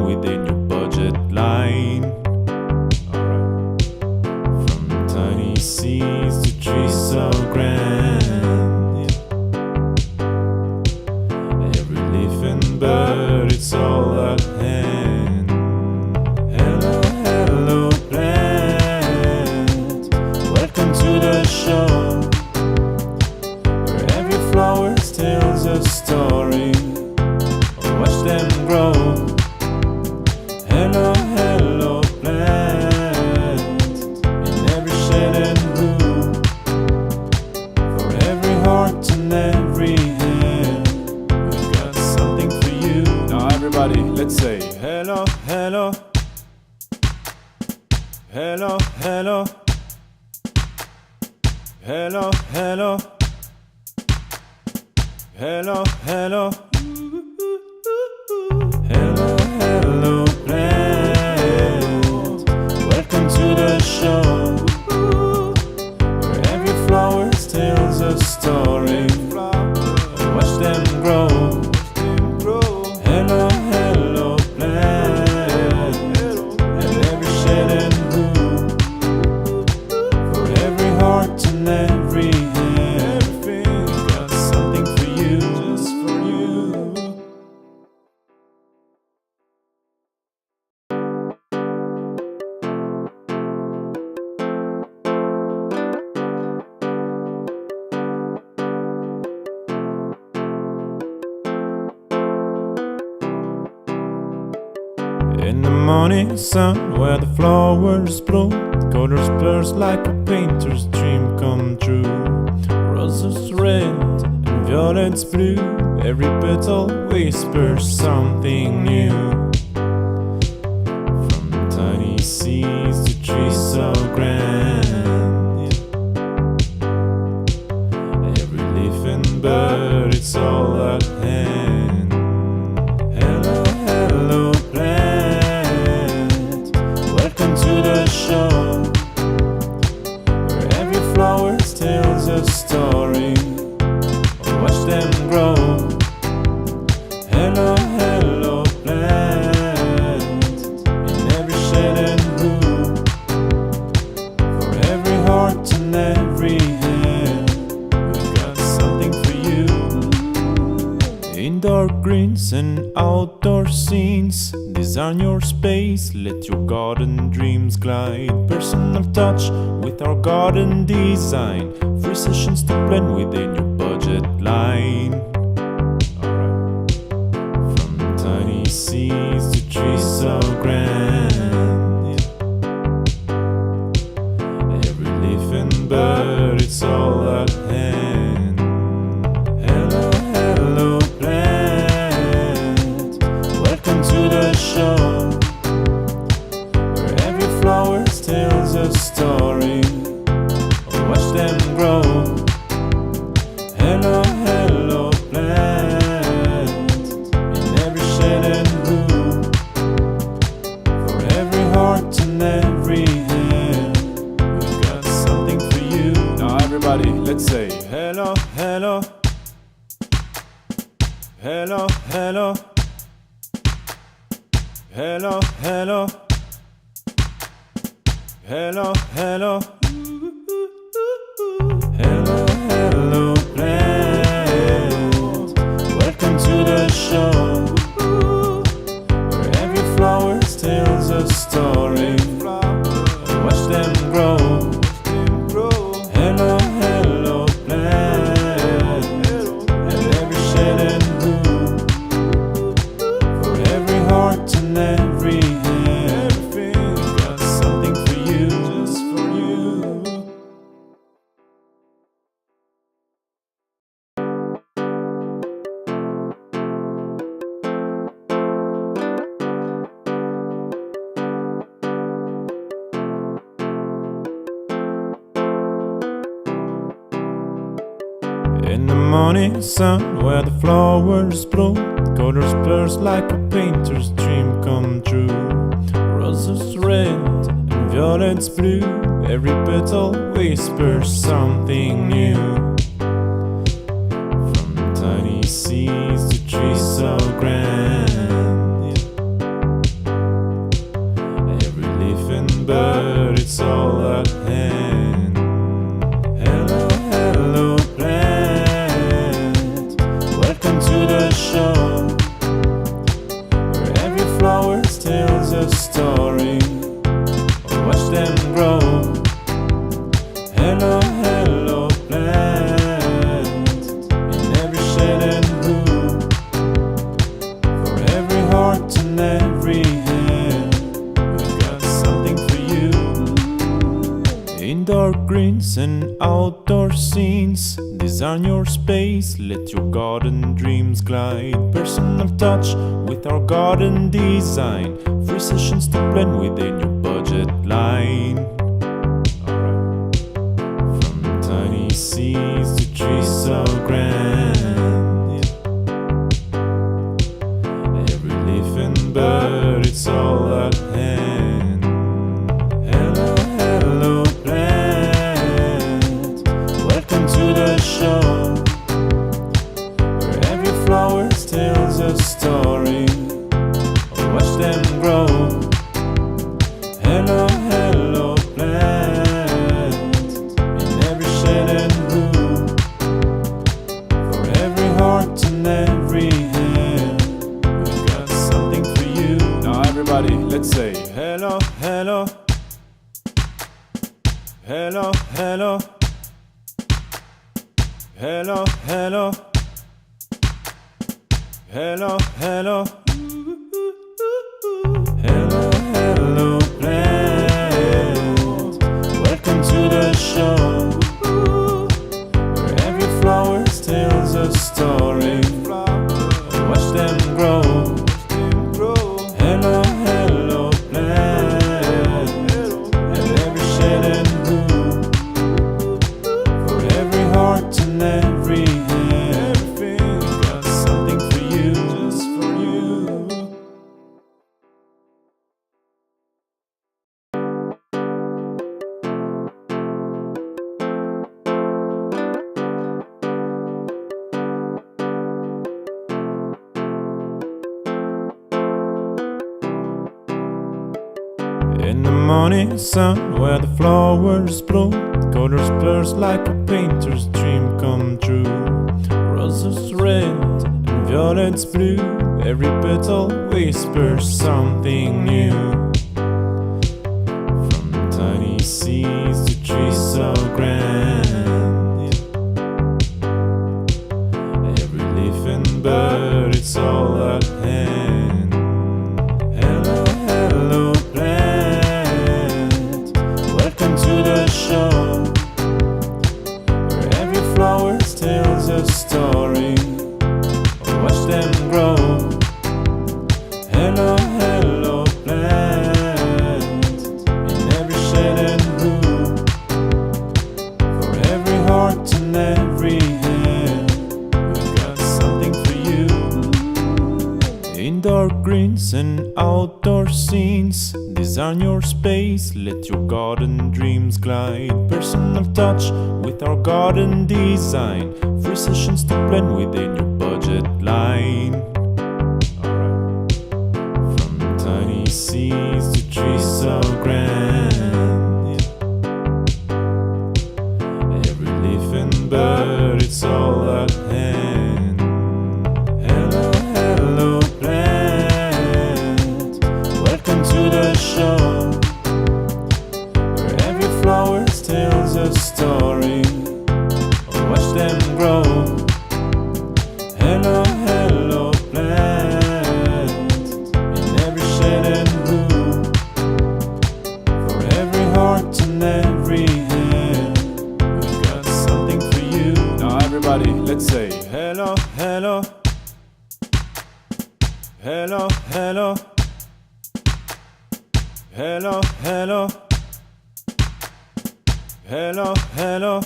within your budget line. From tiny seeds to trees so grand, every leaf and bird, it's all at hand. Hello, hello plant, welcome to the show, where every flower tells a story. Watch them grow. Hello, hello plant, in every shade and hue, for every heart and every hand, we've got something for you. Now everybody, let's say hello, hello, hello, hello, hello, hello, hello, hello. Hello, hello plant, welcome to the show, where every flower tells a story. Watch them grow. Hello, hello plant, and every shade and hue, for every heart and every hand, we've got something for you, just for you. In the morning sun, where the flowers bloom, colors burst like a painter's dream come true. Roses red and violets blue, every petal whispers something new. From tiny seeds to trees so grand, every leaf and bird, it's all at hand. Hello, hello plant, welcome to the show, where every flower tells a story. Watch them grow. Hello, hello plant, in every shade and hue, for every heart and every hand, we've got something for you. Indoor greens and outdoor scenes, design your space, let your garden dreams glide. Personal touch with our garden design, free sessions to blend within your budget line. From tiny seeds to trees so grand, every leaf and bird, it's all at hand. Hello, hello plant, welcome to the show, where every flower tells a story. Watch them grow. Hello, hello plant, in every shade and hue, for every heart and every hand, we've got something for you. Now everybody, let's say hello, hello, hello, hello, hello, hello, hello, hello. Hello, hello plant, welcome to the show, where every flower tells a story. Watch them grow. Hello, hello plant, and every shade and hue, for every heart and every hand, we've got something for you, just for you. In the morning sun, where the flowers bloom, colors burst like a painter's dream come true. Roses red and violets blue, every petal whispers something new. From tiny seeds to trees so grand, it's all at hand. Hello, hello, plant. Welcome to the show, where every flower tells a story. Watch them grow. Hello, hello, plant. In every shade and hue, for every heart and every hand, we've got something for you. Indoor greens and outdoor scenes, design your space, let your garden dreams glide. Personal touch with our garden design, free sessions to blend within your budget line. From tiny seeds to trees so grand, every leaf and bird, it's all at hand. Hello, hello, plant. Welcome to the show, where every flower tells a story. Watch them grow. Hello, hello, plant. In every shade and hue, for every heart and every hand, we've got something for you. Now everybody, let's say hello, hello. Hello, hello. Hello, hello. Hello, hello. Hello, hello, plant. Welcome to the show, where every flower tells a story. Watch them grow. Hello, hello, plant. In every shade and hue, for every heart and every hand, we've got something for you, just for you. In the morning sun, where the flowers bloom, colors burst like a painter's dream come true. Roses red and violets blue, every petal whispers something new. From tiny seeds to trees so grand, every leaf and bird, it's all at hand. Hello, hello, plant. Welcome to the show, where every flower tells a story. Watch them grow. Hello, hello, plant. In every shade and hue, for every heart and every hand, we've got something for you. Indoor greens and outdoor scenes, design your space, let your garden dreams glide. Personal touch with our garden design, free sessions to blend within your budget line. From tiny seeds to trees so grand, every leaf and bird, it's all at hand. Hello, hello, plant. Welcome to the show, where every flower tells a story. Watch them grow. Hello, hello, plant. In every shade and hue, for every heart and every hand, we've got something for you. Now everybody, let's say hello, hello. Hello, hello. Hello, hello. Hello, hello.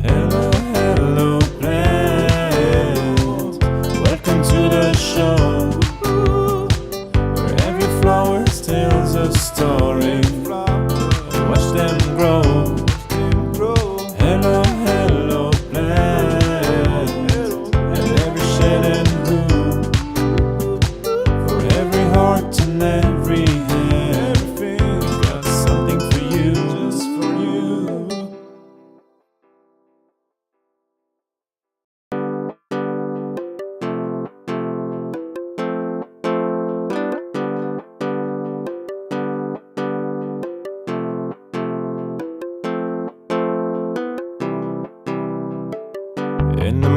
Hello, hello, plant. Welcome to the show, where every flower tells a story. Watch them grow. Hello, hello, plant. In every shade and hue, for every heart and every hand, we've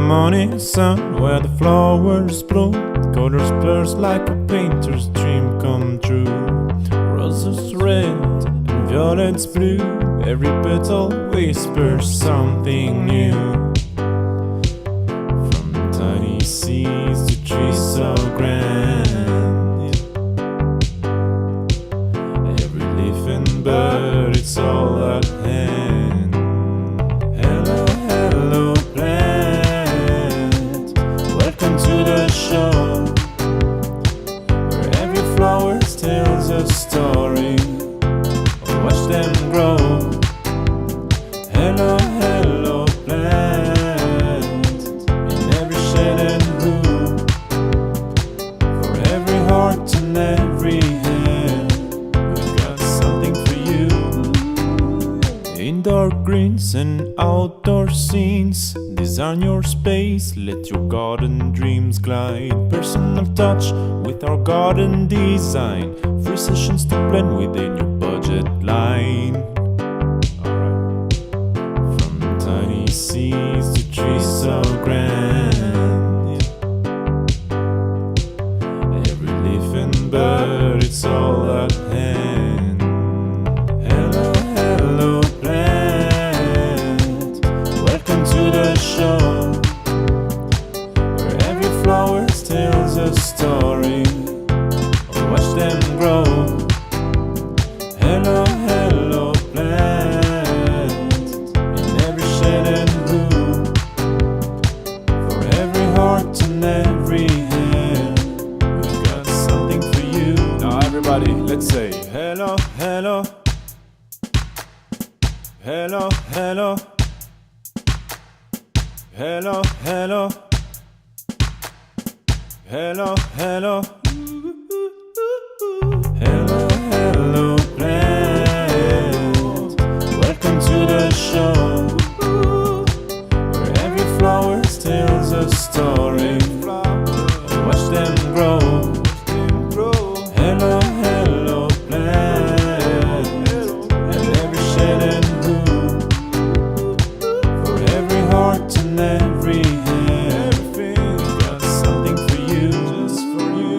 morning sun where the flowers bloom, colors burst like a painter's dream come true. Roses red and violets blue, every petal whispers something new. From tiny seeds to trees so grand, every leaf and bird, it's all at hand. Hello, hello plant, welcome to the show, where every flower tells a story. Watch them grow. Hello, hello plant, in every shade and hue, for every heart and every hand, we've got something for you. Indoor greens and outdoor scenes, design your space, let your garden dreams glide. Personal touch with our garden design, free sessions to blend within your budget line. From tiny seeds to trees so grand, every leaf and bird, it's all at hand. Hello, hello plant, welcome to the show, where every flower tells a story. Watch them grow. Hello, hello plant, in every shade and hue, for every heart and every hand, we've got something for you. Now everybody, let's say hello, hello, hello, hello, hello, hello, hello, hello. Hello, hello plant, welcome to the show, where every flower tells a story. Watch them grow. Hello, hello plant, in every shade and hue, for every heart and every hand, we've got something for you, just for you.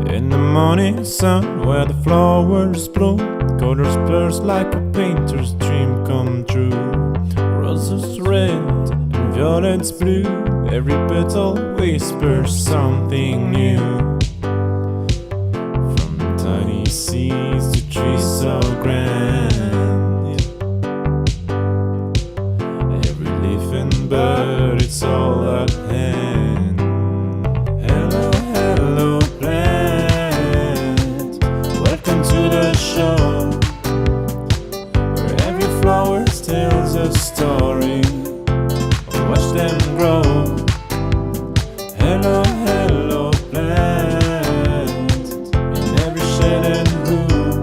In the morning sun where the flowers bloom, colors burst like a painter's dream come true. Roses red and violets blue, every petal whispers something new. From tiny seeds to trees so grand, every leaf and bird, it's all at hand. Hello, hello plant, welcome to the show, where every flower tells a story. Watch them grow. Hello, hello plant, in every shade and hue.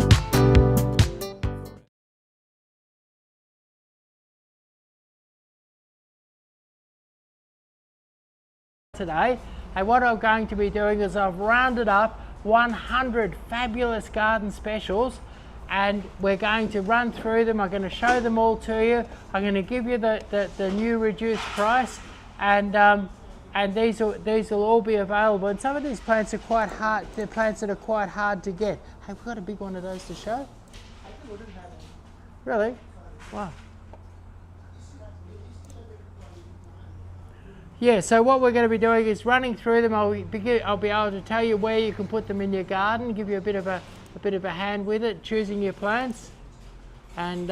Today, and what I'm going to be doing is I've rounded up 100 fabulous garden specials, and we're going to run through them. I'm going to show them all to you. I'm going to give you the new reduced price, and these will all be available. And some of these plants are quite hard. They're plants that are quite hard to get. Have we got a big one of those to show? Really? Wow. Yeah, so what we're going to be doing is running through them. I'll be able to tell you where you can put them in your garden, give you a bit of a hand with it, choosing your plants, and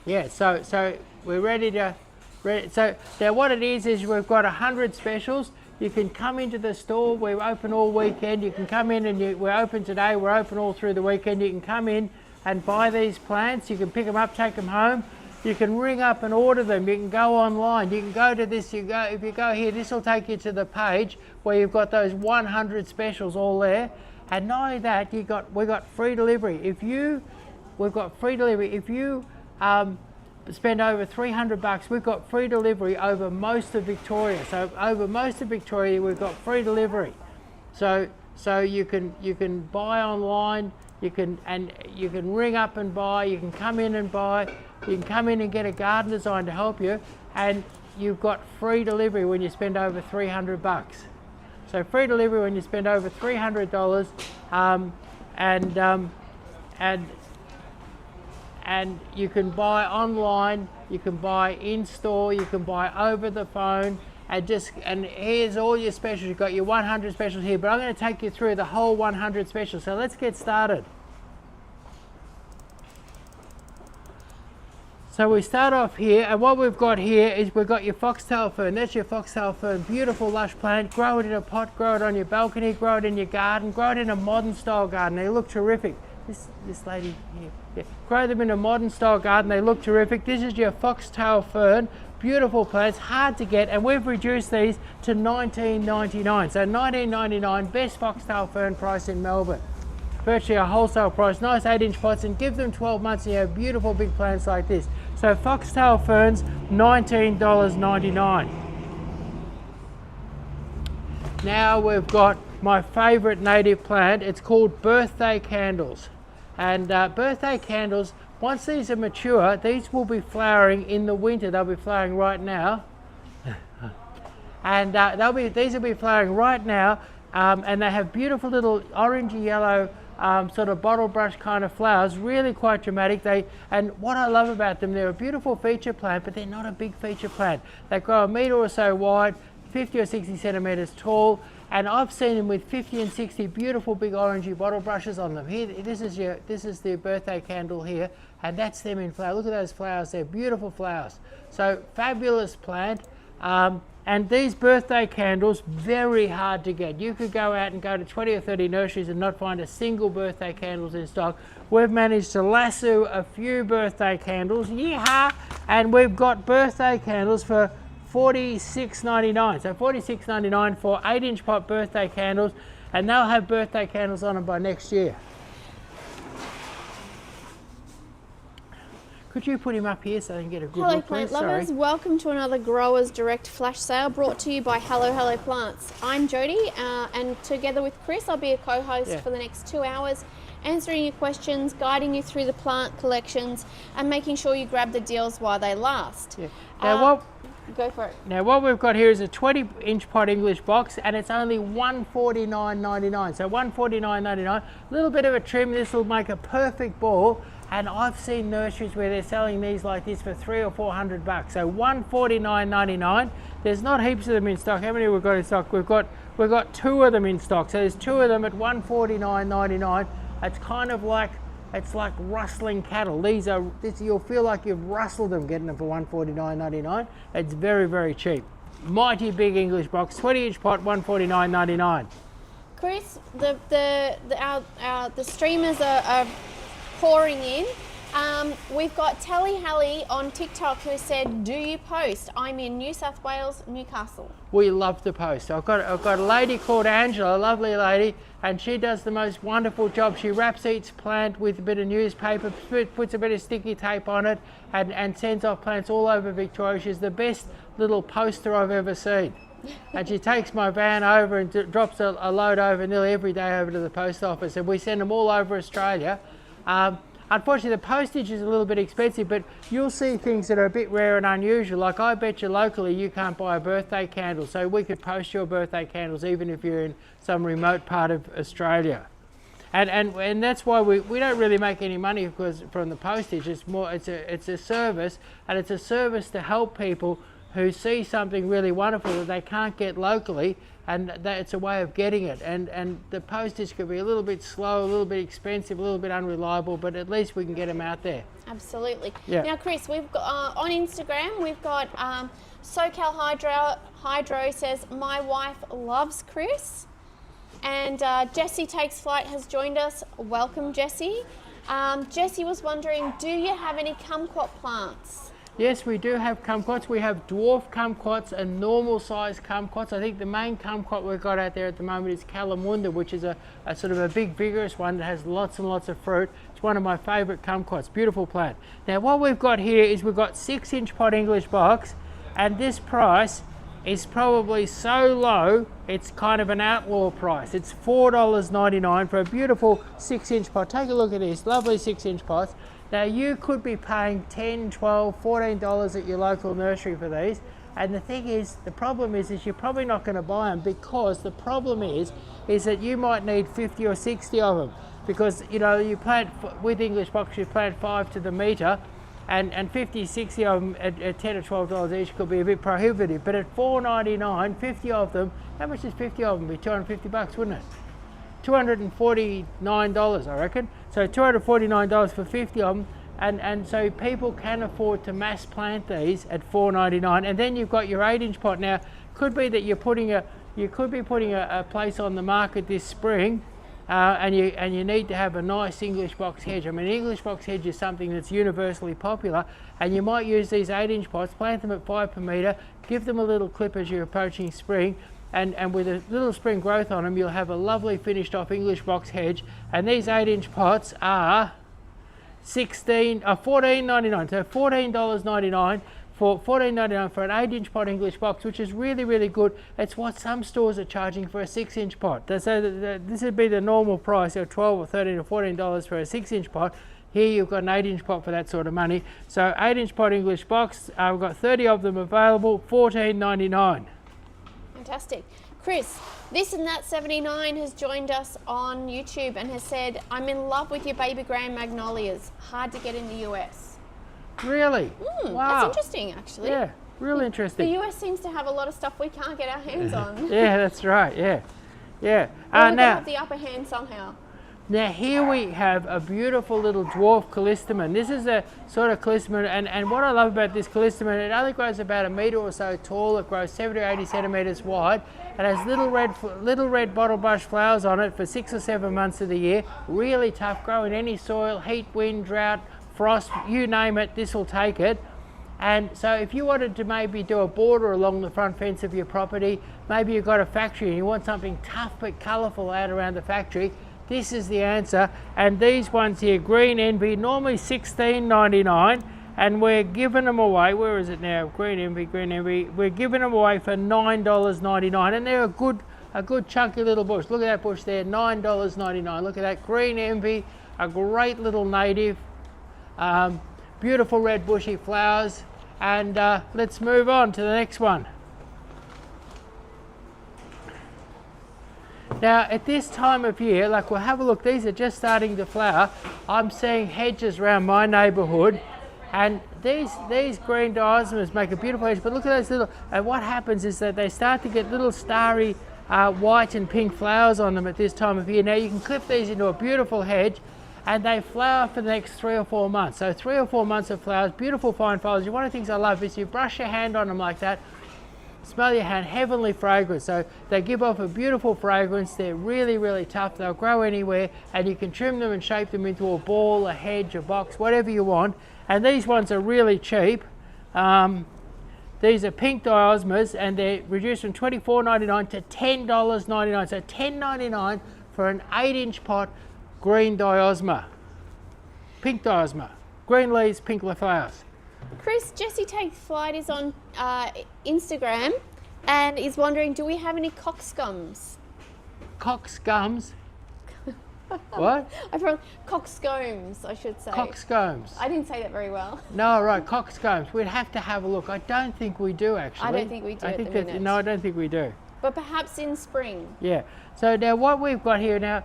yeah. So we're ready to. So now what it is we've got 100 specials. You can come into the store. We're open all weekend. You can come in and we're open today. We're open all through the weekend. You can come in and buy these plants. You can pick them up, take them home. You can ring up and order them. You can go online. You can go to this. If you go here, this will take you to the page where you've got those 100 specials all there. And not only that, we got free delivery. If you we've got free delivery. If you spend over $300, we've got free delivery over most of Victoria. So over most of Victoria, we've got free delivery. So you can buy online. You can ring up and buy. You can come in and buy. You can come in and get a garden design to help you, and you've got free delivery when you spend over $300. So free delivery when you spend over $300, and you can buy online, you can buy in store, you can buy over the phone, and here's all your specials. You've got your 100 specials here, but I'm going to take you through the whole 100 specials. So let's get started. So we start off here, and what we've got here is we've got your Foxtail Fern. That's your Foxtail Fern, beautiful lush plant. Grow it in a pot, grow it on your balcony, grow it in your garden, grow it in a modern style garden. They look terrific. This lady here, yeah. Grow them in a modern style garden. They look terrific. This is your Foxtail Fern, beautiful plants, hard to get, and we've reduced these to $19.99. So $19.99, best Foxtail Fern price in Melbourne. Virtually a wholesale price, nice 8-inch pots, and give them 12 months and you have beautiful big plants like this. So Foxtail Ferns, $19.99. Now we've got my favourite native plant. It's called birthday candles. And birthday candles, once these are mature, these will be flowering in the winter. They'll be flowering right now. And these will be flowering right now, and they have beautiful little orangey yellow sort of bottle brush kind of flowers, really quite dramatic. And what I love about them, they're a beautiful feature plant, but they're not a big feature plant. They grow a metre or so wide, 50 or 60 centimetres tall, and I've seen them with 50 and 60 beautiful big orangey bottle brushes on them. Here, this is the birthday candle here, and that's them in flower. Look at those flowers, they're beautiful flowers. So fabulous plant. And these birthday candles, very hard to get. You could go out and go to 20 or 30 nurseries and not find a single birthday candles in stock. We've managed to lasso a few birthday candles, yeehaw! And we've got birthday candles for $46.99. So $46.99 for 8-inch pot birthday candles, and they'll have birthday candles on them by next year. Could you put him up here so they can get a good Hello look, please? plant lovers, Sorry. welcome to another Growers Direct Flash Sale brought to you by Hello Plants. I'm Jodie, and together with Chris I'll be a co-host for the next 2 hours, answering your questions, guiding you through the plant collections, and making sure you grab the deals while they last. Yeah. Now Go for it. Now what we've got here is a 20-inch pot English box, and it's only $149.99. So $149.99, a little bit of a trim. This will make a perfect ball. And I've seen nurseries where they're selling these like this for $300 or $400. So $149.99. There's not heaps of them in stock. How many we've got in stock? We've got 2 of them in stock. So there's 2 of them at $149.99. It's kind of like, it's like rustling cattle. You'll feel like you've rustled them getting them for $149.99. It's very, very cheap. Mighty big English box, 20-inch pot, $149.99. Chris, the streamers are pouring in. We've got Tally Hallie on TikTok who said, do you post? I'm in New South Wales, Newcastle. We love to post. I've got a lady called Angela, a lovely lady, and she does the most wonderful job. She wraps each plant with a bit of newspaper, puts a bit of sticky tape on it, and sends off plants all over Victoria. She's the best little poster I've ever seen. And she takes my van over and drops a load over nearly every day over to the post office, and we send them all over Australia. Unfortunately, the postage is a little bit expensive, but you'll see things that are a bit rare and unusual. Like I bet you locally you can't buy a birthday candle, so we could post your birthday candles even if you're in some remote part of Australia. And that's why we don't really make any money because from the postage. It's a service, and it's a service to help people who see something really wonderful that they can't get locally, and it's a way of getting it. And the postage could be a little bit slow, a little bit expensive, a little bit unreliable, but at least we can get them out there. Absolutely. Yeah. Now, Chris, we've got on Instagram, we've got SoCal Hydro says, my wife loves Chris. And Jessie Takes Flight has joined us. Welcome, Jessie. Jessie was wondering, do you have any kumquat plants? Yes, we do have kumquats. We have dwarf kumquats and normal size kumquats. I think the main kumquat we've got out there at the moment is Kalamunda, which is a sort of a big vigorous one that has lots and lots of fruit. It's one of my favourite kumquats, beautiful plant. Now what we've got here is we've got 6-inch pot English box, and this price is probably so low it's kind of an outlaw price. It's $4.99 for a beautiful 6-inch pot. Take a look at this, lovely 6-inch pots. Now you could be paying $10, $12, $14 at your local nursery for these, and the thing is, the problem is you're probably not going to buy them, because the problem is that you might need 50 or 60 of them, because you know you plant with English box, you plant 5 to the metre, and 50, 60 of them at $10 or $12 each could be a bit prohibitive. But at $4.99, 50 of them, how much is 50 of them? Be $250, wouldn't it? $249, I reckon. So $249 for 50 of them, and so people can afford to mass plant these at $4.99. And then you've got your 8-inch pot. Now, could be that you could be putting a place on the market this spring, and you need to have a nice English box hedge. I mean, English box hedge is something that's universally popular, and you might use these 8-inch pots, plant them at 5 per metre, give them a little clip as you're approaching spring, and with a little spring growth on them, you'll have a lovely finished off English box hedge. And these 8-inch pots are $14.99, so $14.99 for $14.99 for an 8-inch pot English box, which is really, really good. It's what some stores are charging for a 6-inch pot. So this would be the normal price of $12 or $13 or $14 for a 6-inch pot. Here you've got an 8-inch pot for that sort of money. So 8-inch pot English box, we've got 30 of them available, $14.99. Fantastic. Chris, This and That 79 has joined us on YouTube and has said, I'm in love with your baby grand magnolias. Hard to get in the US. Really? Wow. That's interesting, actually. Yeah, real interesting. The US seems to have a lot of stuff we can't get our hands on. Yeah, that's right. Yeah. Well, we're going to have the upper hand somehow. Now here we have a beautiful little dwarf callistemon. This is a sort of callistemon, and what I love about this callistemon, it only grows about 1 metre or so tall. It grows 70 or 80 centimetres wide. It has little red bottle brush flowers on it for 6 or 7 months of the year. Really tough, grow in any soil, heat, wind, drought, frost, you name it, this will take it. And so if you wanted to maybe do a border along the front fence of your property, maybe you've got a factory and you want something tough but colourful out around the factory, this is the answer. And these ones here, Green Envy, normally $16.99, and we're giving them away. Where is it now? Green Envy. We're giving them away for $9.99, and they're a good chunky little bush. Look at that bush there, $9.99. Look at that Green Envy, a great little native, beautiful red bushy flowers. And let's move on to the next one. Now at this time of year, like we'll have a look, these are just starting to flower. I'm seeing hedges around my neighbourhood, and these green diosmas make a beautiful hedge, but look at those little, and what happens is that they start to get little starry white and pink flowers on them at this time of year. Now you can clip these into a beautiful hedge, and they flower for the next 3 or 4 months. So 3 or 4 months of flowers, beautiful fine foliage. One of the things I love is you brush your hand on them like that, smell your hand, heavenly fragrance. So they give off a beautiful fragrance. They're really, really tough. They'll grow anywhere, and you can trim them and shape them into a ball, a hedge, a box, whatever you want. And these ones are really cheap. These are pink diosmas, and they're reduced from $24.99 to $10.99. So $10.99 for an 8-inch pot green diosma. Pink diosma. Green leaves, pink flowers. Chris, Jessie Takes Flight is on Instagram and is wondering, do we have any cockscombs? Cockscombs? What? I probably cockscombs, I should say. Cockscombs. I didn't say that very well. No, right, cockscombs. We'd have to have a look. I don't think we do, actually. I don't think we do at the minute. No, I don't think we do. But perhaps in spring. Yeah. So now what we've got here now,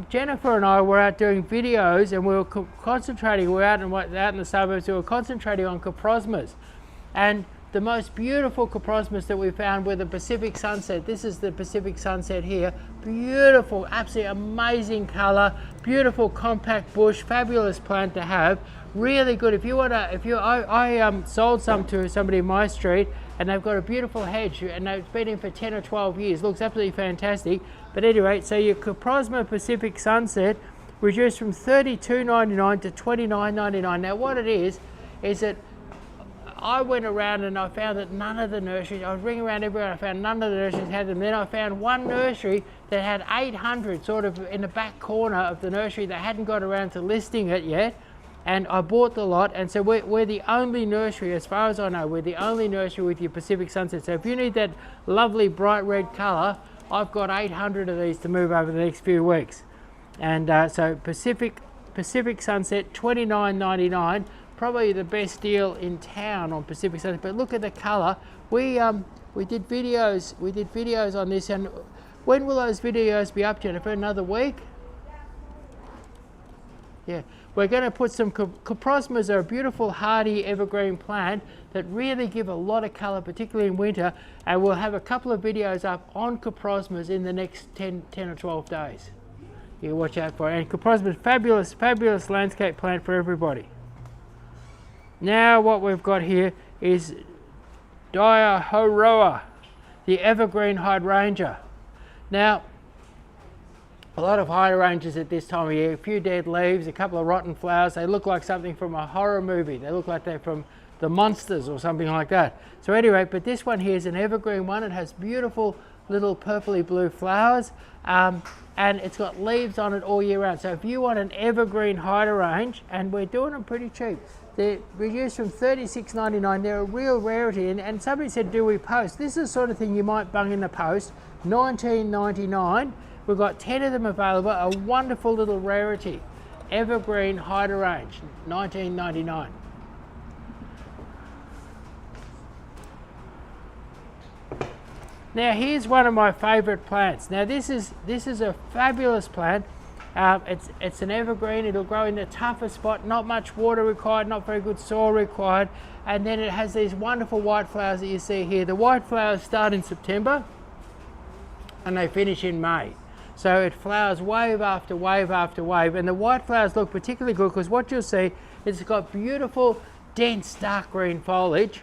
Jennifer and I were out doing videos, and we were concentrating, we were out in the suburbs, we were concentrating on coprosmas. And the most beautiful coprosmas that we found were the Pacific Sunset. This is the Pacific Sunset here. Beautiful, absolutely amazing colour, beautiful compact bush, fabulous plant to have. Really good. If you want to, I sold some to somebody in my street, and they've got a beautiful hedge, and they've been in for 10 or 12 years. Looks absolutely fantastic. But anyway, so your Coprosma Pacific Sunset reduced from $32.99 to $29.99. Now what it is that I went around and I found that none of the nurseries, I was ringing around everywhere, I found none of the nurseries had them. Then I found one nursery that had 800 sort of in the back corner of the nursery. They hadn't got around to listing it yet. And I bought the lot, and so we're the only nursery, as far as I know, we're the only nursery with your Pacific Sunset. So if you need that lovely bright red colour, I've got 800 of these to move over the next few weeks. And so Pacific Sunset, $29.99, probably the best deal in town on Pacific Sunset. But look at the colour. We did videos on this, and when will those videos be up, Jennifer? Another week? Yeah. We're going to put some Coprosmas are a beautiful hardy evergreen plant that really give a lot of colour, particularly in winter, and we'll have a couple of videos up on Coprosmas in the next 10 or 12 days. You watch out for it. And Coprosma, fabulous landscape plant for everybody. Now what we've got here is Dichroa, the evergreen hydrangea. Now, a lot of hydrangeas at this time of year, a few dead leaves, a couple of rotten flowers. They look like something from a horror movie. They look like they're from the Monsters or something like that. So anyway, but this one here is an evergreen one. It has beautiful little purpley blue flowers, and it's got leaves on it all year round. So if you want an evergreen hydrangea, and we're doing them pretty cheap, they're reduced from $36.99. They're a real rarity, and somebody said, do we post? This is the sort of thing you might bung in the post. $19.99. We've got 10 of them available, a wonderful little rarity. Evergreen hydrangea, $19.99. Now here's one of my favourite plants. Now this is a fabulous plant. It's an evergreen. It'll grow in the toughest spot, not much water required, not very good soil required, and then it has these wonderful white flowers that you see here. The white flowers start in September and they finish in May. So it flowers wave after wave after wave, and the white flowers look particularly good because what you'll see is it's got beautiful, dense, dark green foliage.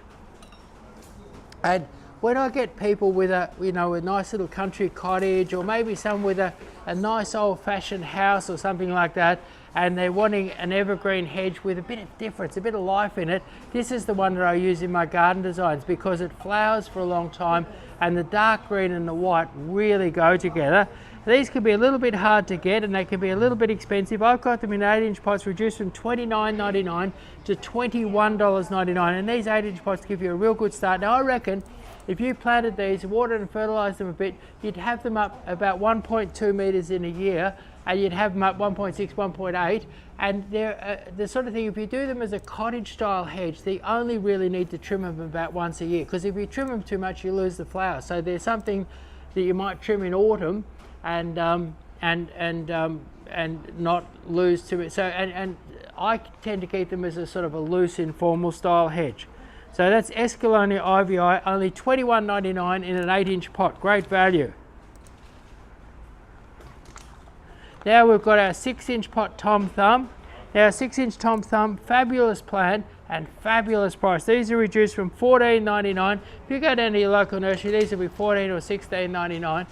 And when I get people with a nice little country cottage, or maybe some with a nice old-fashioned house or something like that, and they're wanting an evergreen hedge with a bit of difference, a bit of life in it, this is the one that I use in my garden designs because it flowers for a long time, and the dark green and the white really go together. These can be a little bit hard to get, and they can be a little bit expensive. I've got them in 8-inch pots, reduced from $29.99 to $21.99, and these 8-inch pots give you a real good start. Now I reckon if you planted these, watered and fertilised them a bit, you'd have them up about 1.2 metres in a year, and you'd have them up 1.6, 1.8, and they're the sort of thing, if you do them as a cottage style hedge, they only really need to trim them about once a year, because if you trim them too much, you lose the flowers. So there's something that you might trim in autumn and not lose too much. So and I tend to keep them as a sort of a loose, informal style hedge. So that's Escallonia Iveyi, only $21.99 in an 8-inch pot. Great value. Now we've got our 6-inch pot Tom Thumb. Now 6-inch Tom Thumb, fabulous plant and fabulous price. These are reduced from $14.99. If you go down to your local nursery, these will be $14 or $16.99.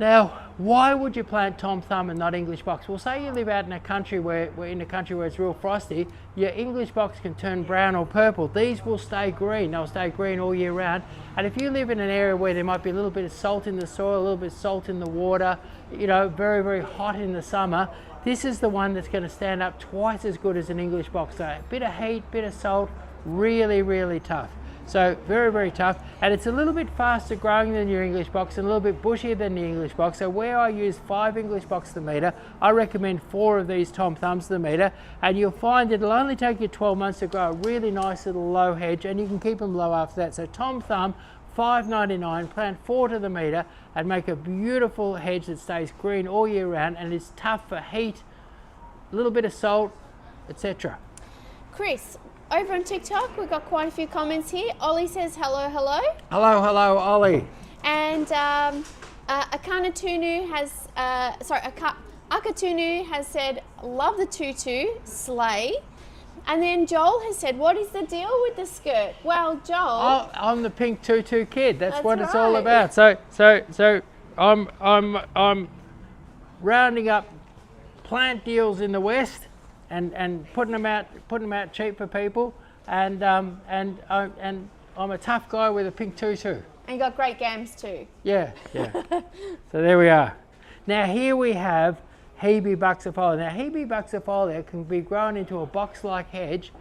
Now, why would you plant Tom Thumb and not English Box? Well, say you live out in a country where it's real frosty, your English Box can turn brown or purple. These will stay green. They'll stay green all year round. And if you live in an area where there might be a little bit of salt in the soil, a little bit of salt in the water, very, very hot in the summer, this is the one that's going to stand up twice as good as an English Box. So a bit of heat, bit of salt, really, really tough. So very, very tough, and it's a little bit faster growing than your English Box and a little bit bushier than the English Box. So where I use 5 English Box to the metre, I recommend 4 of these Tom Thumbs to the metre, and you'll find it'll only take you 12 months to grow a really nice little low hedge, and you can keep them low after that. So Tom Thumb, $5.99, plant 4 to the metre and make a beautiful hedge that stays green all year round and is tough for heat, a little bit of salt, etc. Chris, over on TikTok, we've got quite a few comments here. Ollie says hello, hello. Hello, hello, Ollie. And Akatunu has said, love the tutu, slay. And then Joel has said, what is the deal with the skirt? Well, Joel, I'm the Pink Tutu Kid. That's what it's all about. So I'm rounding up plant deals in the West and putting them out cheap for people. and I'm a tough guy with a pink tutu. And you got great gams too. Yeah, yeah. So there we are. Now here we have Hebe buxifolia. Now Hebe buxifolia can be grown into a box-like hedge,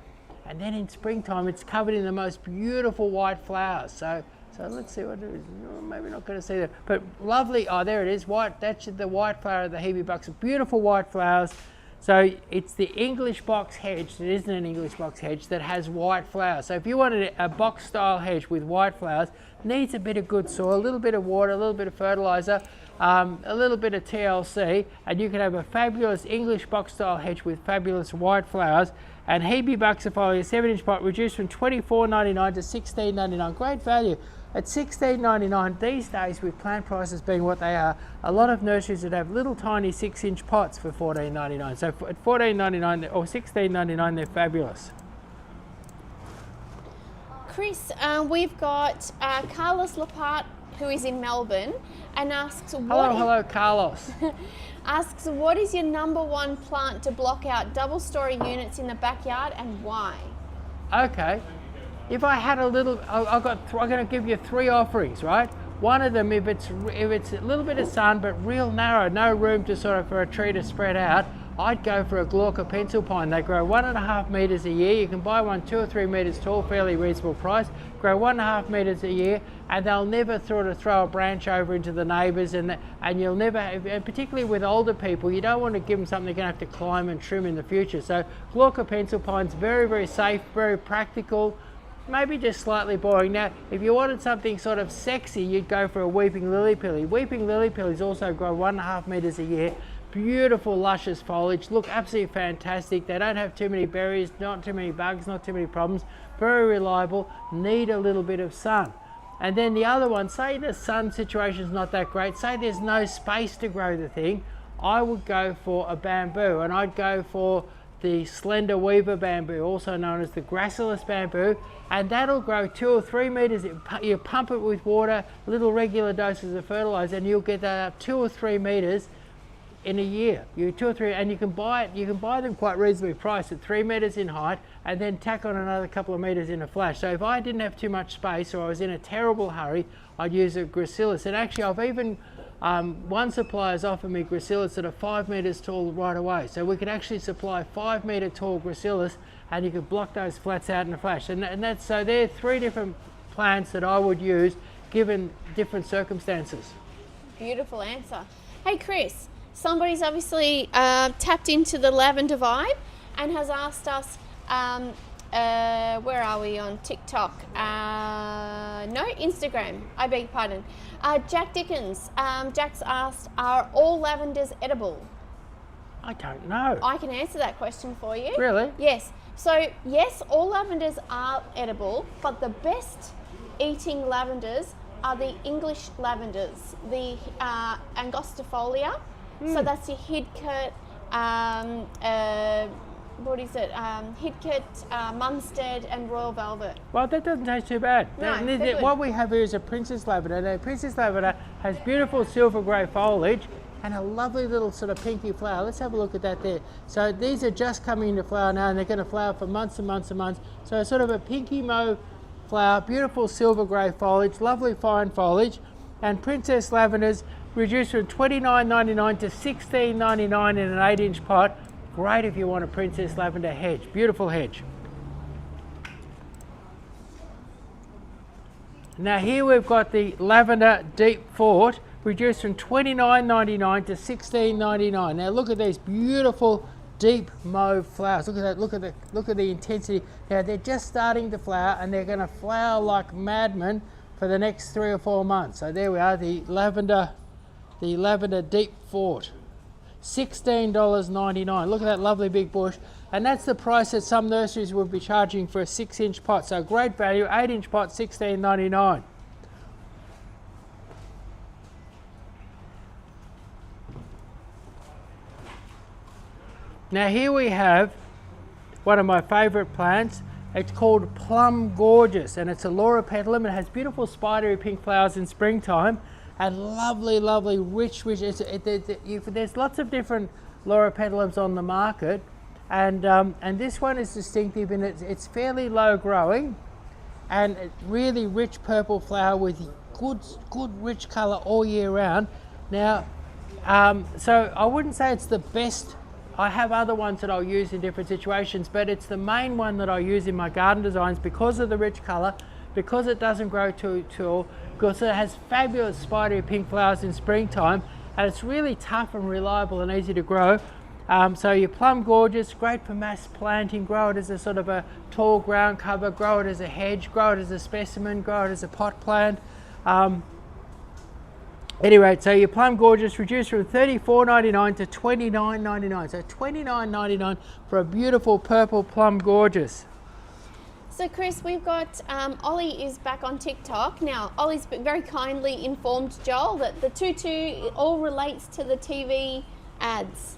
and then in springtime it's covered in the most beautiful white flowers. So let's see what it is. Oh, maybe not going to see that, but lovely. Oh, there it is. White. That's the white flower of the Hebe buxus. Beautiful white flowers. So it's the English box hedge. It isn't an English box hedge that has white flowers. So if you wanted a box style hedge with white flowers, needs a bit of good soil, a little bit of water, a little bit of fertilizer, a little bit of TLC, and you can have a fabulous English box style hedge with fabulous white flowers. And Hebe buxifolia 7-inch pot reduced from $24.99 to $16.99. Great value. At $16.99 these days, with plant prices being what they are, a lot of nurseries would have little tiny 6-inch pots for $14.99. So at $14.99 or $16.99 they're fabulous. Chris, we've got Carlos Lapart, who is in Melbourne, and asks, Hello Carlos. asks, what is your #1 plant to block out double-story units in the backyard and why? Okay. If I had a little, I'm going to give you 3 offerings, right? One of them, if it's a little bit of sun but real narrow, no room to for a tree to spread out, I'd go for a Glauca pencil pine. They grow 1.5 meters a year. You can buy one 2 or 3 meters tall, fairly reasonable price. Grow 1.5 meters a year, and they'll never throw a branch over into the neighbours, and you'll never, and particularly with older people, you don't want to give them something they're going to have to climb and trim in the future. So Glauca pencil pine's very, very safe, very practical. Maybe just slightly boring. Now, if you wanted something sort of sexy, you'd go for a Weeping Lily-Pilly. Weeping Lily-Pillies also grow 1.5 meters a year. Beautiful, luscious foliage. Look absolutely fantastic. They don't have too many berries, not too many bugs, not too many problems. Very reliable. Need a little bit of sun. And then the other one, say the sun situation's not that great. Say there's no space to grow the thing. I would go for a bamboo, and I'd go for the slender weaver bamboo, also known as the gracillus bamboo, and that'll grow 2 or 3 meters. You pump it with water, little regular doses of fertilizer, and you'll get that up 2 or 3 meters in a year. You 2 or 3, and you can buy them quite reasonably priced at 3 meters in height, and then tack on another couple of meters in a flash. So if I didn't have too much space, or I was in a terrible hurry, I'd use a gracillus. And actually, I've even one supplier's offered me gracillus that are 5 meters tall right away. So we could actually supply 5 meter tall gracillus, and you could block those flats out in a flash. And that's, so there are 3 different plants that I would use given different circumstances. Beautiful answer. Hey Chris, somebody's obviously tapped into the lavender vibe and has asked us, where are we on TikTok? No, Instagram, I beg your pardon. Jack Dickens, Jack's asked, are all lavenders edible? I don't know. I can answer that question for you. Really? Yes. So yes, all lavenders are edible, but the best eating lavenders are the English lavenders, the angustifolia. So that's your Hidcote, what is it? Hidcote, Munstead, and Royal Velvet. Well, that doesn't taste too bad. No, what we have here is a princess lavender. Now, princess lavender has beautiful silver grey foliage and a lovely little sort of pinky flower. Let's have a look at that there. So these are just coming into flower now, and they're going to flower for months and months and months. So sort of a pinky mauve flower, beautiful silver grey foliage, lovely fine foliage, and princess lavenders reduced from $29.99 to $16.99 in an 8-inch pot. Great if you want a princess lavender hedge. Beautiful hedge. Now here we've got the lavender deep fort, reduced from $29.99 to $16.99. Now look at these beautiful deep mauve flowers. Look at that. Look at the intensity. Now they're just starting to flower, and they're going to flower like madmen for the next 3 or 4 months. So there we are, the lavender deep fort. $16.99. Look at that lovely big bush, and that's the price that some nurseries would be charging for a 6-inch pot. So great value. 8-inch pot, $16.99. Now here we have one of my favourite plants. It's called Plum Gorgeous, and it's a Loropetalum. It has beautiful spidery pink flowers in springtime, and lovely, lovely, rich. There's lots of different Loropetalums on the market, And this one is distinctive in it's fairly low growing, and really rich purple flower with good rich colour all year round. Now, so I wouldn't say it's the best. I have other ones that I'll use in different situations, but it's the main one that I use in my garden designs because of the rich colour, because it doesn't grow too tall, because it has fabulous spidery pink flowers in springtime, and it's really tough and reliable and easy to grow. So your plum gorgeous, great for mass planting. Grow it as a sort of a tall ground cover, grow it as a hedge, grow it as a specimen, grow it as a pot plant. Anyway, so your plum gorgeous reduced from $34.99 to $29.99. So $29.99 for a beautiful purple plum gorgeous. So Chris, we've got Ollie is back on TikTok now. Ollie's very kindly informed Joel that the tutu all relates to the TV ads.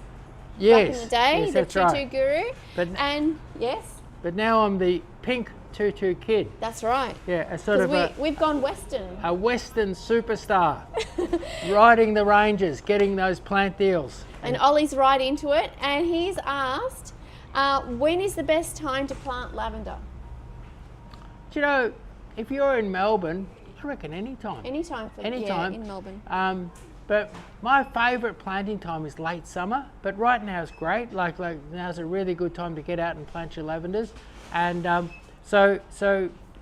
Yes, back in the day, yes, the that's Tutu right. Guru. But, and yes, but now I'm the Pink Tutu Kid. that's right. Yeah, a sort of we've gone Western. a Western superstar, riding the ranges, getting those plant deals. And Ollie's right into it, and he's asked, when is the best time to plant lavender? Do you know, if you're in Melbourne, I reckon anytime. Anytime Anytime. in Melbourne. But my favourite planting time is late summer, but right now is great. Like now's a really good time to get out and plant your lavenders. And so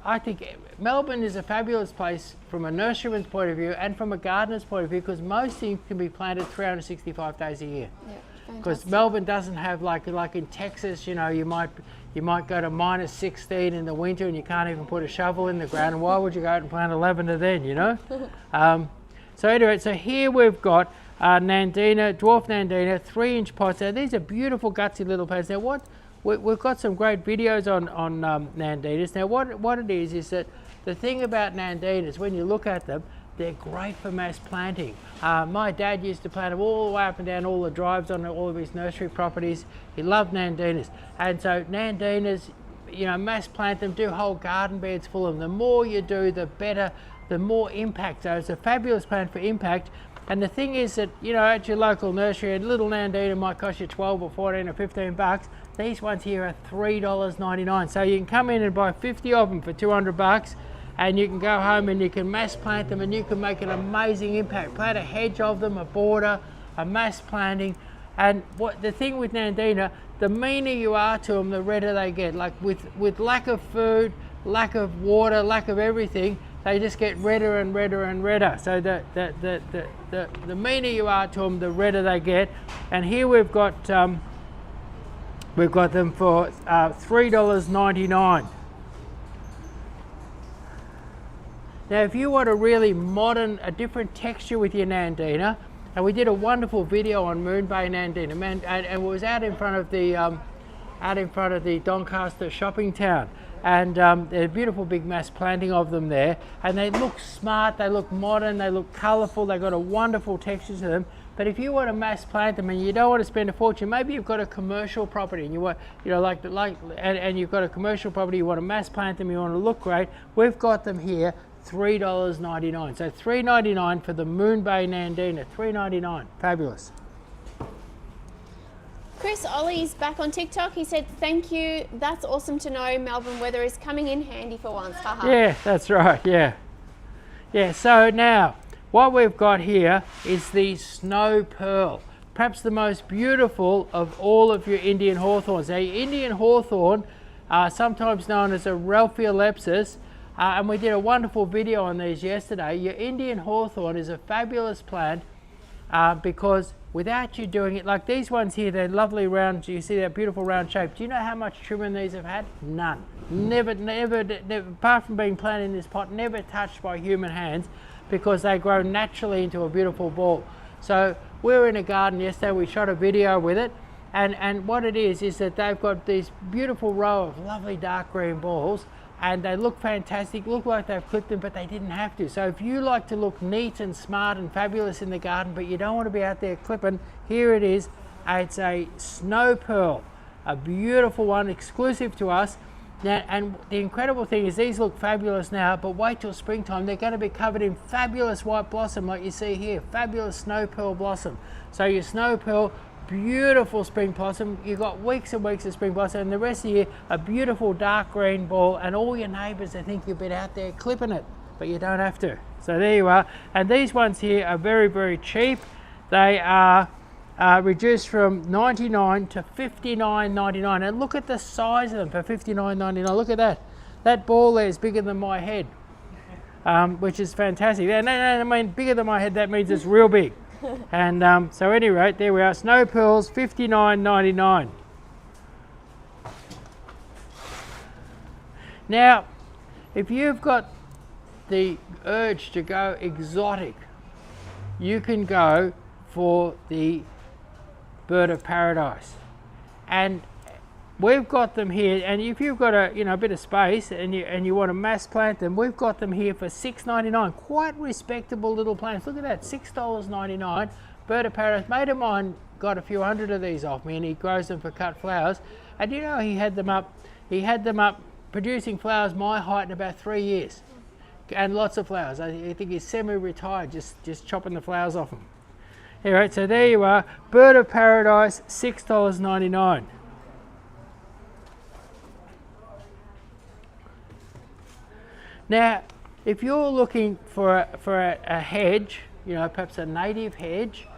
I think Melbourne is a fabulous place from a nurseryman's point of view and from a gardener's point of view, because most things can be planted 365 days a year. Yeah, Because Melbourne doesn't have like in Texas, you know, you might go to -16 in the winter and you can't even put a shovel in the ground. And why would you go out and plant a lavender then, you know? So anyway, so here we've got Nandina, dwarf Nandina, 3-inch pots. Now these are beautiful gutsy little plants. Now we've got some great videos on Nandinas. Now what it is that the thing about Nandinas, when you look at them, they're great for mass planting. My dad used to plant them all the way up and down all the drives on all of his nursery properties. He loved Nandinas. And so Nandinas, you know, mass plant them, do whole garden beds full of them. The more you do, the better, the more impact. So it's a fabulous plant for impact. And the thing is that, you know, at your local nursery, a little Nandina might cost you 12 or 14 or 15 bucks. These ones here are $3.99. So you can come in and buy 50 of them for 200 bucks. And you can go home and you can mass plant them, and you can make an amazing impact. Plant a hedge of them, a border, a mass planting. And what the thing with Nandina, the meaner you are to them, the redder they get. Like with lack of food, lack of water, lack of everything, they just get redder and redder and redder. So the meaner you are to them, the redder they get. And here we've got them for $3.99. Now, if you want a really modern, a different texture with your Nandina, and we did a wonderful video on Moon Bay Nandina, and it was out in front of the Doncaster shopping town, and there's a beautiful big mass planting of them there, and they look smart, they look modern, they look colourful, they've got a wonderful texture to them. But if you want to mass plant them and you don't want to spend a fortune, maybe you've got a commercial property and you want, you know, and you've got a commercial property, you want to mass plant them, you want to look great, we've got them here. $3.99. So $3.99 for the Moon Bay Nandina. $3.99. Fabulous. Chris, Ollie's back on TikTok. He said, thank you. That's awesome to know Melbourne weather is coming in handy for once. Haha. Yeah, that's right. Yeah. Yeah, so now what we've got here is the Snow Pearl. Perhaps the most beautiful of all of your Indian hawthorns. Now, your Indian hawthorn, sometimes known as a Ralphiolepsis, and we did a wonderful video on these yesterday. Your Indian hawthorn is a fabulous plant because without you doing it, like these ones here, they're lovely round, you see that beautiful round shape. Do you know how much trimming these have had? None. Never, apart from being planted in this pot, never touched by human hands, because they grow naturally into a beautiful ball. So we were in a garden yesterday, we shot a video with it, and what it is that they've got this beautiful row of lovely dark green balls, and they look fantastic, look like they've clipped them, but they didn't have to. So if you like to look neat and smart and fabulous in the garden, but you don't want to be out there clipping, here it is. It's a Snow Pearl, a beautiful one, exclusive to us. Now, and the incredible thing is these look fabulous now, but wait till springtime, they're going to be covered in fabulous white blossom like you see here, fabulous Snow Pearl blossom. So your Snow Pearl, beautiful spring blossom. You've got weeks and weeks of spring blossom, and the rest of the year a beautiful dark green ball, and all your neighbours, they think you've been out there clipping it, but you don't have to. So there you are. And these ones here are very, very cheap. They are reduced from $99 to $59.99, and look at the size of them for $59.99. Look at that. That ball there is bigger than my head, which is fantastic. And I mean, bigger than my head, that means it's real big. And so at any rate, there we are. Snow pearls, $59.99. Now, if you've got the urge to go exotic, you can go for the bird of paradise, and we've got them here. And if you've got a bit of space and you want to mass plant them, we've got them here for $6.99. Quite respectable little plants. Look at that, $6.99. Bird of paradise. Mate of mine got a few hundred of these off me, and he grows them for cut flowers. And you know, he had them up producing flowers my height in about 3 years, and lots of flowers. I think he's semi-retired, just chopping the flowers off them. Anyway, so there you are, bird of paradise, $6.99. Now, if you're looking for a hedge, you know, perhaps a native hedge,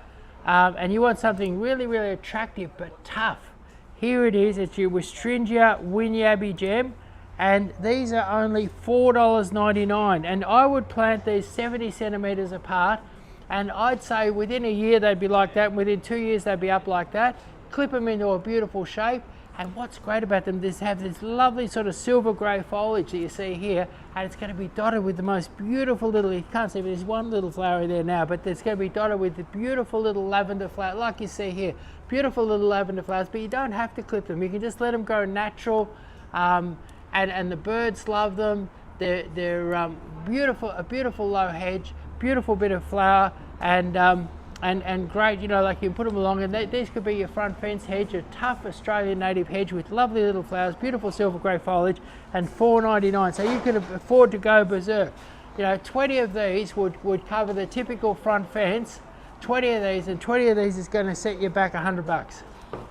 and you want something really, really attractive but tough, here it is. It's your Westringia Wynyabbie Gem, and these are only $4.99. And I would plant these 70 centimetres apart, and I'd say within a year they'd be like that, and within 2 years they'd be up like that. Clip them into a beautiful shape, and what's great about them is have this lovely sort of silver grey foliage that you see here, and it's going to be dotted with the most beautiful little, you can't see, but there's one little flower there now, but it's going to be dotted with the beautiful little lavender flower, like you see here, beautiful little lavender flowers. But you don't have to clip them, you can just let them go natural, and the birds love them. They're beautiful, a beautiful low hedge, beautiful bit of flower, and great, you know, like you can put them along, and these could be your front fence hedge, a tough Australian native hedge with lovely little flowers, beautiful silver grey foliage, and $4.99. So you can afford to go berserk. You know, 20 of these would cover the typical front fence, 20 of these, and 20 of these is going to set you back $100.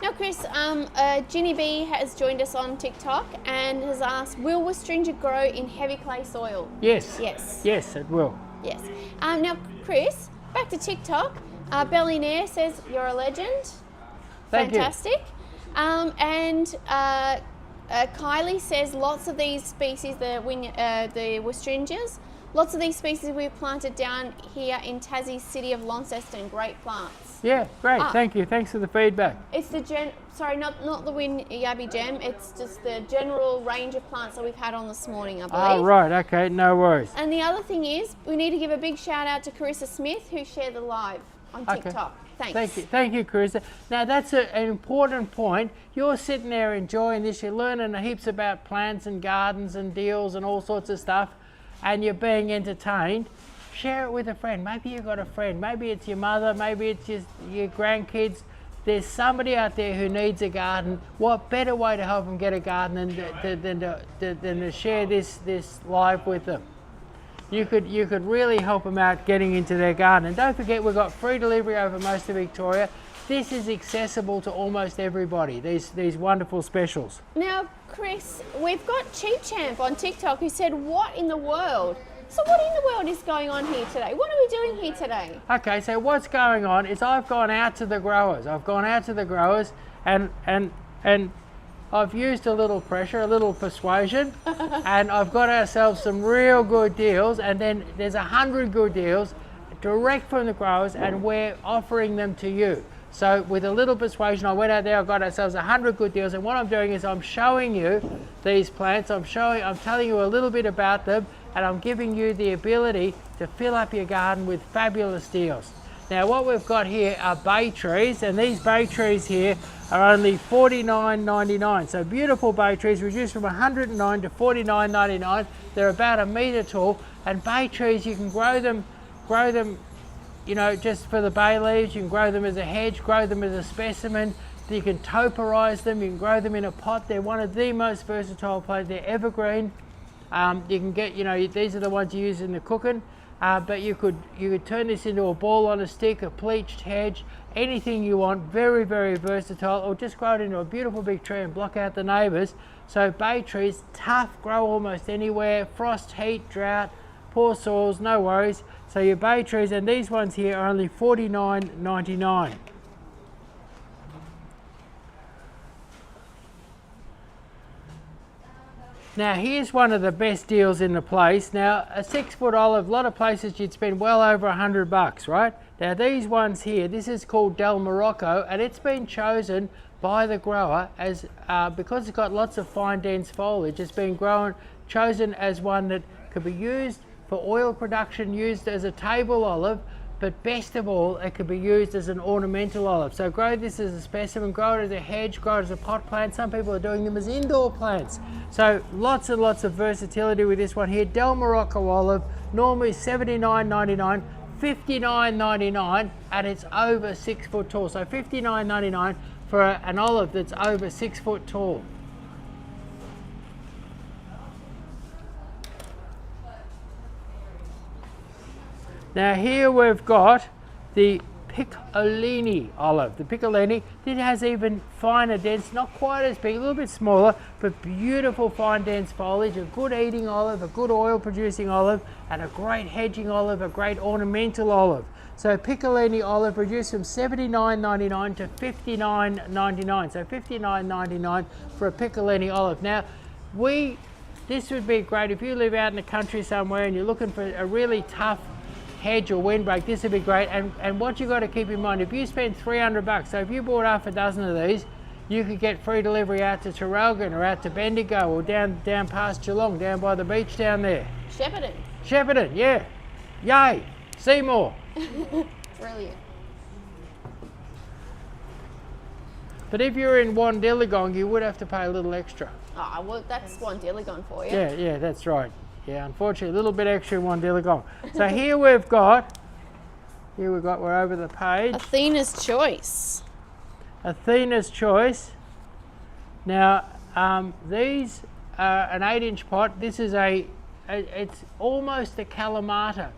Now, Chris, Ginny B has joined us on TikTok and has asked, will Westringia grow in heavy clay soil? Yes. Yes. Yes, it will. Yes. Now, Chris, back to TikTok. Bellinaire says you're a legend. Thank Fantastic. And Kylie says lots of these species, the Westringias, lots of these species we've planted down here in Tassie's city of Launceston. Great plants. Yeah, great. Thank you. Thanks for the feedback. It's the not the Wynyabbie Gem. It's just the general range of plants that we've had on this morning, I believe. Oh, right. Okay, no worries. And the other thing is, we need to give a big shout out to Carissa Smith, who shared the live on TikTok. Thanks. Thank you. Thank you, Carissa. Now, that's an important point. You're sitting there enjoying this. You're learning heaps about plants and gardens and deals and all sorts of stuff, and you're being entertained. Share it with a friend. Maybe you've got a friend. Maybe it's your mother. Maybe it's your grandkids. There's somebody out there who needs a garden. What better way to help them get a garden than to share this live with them? You could really help them out getting into their garden. And don't forget, we've got free delivery over most of Victoria. This is accessible to almost everybody, these wonderful specials. Now, Chris, we've got Cheap Champ on TikTok who said, what in the world? So what in the world is going on here today? What are we doing here today? Okay, so what's going on is I've gone out to the growers. And I've used a little pressure, a little persuasion, and I've got ourselves some real good deals, and then there's 100 good deals direct from the growers, and we're offering them to you. So with a little persuasion, I went out there, I got ourselves 100 good deals, and what I'm doing is I'm showing you these plants, I'm telling you a little bit about them, and I'm giving you the ability to fill up your garden with fabulous deals. Now what we've got here are bay trees, and these bay trees here are only $49.99. So beautiful bay trees reduced from $109 to $49.99. They're about a metre tall, and bay trees, you can grow them, you know, just for the bay leaves. You can grow them as a hedge, grow them as a specimen. You can toperize them, you can grow them in a pot. They're one of the most versatile plants. They're evergreen. You can get, you know, these are the ones you use in the cooking. but you could turn this into a ball on a stick, a pleached hedge, anything you want. Very, very versatile. Or just grow it into a beautiful big tree and block out the neighbours. So bay trees, tough, grow almost anywhere. Frost, heat, drought, poor soils, no worries. So your bay trees, and these ones here are only $49.99. Now here's one of the best deals in the place. Now a 6-foot olive, a lot of places you'd spend well over $100, right? Now these ones here, this is called Del Morocco, and it's been chosen by the grower as, because it's got lots of fine dense foliage, it's been chosen as one that could be used for oil production, used as a table olive, but best of all, it could be used as an ornamental olive. So grow this as a specimen, grow it as a hedge, grow it as a pot plant. Some people are doing them as indoor plants. So lots and lots of versatility with this one here. Del Morocco olive, normally $79.99, $59.99, and it's over 6 foot tall. So $59.99 for an olive that's over 6 foot tall. Now here we've got the Piccolini olive. The Piccolini, it has even finer dense, not quite as big, a little bit smaller, but beautiful fine dense foliage, a good eating olive, a good oil producing olive, and a great hedging olive, a great ornamental olive. So Piccolini olive reduced from $79.99 to $59.99. So $59.99 for a Piccolini olive. Now this would be great if you live out in the country somewhere and you're looking for a really tough hedge or windbreak. This would be great. And what you got to keep in mind, if you spend $300, so if you bought half a dozen of these, you could get free delivery out to Traralgon or out to Bendigo or down past Geelong, down by the beach down there. Shepparton, yeah. Yay, Seymour. Brilliant. But if you're in Wandilligong, you would have to pay a little extra. Oh, well, that's Wandilligong for you. Yeah, that's right. Yeah, unfortunately, a little bit extra in Wandilligong. So here we've got, we're over the page. Athena's Choice. Athena's Choice. Now, these are an 8-inch pot. This is it's almost a Kalamata.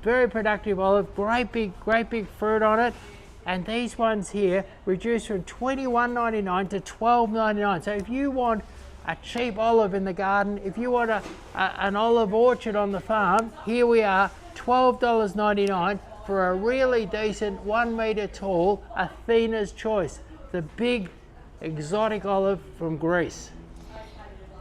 Very productive olive, great big fruit on it. And these ones here reduced from $21.99 to $12.99. So if you want a cheap olive in the garden, if you want an olive orchard on the farm, here we are, $12.99 for a really decent 1 metre tall Athena's Choice, the big exotic olive from Greece.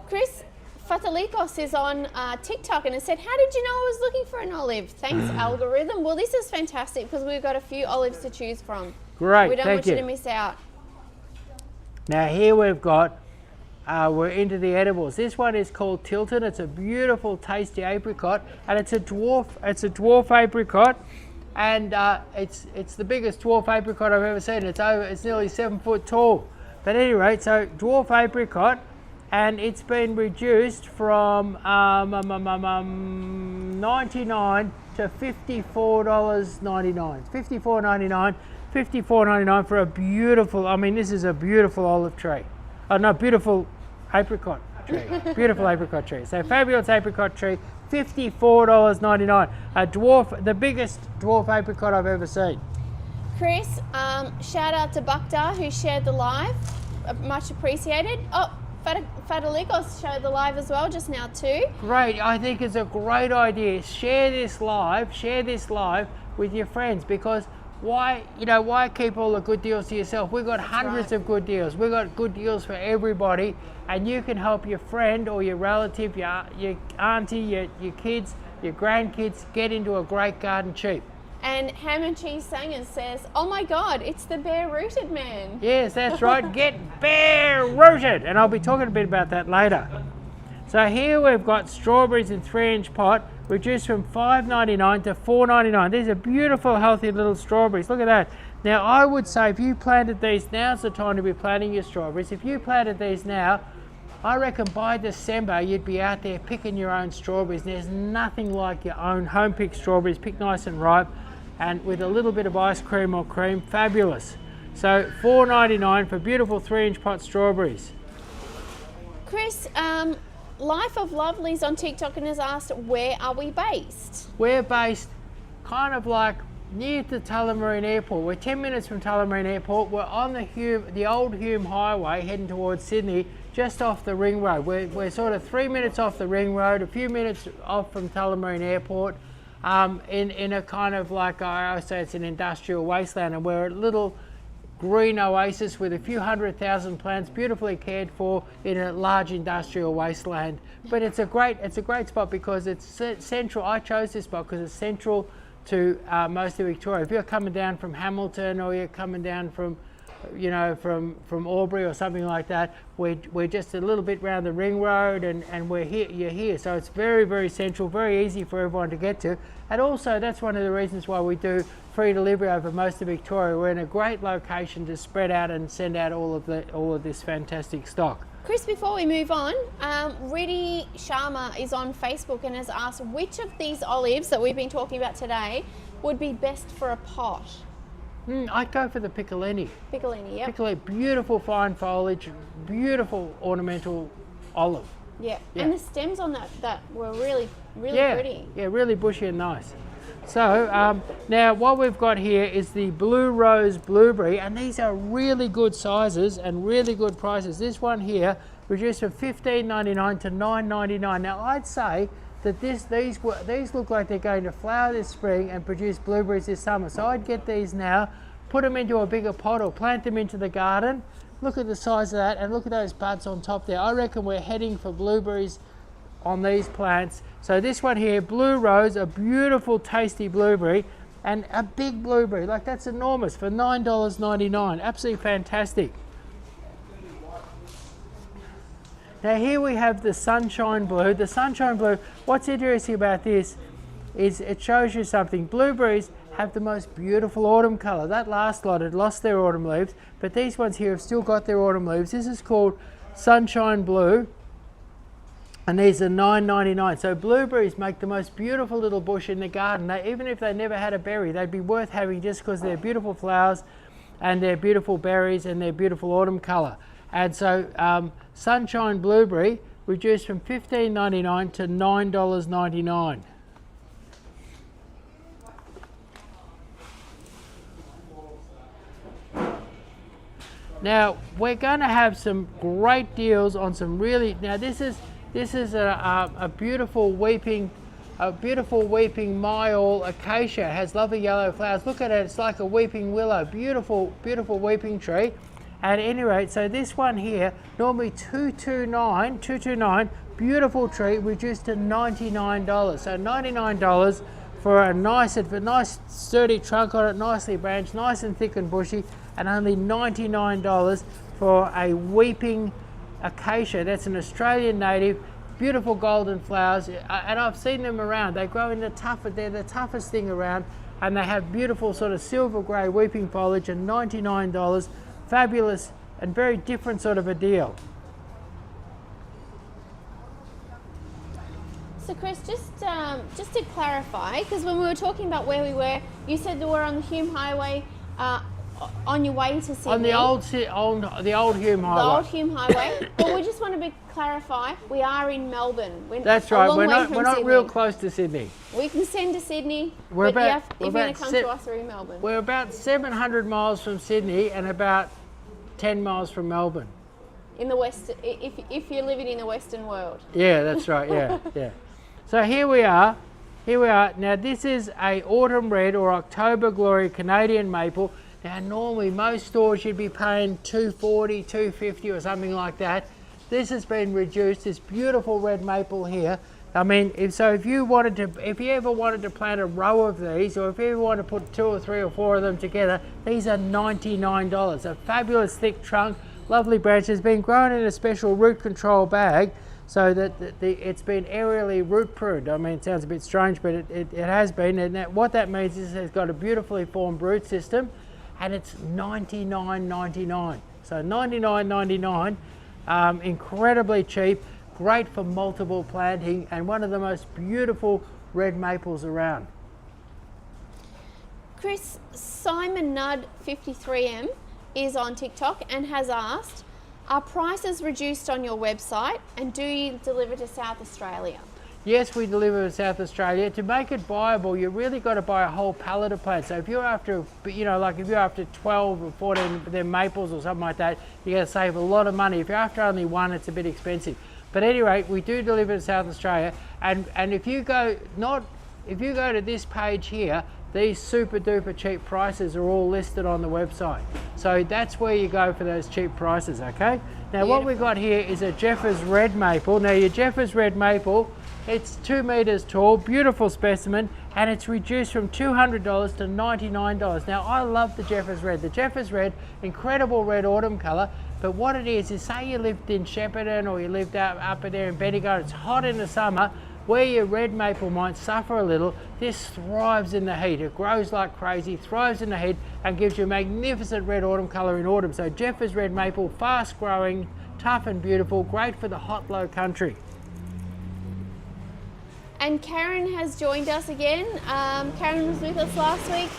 Chris, Fatalikos is on TikTok and it said, how did you know I was looking for an olive? Thanks, algorithm. Well, this is fantastic because we've got a few olives to choose from. Great, we don't want you to miss out. Now here we've got, we're into the edibles. This one is called Tilton. It's a beautiful, tasty apricot, and it's a dwarf apricot, and it's the biggest dwarf apricot I've ever seen. It's nearly 7 foot tall. But at any rate, so dwarf apricot, and it's been reduced from $99 to $54.99. $54.99, $54.99 for a beautiful. I mean, this is a beautiful olive tree. Oh no, beautiful apricot tree. Beautiful apricot tree. So fabulous apricot tree, $54.99. A dwarf, the biggest dwarf apricot I've ever seen. Chris, shout out to Bukta who shared the live. Much appreciated. Oh, Fatalikos showed the live as well just now too. Great, I think it's a great idea. Share this live with your friends, because why keep all the good deals to yourself? We've got hundreds of good deals. We've got good deals for everybody, and you can help your friend or your relative, your auntie, your kids, your grandkids get into a great garden cheap. And Ham and Cheese Sangers says, oh my God, it's the bare-rooted man. Yes, that's right, get bare-rooted. And I'll be talking a bit about that later. So here we've got strawberries in 3-inch pot, reduced from $5.99 to $4.99. These are beautiful, healthy little strawberries. Look at that. Now, I would say if you planted these, now's the time to be planting your strawberries. If you planted these now, I reckon by December you'd be out there picking your own strawberries. There's nothing like your own home-picked strawberries, picked nice and ripe, and with a little bit of ice cream or cream, fabulous. So $4.99 for beautiful 3-inch pot strawberries. Chris, Life of Lovely's on TikTok and has asked, where are we based? We're based kind of like near to Tullamarine Airport. We're 10 minutes from Tullamarine Airport. We're on the old Hume Highway heading towards Sydney, just off the ring road. We're sort of 3 minutes off the ring road, a few minutes off from Tullamarine Airport, in a kind of like, I say it's an industrial wasteland, and we're a little green oasis with a few 100,000 plants, beautifully cared for in a large industrial wasteland. But it's a great spot because it's central. I chose this spot because it's central to most of Victoria. If you're coming down from Hamilton or you're coming down from, you know, from Albury or something like that, we're just a little bit round the ring road, and we're here. You're here, so it's very, very central, very easy for everyone to get to. And also, that's one of the reasons why we do free delivery over most of Victoria. We're in a great location to spread out and send out all of this fantastic stock. Chris, before we move on, Riddhi Sharma is on Facebook and has asked which of these olives that we've been talking about today would be best for a pot. I'd go for the Piccolini. Piccolini, yeah. Piccolini, beautiful fine foliage, beautiful ornamental olive. Yeah, Yeah. and the stems on that were really pretty. Yeah, really bushy and nice. So now what we've got here is the Blue Rose Blueberry, and these are really good sizes and really good prices. This one here reduced from $15.99 to $9.99. Now I'd say that these look like they're going to flower this spring and produce blueberries this summer. So I'd get these now, put them into a bigger pot or plant them into the garden. Look at the size of that, and look at those buds on top there. I reckon we're heading for blueberries on these plants. So this one here, Blue Rose, a beautiful tasty blueberry, and a big blueberry, like that's enormous, for $9.99. Absolutely fantastic. Now here we have the Sunshine Blue. The Sunshine Blue, what's interesting about this is it shows you something. Blueberries have the most beautiful autumn colour. That last lot had lost their autumn leaves, but these ones here have still got their autumn leaves. This is called Sunshine Blue, and these are $9.99. So blueberries make the most beautiful little bush in the garden. Even if they never had a berry, they'd be worth having just because they're beautiful flowers and they're beautiful berries and they're beautiful autumn colour. And so Sunshine Blueberry reduced from $15.99 to $9.99. Now we're going to have some great deals on some really. Now this is a beautiful Weeping Myall acacia. It has lovely yellow flowers. Look at it, it's like a weeping willow. Beautiful weeping tree. At any rate, so this one here, normally $229, beautiful tree, reduced to $99. So $99 for a nice sturdy trunk on it, nicely branched, nice and thick and bushy, and only $99 for a weeping acacia. That's an Australian native, beautiful golden flowers, and I've seen them around. They grow in they're the toughest thing around, and they have beautiful sort of silver grey weeping foliage, and $99. Fabulous and very different sort of a deal. So Chris, just to clarify, because when we were talking about where we were, you said that we're on the Hume Highway, on your way to Sydney. On the old Hume Highway. The old Hume Highway. But we just want to clarify, we are in Melbourne. That's right. We're not real close to Sydney. We can send to Sydney, if you're going to come to us, we're in Melbourne. We're about 700 miles from Sydney and about 10 miles from Melbourne. In the west, if you're living in the Western world. Yeah, that's right. Yeah. So here we are. Now this is a Autumn Red or October Glory Canadian maple. Now normally most stores you'd be paying $240, $250 or something like that. This has been reduced. This beautiful red maple here. I mean, if you ever wanted to plant a row of these, or if you ever want to put 2 or 3 or 4 of them together, these are $99. A fabulous thick trunk, lovely branches, been grown in a special root control bag, so that it's been aerially root pruned. I mean, it sounds a bit strange, but it has been. And what that means is it's got a beautifully formed root system, and it's $99.99. So $99.99, incredibly cheap. Great for multiple planting, and one of the most beautiful red maples around. Chris, Simon Nudd 53M is on TikTok and has asked, Are prices reduced on your website, and do you deliver to South Australia? Yes, we deliver to South Australia. To make it viable, you really got to buy a whole pallet of plants. So if you're after, you know, like if you're after 12 or 14 of them maples or something like that, you're going to save a lot of money. If you're after only one, it's a bit expensive. But at any rate, we do deliver to South Australia. And if you go to this page here, these super duper cheap prices are all listed on the website. So that's where you go for those cheap prices, okay? Now what we've got here is a Jeffers Red Maple. Now your Jeffers Red Maple, it's 2 meters tall, beautiful specimen, and it's reduced from $200 to $99. Now I love the Jeffers Red. The Jeffers Red, incredible red autumn color, but what it is say you lived in Shepparton or you lived up there in Bendigo, it's hot in the summer, where your red maple might suffer a little, this thrives in the heat. It grows like crazy, thrives in the heat, and gives you a magnificent red autumn colour in autumn. So Jeffers Red Maple, fast growing, tough and beautiful, great for the hot low country. And Karen has joined us again. Karen was with us last week.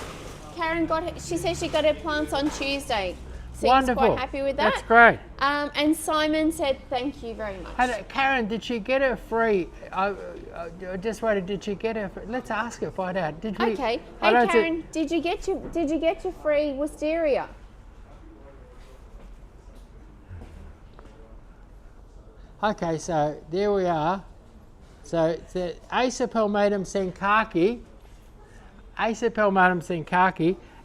Karen she says she got her plants on Tuesday. Seems wonderful. Quite happy with that. That's great. And Simon said thank you very much. And Karen, did she get her free? I just wondered, did she get her? Let's ask her, find out. Did we? Okay. Hey Karen, did you get your free wisteria? Okay, so there we are. So it's the Acer palmatum senkaki,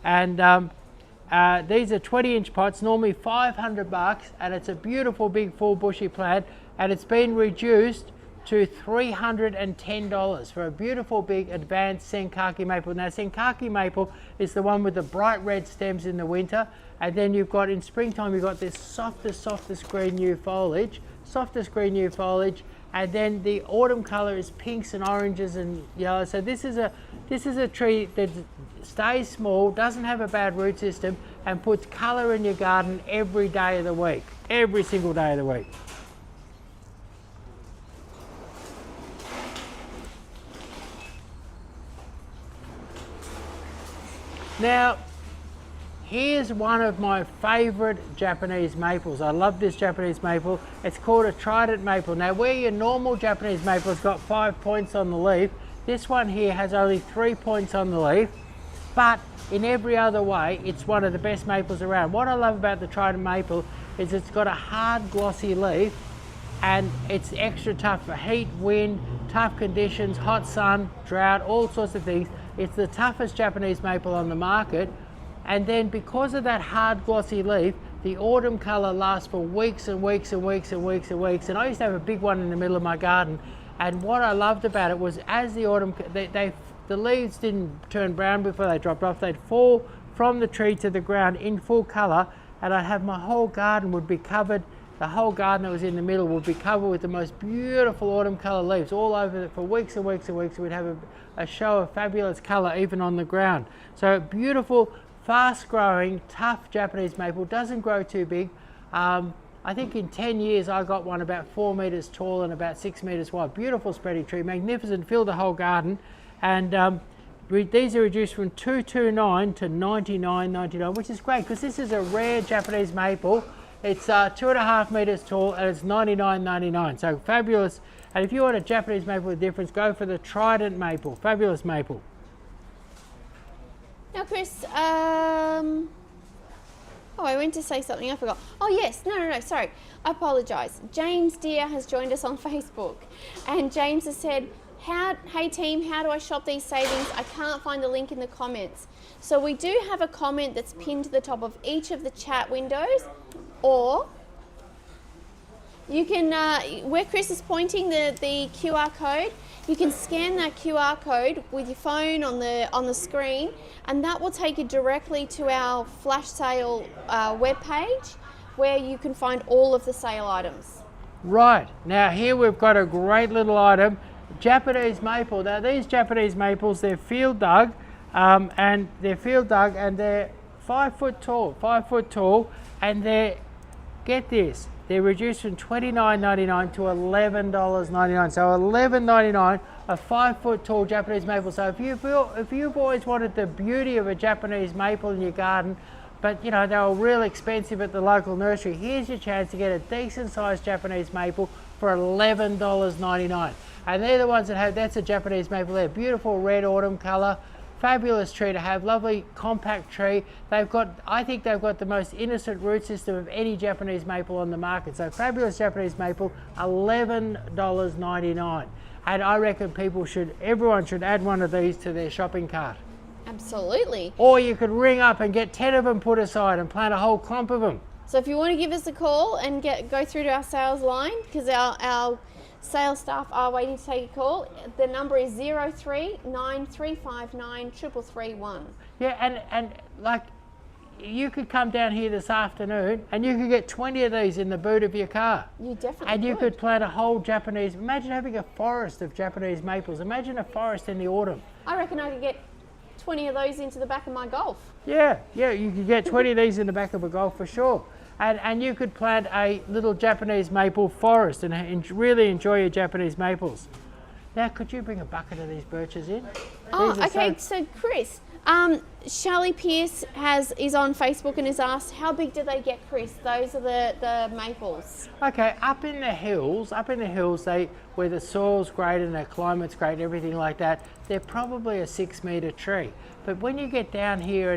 and these are 20-inch pots, normally $500, and it's a beautiful big full bushy plant, and it's been reduced to $310 for a beautiful big advanced senkaki maple. Now senkaki maple is the one with the bright red stems in the winter, and then you've got in springtime you've got this softest green new foliage, and then the autumn color is pinks and oranges and yellow. So this is a tree that stays small, doesn't have a bad root system, and puts color in your garden every day of the week, every single day of the week. Now, here's one of my favorite Japanese maples. I love this Japanese maple. It's called a trident maple. Now, where your normal Japanese maple has got 5 points on the leaf, this one here has only 3 points on the leaf, but in every other way, it's one of the best maples around. What I love about the trident maple is it's got a hard, glossy leaf, and it's extra tough for heat, wind, tough conditions, hot sun, drought, all sorts of things. It's the toughest Japanese maple on the market. And then because of that hard glossy leaf, the autumn colour lasts for weeks and weeks and weeks and weeks and weeks. And I used to have a big one in the middle of my garden. And what I loved about it was as the autumn, the leaves didn't turn brown before they dropped off. They'd fall from the tree to the ground in full colour. And I'd have my whole garden would be covered, the whole garden that was in the middle would be covered with the most beautiful autumn colour leaves all over it for weeks and weeks and weeks. We'd have a show of fabulous colour even on the ground. So beautiful, fast growing, tough Japanese maple, doesn't grow too big. I think in 10 years I got one about 4 meters tall and about 6 meters wide. Beautiful spreading tree, magnificent, filled the whole garden. And these are reduced from $229 to $99.99, which is great because this is a rare Japanese maple. It's 2.5 meters tall and it's $99.99, so fabulous. And if you want a Japanese maple with difference, go for the trident maple, fabulous maple. Now, Chris, oh, I went to say something, I forgot. Oh, yes, no, sorry, I apologise. James Deere has joined us on Facebook, and James has said, hey team, how do I shop these savings? I can't find the link in the comments. So we do have a comment that's pinned to the top of each of the chat windows, or you can, where Chris is pointing the QR code, you can scan that QR code with your phone on the screen, and that will take you directly to our flash sale webpage where you can find all of the sale items. Right, now here we've got a great little item, Japanese maple. Now these Japanese maples, they're field dug, and they're 5 foot tall, and they're, get this, they're reduced from $29.99 to $11.99. So $11.99, a 5 foot tall Japanese maple. So if you've always wanted the beauty of a Japanese maple in your garden, but you know, they were real expensive at the local nursery. Here's your chance to get a decent sized Japanese maple for $11.99. And they're the ones that have, that's a Japanese maple there, beautiful red autumn colour, fabulous tree to have, lovely compact tree. They've got, I think they've got the most innocent root system of any Japanese maple on the market. So fabulous Japanese maple, $11.99. And I reckon everyone should add one of these to their shopping cart. Absolutely. Or you could ring up and get 10 of them put aside and plant a whole clump of them. So if you want to give us a call and go through to our sales line, because our sales staff are waiting to take a call, the number is 0393593331. Yeah, and like, you could come down here this afternoon and you could get 20 of these in the boot of your car. You definitely And you could plant a whole Japanese, imagine having a forest of Japanese maples. Imagine a forest in the autumn. I reckon I could get 20 of those into the back of my Golf. Yeah, you could get 20 of these in the back of a Golf for sure. And you could plant a little Japanese maple forest and really enjoy your Japanese maples. Now, could you bring a bucket of these birches in? Oh, okay. So Chris, Shelley Pierce is on Facebook and has asked, how big do they get, Chris? Those are the maples. Okay, up in the hills, where the soil's great and the climate's great and everything like that, they're probably a 6 metre tree. But when you get down here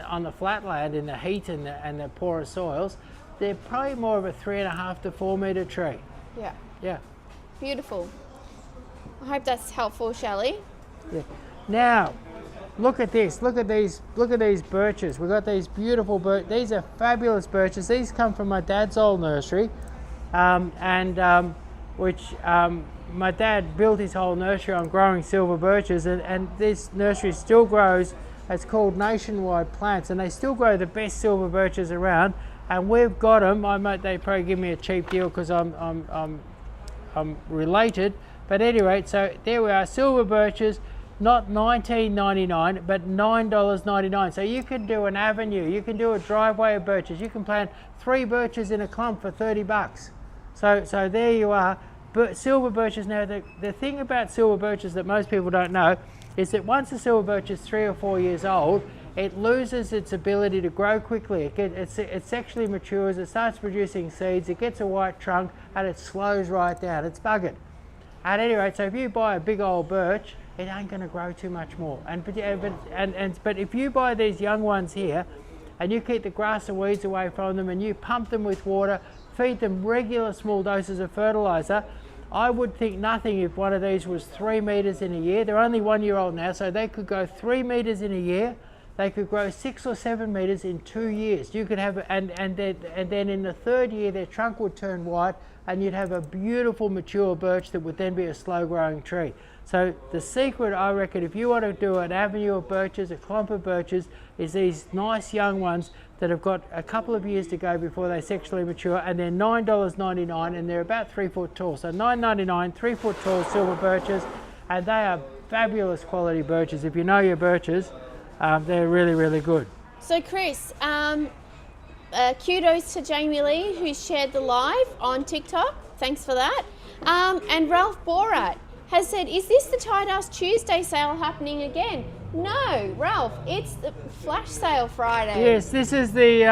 on the flatland in the heat and the poorer soils, they're probably more of a 3.5 to 4 metre tree. Yeah. Yeah. Beautiful. I hope that's helpful, Shelley. Yeah. Now, look at this. Look at these birches. We've got these beautiful birches. These are fabulous birches. These come from my dad's old nursery, which my dad built his whole nursery on growing silver birches, and this nursery still grows. It's called Nationwide Plants, and they still grow the best silver birches around. And we've got them. They probably give me a cheap deal because I'm related. But anyway, so there we are, silver birches, not $19.99, but $9.99. So you can do an avenue, you can do a driveway of birches, you can plant 3 birches in a clump for $30. So there you are, silver birches. Now the thing about silver birches that most people don't know is that once a silver birch is 3 or 4 years old, it loses its ability to grow quickly. It sexually matures, it starts producing seeds, it gets a white trunk, and it slows right down. It's buggered. At any rate, so if you buy a big old birch, it ain't going to grow too much more. But if you buy these young ones here, and you keep the grass and weeds away from them, and you pump them with water, feed them regular small doses of fertiliser, I would think nothing if one of these was 3 metres in a year. They're only 1 year old now, so they could go 3 metres in a year. They could grow 6 or 7 metres in 2 years. You could have, and then in the 3rd year, their trunk would turn white, and you'd have a beautiful mature birch that would then be a slow growing tree. So the secret, I reckon, if you want to do an avenue of birches, a clump of birches, is these nice young ones that have got a couple of years to go before they sexually mature, and they're $9.99, and they're about 3 foot tall. So $9.99, 3 foot tall silver birches, and they are fabulous quality birches. If you know your birches, they're really, really good. So Chris, kudos to Jamie Lee, who shared the live on TikTok. Thanks for that. And Ralph Borat has said, is this the Tight Ass Tuesday sale happening again? No, Ralph, it's the flash sale Friday. Yes, this is the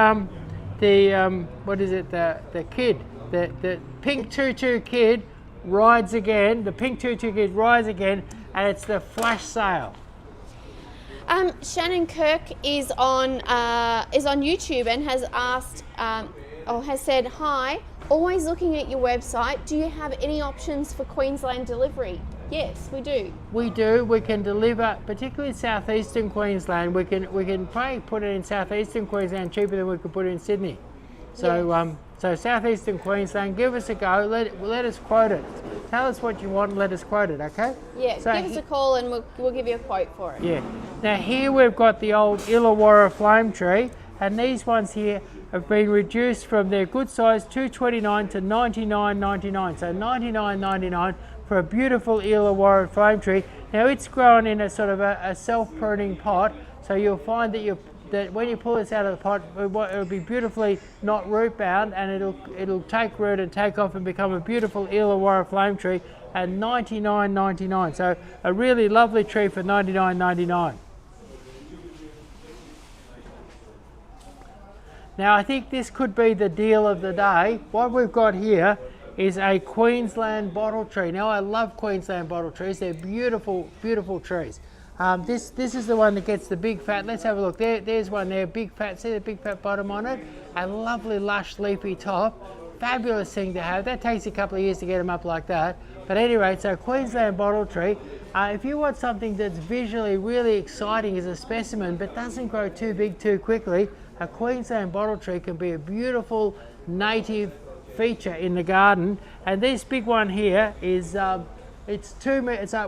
what is it? The kid, the Pink Tutu Kid rides again. The Pink Tutu Kid rides again, and it's the flash sale. Shannon Kirk is on YouTube and has asked, or has said, hi, always looking at your website. Do you have any options for Queensland delivery? Yes, we do. We do. We can deliver, particularly southeastern Queensland. We can probably put it in southeastern Queensland cheaper than we could put it in Sydney. So yes. So southeastern Queensland, give us a go. Let us quote it. Tell us what you want and let us quote it, okay? Yeah, so give us a call and we'll give you a quote for it. Yeah. Now here we've got the old Illawarra flame tree, and these ones here have been reduced from their good size $2.29 to $99.99. So $99.99 for a beautiful Illawarra flame tree. Now it's grown in a sort of a self-pruning pot, so you'll find that when you pull this out of the pot, it'll be beautifully not root bound, and it'll take root and take off and become a beautiful Illawarra flame tree at $99.99. So a really lovely tree for $99.99. Now I think this could be the deal of the day. What we've got here is a Queensland bottle tree. Now I love Queensland bottle trees. They're beautiful, beautiful trees. This is the one that gets the big fat. Let's have a look. There's one there, big fat. See the big fat bottom on it? A lovely lush leafy top. Fabulous thing to have. That takes a couple of years to get them up like that. But anyway, so Queensland bottle tree. If you want something that's visually really exciting as a specimen but doesn't grow too big too quickly, a Queensland bottle tree can be a beautiful native feature in the garden. And this big one here is it's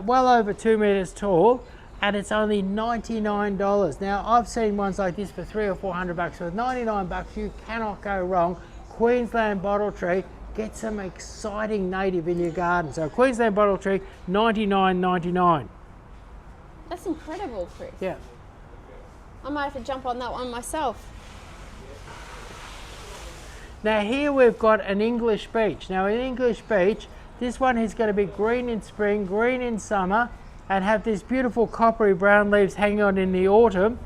well over 2 meters tall, and it's only $99. Now I've seen ones like this for $300 or $400. So with $99 you cannot go wrong. Queensland bottle tree, get some exciting native in your garden. So Queensland bottle tree, $99.99. That's incredible, Chris. Yeah. I might have to jump on that one myself. Now here we've got an English beech. Now an English beech, this one is going to be green in spring, green in summer, and have these beautiful coppery brown leaves hanging on in the autumn.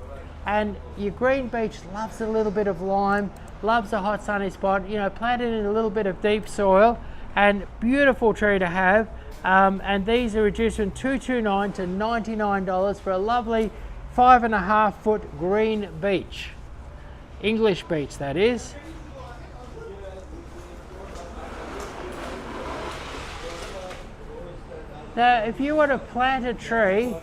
And your green beech loves a little bit of lime, loves a hot sunny spot, you know, planted in a little bit of deep soil, and beautiful tree to have. And these are reduced from $229 to $99 for a lovely 5.5 foot green beech. English beech, that is. Now, if you want to plant a tree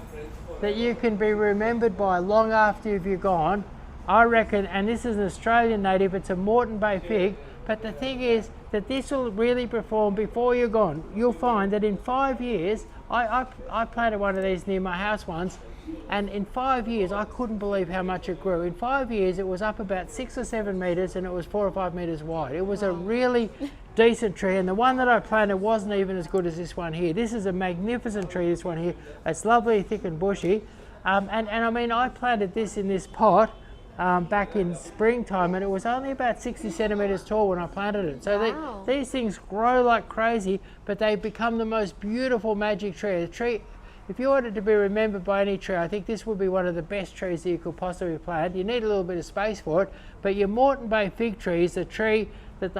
that you can be remembered by long after you're gone, I reckon, and this is an Australian native, it's a Moreton Bay fig, but the thing is that this will really perform before you're gone. You'll find that in 5 years, I planted one of these near my house once, and in 5 years I couldn't believe how much it grew. In 5 years it was up about 6 or 7 meters, and it was 4 or 5 meters wide. It was a really decent tree, and the one that I planted wasn't even as good as this one here. This is a magnificent tree, this one here. It's lovely, thick and bushy, and I mean, I planted this in this pot back in springtime, and it was only about 60 centimeters tall when I planted it. So wow. these things grow like crazy, but they become the most beautiful magic tree. A tree, if you wanted to be remembered by any tree, I think this would be one of the best trees that you could possibly plant. You need a little bit of space for it, but your Moreton Bay fig tree is a tree that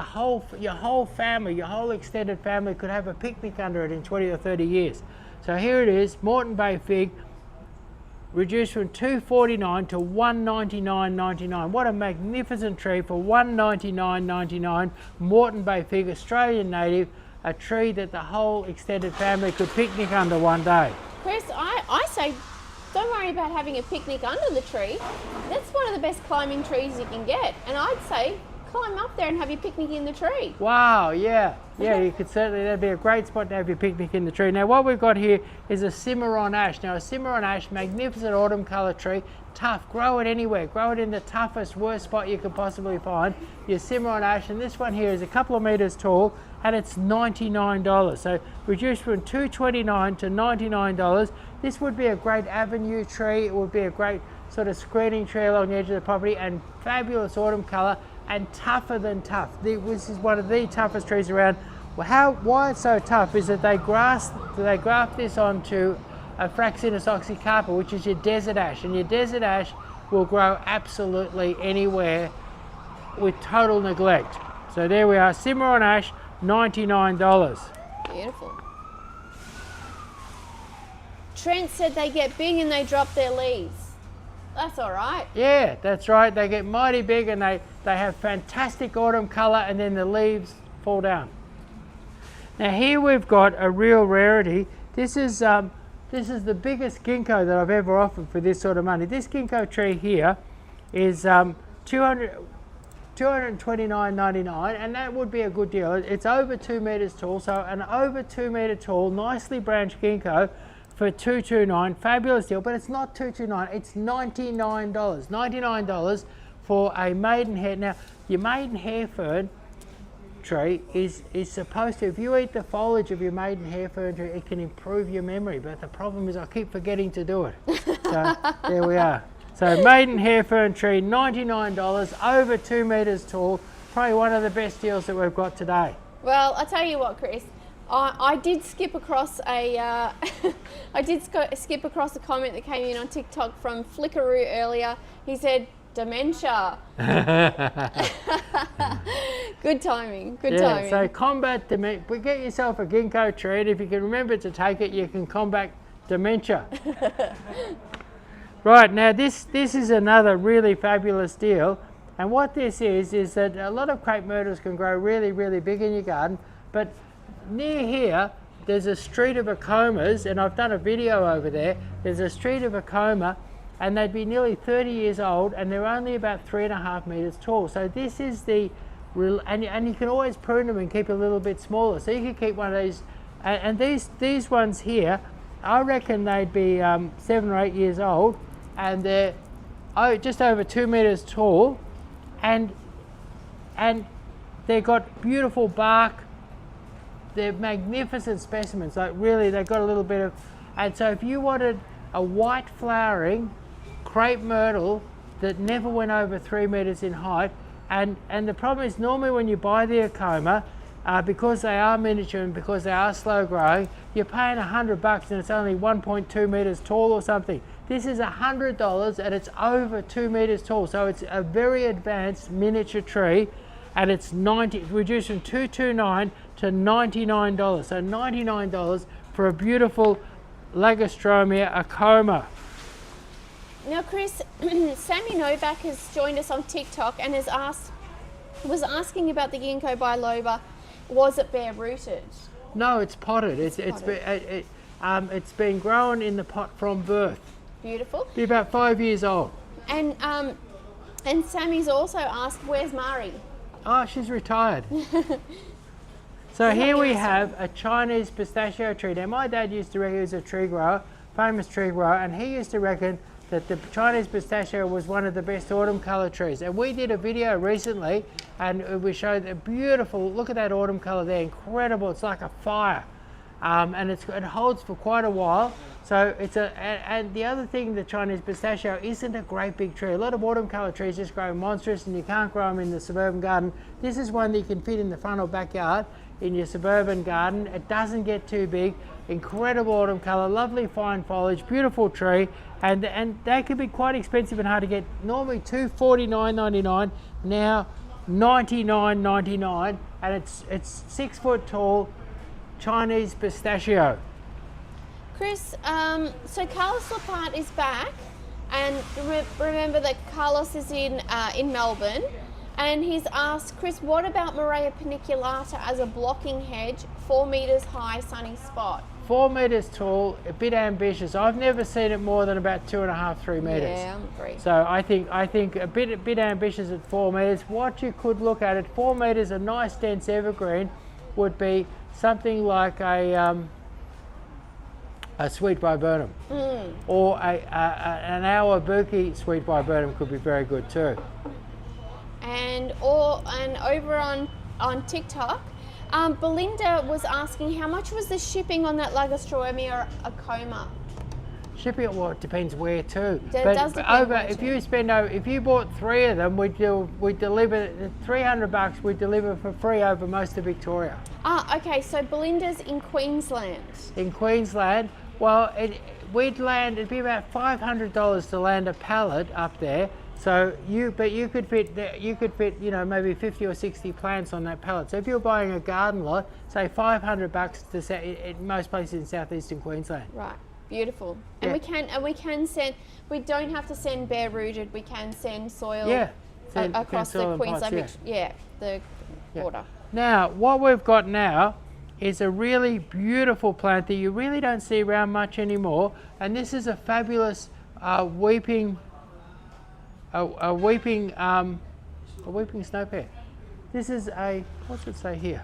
your whole family, your whole extended family could have a picnic under it in 20 or 30 years. So here it is, Moreton Bay fig, reduced from $249 to $199.99. What a magnificent tree for $199.99. Moreton Bay fig, Australian native, a tree that the whole extended family could picnic under one day. Chris, I say don't worry about having a picnic under the tree. That's one of the best climbing trees you can get. And I'd say climb up there and have your picnic in the tree. Wow, yeah, you could certainly, that'd be a great spot to have your picnic in the tree. Now what we've got here is a Cimarron ash. Now a Cimarron ash, magnificent autumn colour tree, tough, grow it anywhere, grow it in the toughest, worst spot you could possibly find, your Cimarron ash, and this one here is a couple of meters tall, and it's $99. So reduced from $229 to $99. This would be a great avenue tree. It would be a great sort of screening tree along the edge of the property, and fabulous autumn colour, and tougher than tough. This is one of the toughest trees around. Well, why it's so tough is that they graft this onto a Fraxinus oxycarpa, which is your desert ash, and your desert ash will grow absolutely anywhere with total neglect. So there we are, Cimarron ash, $99. Beautiful. Trent said they get big and they drop their leaves. That's all right. Yeah, that's right. They get mighty big, and they have fantastic autumn colour, and then the leaves fall down. Now here we've got a real rarity. This is the biggest ginkgo that I've ever offered for this sort of money. This ginkgo tree here is $229.99, and that would be a good deal. It's over 2 meters tall, so an over 2 meter tall, nicely branched ginkgo for $229, fabulous deal, but it's not $229, it's $99. $99 for a maidenhair. Now, your maidenhair fern tree is supposed to, if you eat the foliage of your maidenhair fern tree, it can improve your memory, but the problem is I keep forgetting to do it. So there we are. So maidenhair fern tree, $99, over 2 meters tall, probably one of the best deals that we've got today. Well, I tell you what, Chris, I did skip across a skip across a comment that came in on TikTok from Flickaroo earlier. He said, dementia. Good timing. Good Yeah, timing. so combat dementia. Get yourself a ginkgo tree, and if you can remember to take it, you can combat dementia. Right, now this is another really fabulous deal. And what this is that a lot of crepe myrtles can grow really, really big in your garden, but near here, there's a street of acomas, and I've done a video over there. There's a street of acoma, and they'd be nearly 30 years old, and they're only about 3.5 meters tall. So this is the real, and you can always prune them and keep a little bit smaller. So you can keep one of these, and these ones here, I reckon they'd be 7 or 8 years old, and they're just over 2 meters tall, and they've got beautiful bark. They're magnificent specimens. Like really, they've got a little bit of, and so if you wanted a white flowering crepe myrtle that never went over 3 meters in height, and the problem is normally when you buy the acoma, because they are miniature and because they are slow growing, you're paying $100 and it's only 1.2 meters tall or something. This is $100 and it's over 2 meters tall, so it's a very advanced miniature tree, and it's reduced from $229 to $99. So $99 for a beautiful Lagostromia acoma. Now, Chris, Sammy Novak has joined us on TikTok and was asking about the ginkgo biloba. Was it bare rooted? No, it's potted. It's been grown in the pot from birth. Beautiful. Be about 5 years old. And Sammy's also asked, where's Mari? Oh, she's retired. So here we have a Chinese pistachio tree. Now my dad used to reckon he was a tree grower, famous tree grower, and he used to reckon that the Chinese pistachio was one of the best autumn colour trees. And we did a video recently and we showed a beautiful, look at that autumn colour there, incredible, it's like a fire. And it holds for quite a while. So it's and the other thing, the Chinese pistachio isn't a great big tree. A lot of autumn colour trees just grow monstrous and you can't grow them in the suburban garden. This is one that you can fit in the front or backyard in your suburban garden. It doesn't get too big. Incredible autumn colour, lovely fine foliage, beautiful tree, and they can be quite expensive and hard to get. Normally $249.99, now $99.99, and it's 6 foot tall Chinese pistachio. Chris, so Carlos Lapart is back, and remember that Carlos is in Melbourne, and he's asked, Chris, what about Morea paniculata as a blocking hedge, 4 meters high, sunny spot? 4 meters tall, a bit ambitious. I've never seen it more than about 2.5, 3 meters. Yeah, I agree. So I think a bit ambitious at 4 meters. What you could look at 4 meters, a nice dense evergreen would be something like a sweet viburnum, or an Awabuki sweet viburnum could be very good too. And over on TikTok, Belinda was asking how much was the shipping on that Lagostromia acoma? Shipping, well, it depends where to. Does depend where if you bought 3 of them, we deliver $300. We deliver for free over most of Victoria. Ah, okay. So Belinda's in Queensland. In Queensland, well, it'd be about $500 to land a pallet up there. So you could fit maybe 50 or 60 plants on that pallet. So if you're buying a garden lot, say $500 in most places in southeastern Queensland. Right, beautiful. And we can send. We don't have to send bare rooted. We can send soil. Yeah. Across the Queensland. Pots, the border. Now what we've got now is a really beautiful plant that you really don't see around much anymore, and this is a fabulous weeping snow pear. This is what's it say here?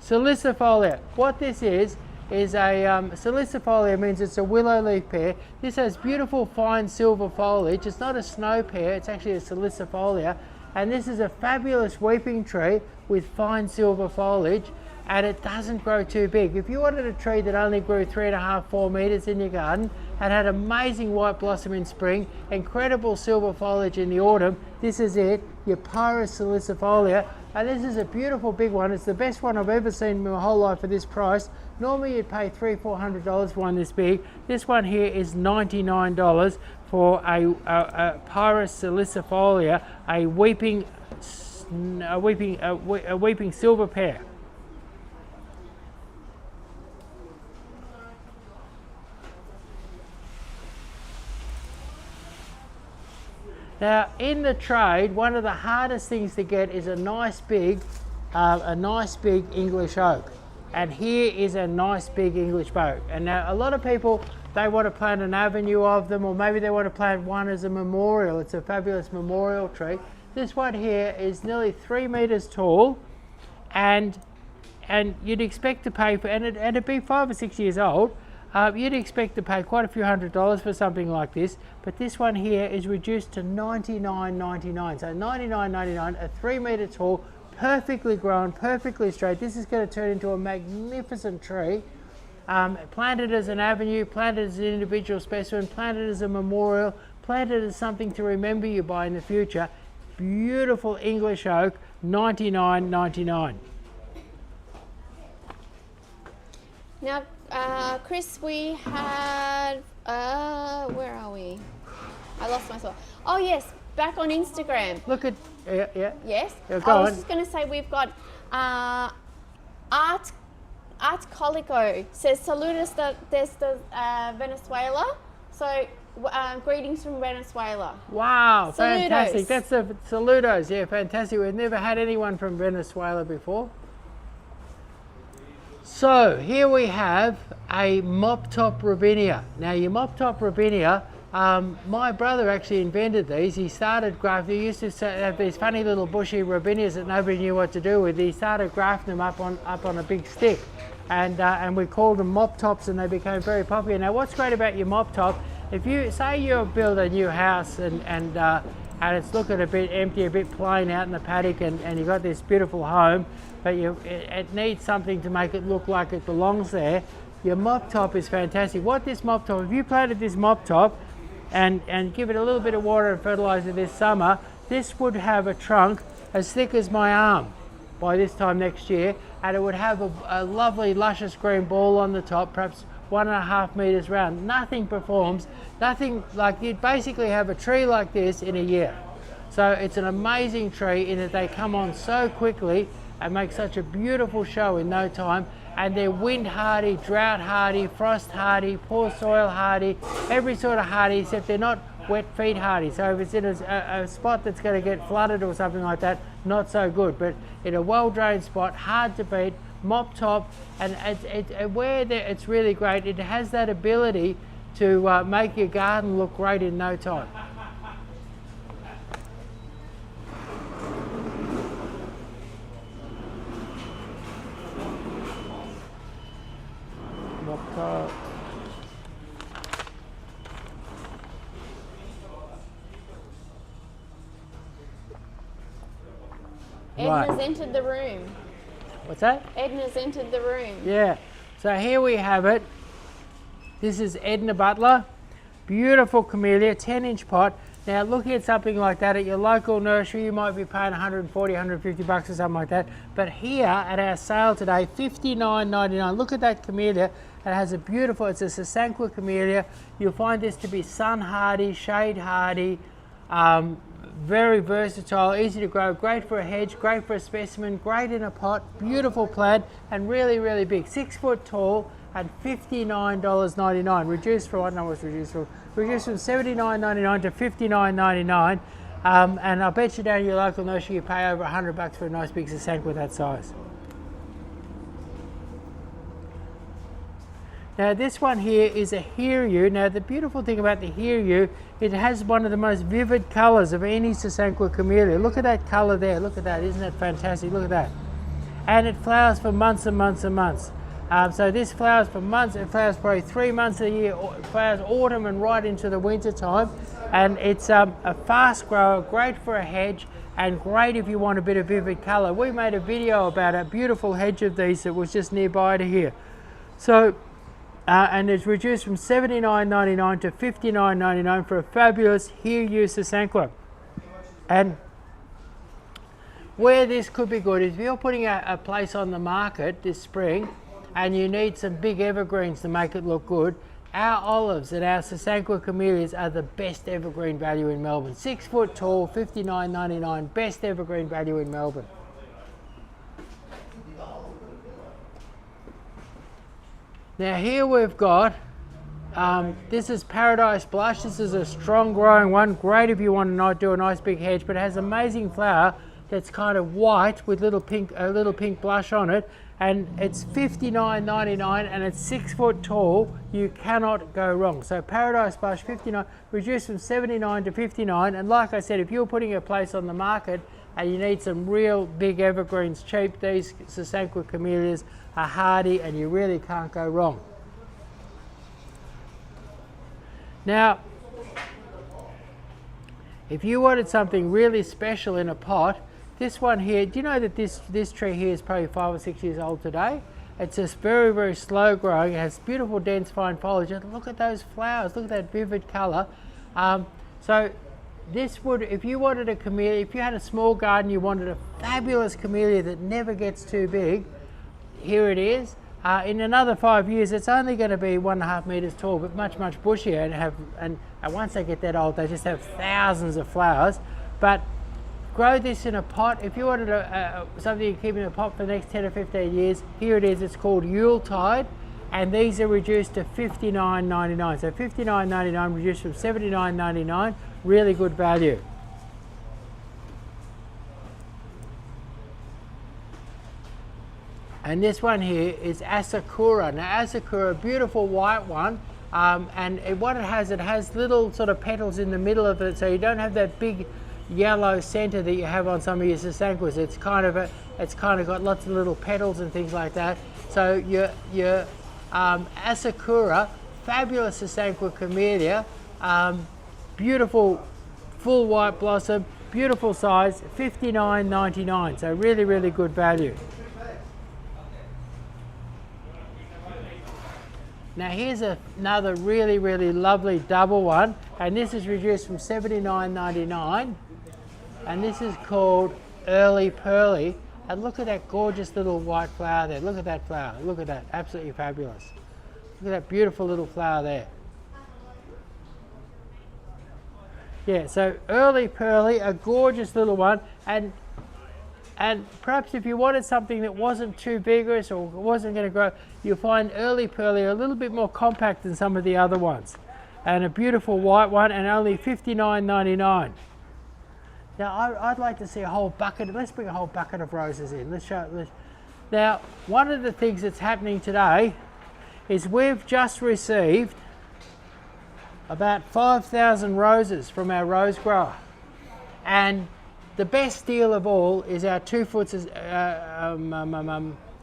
Salicifolia. What this is a salicifolia means it's a willow leaf pear. This has beautiful fine silver foliage. It's not a snow pear, it's actually a salicifolia. And this is a fabulous weeping tree with fine silver foliage, and it doesn't grow too big. If you wanted a tree that only grew 3.5, 4 meters in your garden and had amazing white blossom in spring, incredible silver foliage in the autumn, this is it, your Pyrus salicifolia. And this is a beautiful big one. It's the best one I've ever seen in my whole life for this price. Normally you'd pay $300-400 for one this big. This one here is $99 for a Pyrus salicifolia, a weeping silver pear. Now, in the trade, one of the hardest things to get is a nice big English oak. And here is a nice big English oak. And now, a lot of people, they want to plant an avenue of them, or maybe they want to plant one as a memorial. It's a fabulous memorial tree. This one here is nearly 3 meters tall, and you'd expect to pay for, and it'd be 5 or 6 years old. You'd expect to pay quite a few $100s for something like this, but this one here is reduced to $99.99. So $99.99, a 3 meter tall, perfectly grown, perfectly straight. This is going to turn into a magnificent tree. Planted as an avenue, planted as an individual specimen, planted as a memorial, planted as something to remember you by in the future. Beautiful English oak, $99.99. Now, Chris, we had, where are we? I lost myself. Oh yes, back on Instagram. Look at, yeah. Yes. Yeah, I was just going to say we've got Art Colico says saludos desde Venezuela. So greetings from Venezuela. Wow, Saludos. fantastic. That's the saludos. Yeah, fantastic. We've never had anyone from Venezuela before. So here we have a mop top Robinia. Now your mop top Robinia, my brother actually invented these. He started grafting. He used to have these funny little bushy Robinias that nobody knew what to do with. He started grafting them up on a big stick, and we called them mop tops, and they became very popular. Now what's great about your mop top, if you say you build a new house and it's looking a bit empty, a bit plain out in the paddock, and you've got this beautiful home, but it needs something to make it look like it belongs there, your mop top is fantastic. What this mop top, if you planted this mop top and give it a little bit of water and fertilizer this summer, this would have a trunk as thick as my arm by this time next year, and it would have a lovely luscious green ball on the top, perhaps 1.5 meters round. Nothing performs, nothing like, you'd basically have a tree like this in a year. So it's an amazing tree in that they come on so quickly and make such a beautiful show in no time, and they're wind hardy, drought hardy, frost hardy, poor soil hardy, every sort of hardy, except they're not wet feet hardy. So if it's in a spot that's going to get flooded or something like that, not so good. But in a well-drained spot, hard to beat, mop top, and it's really great. It has that ability to make your garden look great in no time. Mop top. Edna's entered the room. What's that? Edna's entered the room. Yeah. So here we have it. This is Edna Butler. Beautiful camellia, 10-inch pot. Now looking at something like that at your local nursery, you might be paying 140, 150 bucks or something like that. But here at our sale today, $59.99. Look at that camellia. It has a beautiful, it's a Sasanqua camellia. You'll find this to be sun hardy, shade hardy, very versatile, easy to grow, great for a hedge, great for a specimen, great in a pot, beautiful plant, and really, really big. 6 foot tall and $59.99. Reduced from, I don't know what's reduced from. Reduced from $79.99 to $59.99. And I'll bet you down your local nursery you pay over 100 bucks for a nice big Sasanqua that size. Now this one here is a Hiryu. Now the beautiful thing about the Hiryu, it has one of the most vivid colours of any Sasanqua camellia. Look at that colour there, look at that, isn't that fantastic? Look at that. And it flowers for months and months and months. So this flowers for months, it flowers probably 3 months a year, it flowers autumn and right into the winter time. And it's a fast grower, great for a hedge, and great if you want a bit of vivid colour. We made a video about a beautiful hedge of these that was just nearby to here. So, and it's reduced from $79.99 to $59.99 for a fabulous Hiryu Sasanqua. And where this could be good is if you're putting a place on the market this spring and you need some big evergreens to make it look good, our olives and our Sasanqua camellias are the best evergreen value in Melbourne. 6 foot tall, $59.99, best evergreen value in Melbourne. Now here we've got, this is Paradise Blush. This is a strong growing one, great if you want to not do a nice big hedge, but it has amazing flower that's kind of white with a little pink blush on it, and it's $59.99 and it's 6 foot tall. You cannot go wrong. So Paradise Blush 59, reduced from 79 to 59, and like I said, if you're putting a place on the market and you need some real big evergreens cheap, these Sasanqua camellias are hardy and you really can't go wrong. Now, if you wanted something really special in a pot, this one here, do you know that this tree here is probably 5 or 6 years old today? It's just very, very slow growing. It has beautiful, dense, fine foliage. And look at those flowers. Look at that vivid colour. So this would, if you wanted a camellia, if you had a small garden, you wanted a fabulous camellia that never gets too big, here it is. In another 5 years, it's only going to be 1.5 metres tall, but much, much bushier. And once they get that old, they just have thousands of flowers. But grow this in a pot. If you wanted something you keep in a pot for the next 10 or 15 years, here it is. It's called Yuletide, and these are reduced to $59.99. So $59.99 reduced from $79.99. Really good value. And this one here is Asakura. Now Asakura, beautiful white one, what it has little sort of petals in the middle of it, so you don't have that big yellow center that you have on some of your Sasanquas. It's kind of got lots of little petals and things like that. So your Asakura, fabulous Sasanqua camellia, beautiful full white blossom, beautiful size, $59.99. So really, really good value. Now here's another really, really lovely double one, and this is reduced from $79.99, and this is called Early Pearly. And look at that gorgeous little white flower there. Look at that flower. Look at that. Absolutely fabulous. Look at that beautiful little flower there. Yeah, so Early Pearly, a gorgeous little one, and perhaps if you wanted something that wasn't too vigorous or wasn't going to grow, you'll find Early Pearly a little bit more compact than some of the other ones. And a beautiful white one, and only $59.99. Now I'd like to see a whole bucket. Let's bring a whole bucket of roses in. Let's show it. Now, one of the things that's happening today is we've just received about 5,000 roses from our rose grower, and the best deal of all is our 2 foot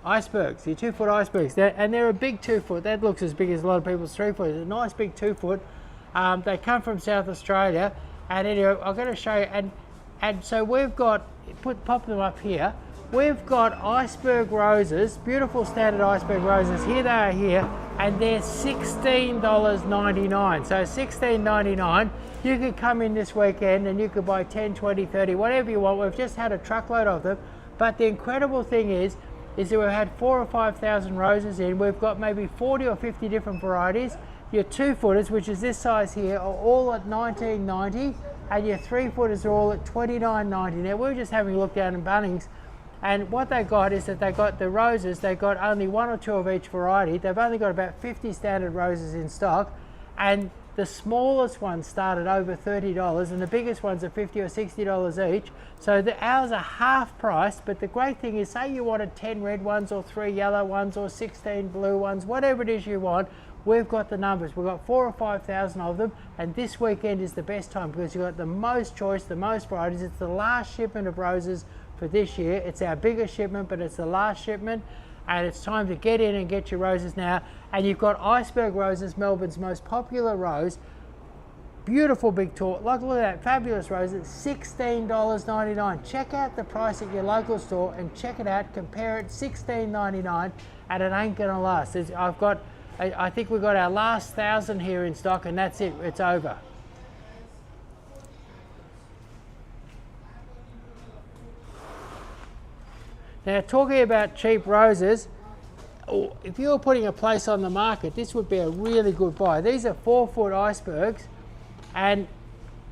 icebergs, your 2 foot icebergs. And they're a big 2 foot. That looks as big as a lot of people's 3 foot. It's a nice big 2 foot. They come from South Australia. And anyway, I'm going to show you. And so we've got, pop them up here. We've got iceberg roses, beautiful standard iceberg roses. Here they are here, and they're $16.99. So $16.99. You could come in this weekend and you could buy 10, 20, 30, whatever you want. We've just had a truckload of them. But the incredible thing is that we've had 4,000 or 5,000 roses in. We've got maybe 40 or 50 different varieties. Your 2 footers, which is this size here, are all at $19.90, and your 3 footers are all at $29.90. Now we were just having a look down in Bunnings, and what they got is that they got the roses, they got only 1 or 2 of each variety. They've only got about 50 standard roses in stock, and the smallest ones start at over $30, and the biggest ones are $50 or $60 each. So ours are half price, but the great thing is, say you wanted 10 red ones or 3 yellow ones or 16 blue ones, whatever it is you want, we've got the numbers. We've got 4,000 or 5,000 of them, and this weekend is the best time because you've got the most choice, the most varieties. It's the last shipment of roses for this year. It's our biggest shipment, but it's the last shipment, and it's time to get in and get your roses now. And you've got iceberg roses, Melbourne's most popular rose. Beautiful big tall, look at that fabulous rose. It's $16.99. Check out the price at your local store and check it out, compare it. $16.99, and it ain't gonna last. I think we've got our last 1,000 here in stock, and that's it, it's over. Now, talking about cheap roses, if you were putting a place on the market, this would be a really good buy. These are 4-foot icebergs, and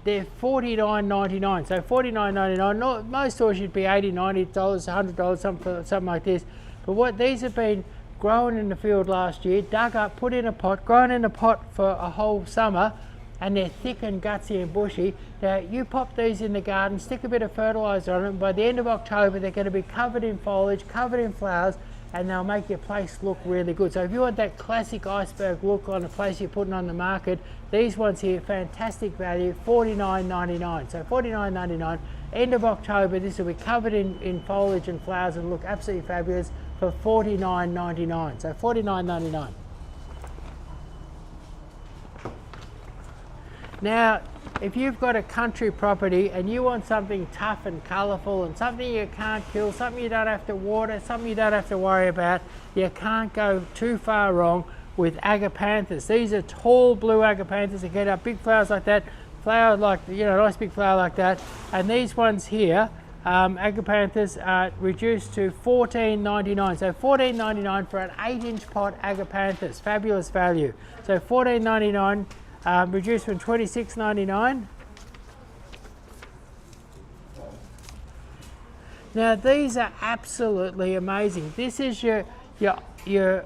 they're $49.99. So $49.99. Most stores should be $80, $90, $100, something like this. But what these have been grown in the field last year, dug up, put in a pot, grown in a pot for a whole summer, and they're thick and gutsy and bushy. Now, you pop these in the garden, stick a bit of fertiliser on them. By the end of October, they're going to be covered in foliage, covered in flowers, and they'll make your place look really good. So if you want that classic iceberg look on a place you're putting on the market, these ones here, fantastic value, $49.99. So $49.99. End of October, this will be covered in foliage and flowers and look absolutely fabulous for $49.99. So $49.99. Now, if you've got a country property and you want something tough and colourful and something you can't kill, something you don't have to water, something you don't have to worry about, you can't go too far wrong with agapanthus. These are tall blue agapanthus that get up big flowers like that, flower like, you know, nice big flower like that. And these ones here, agapanthus, are reduced to $14.99. So $14.99 for an 8-inch pot agapanthus, fabulous value. So $14.99. Reduced from $26.99. Now these are absolutely amazing. This is your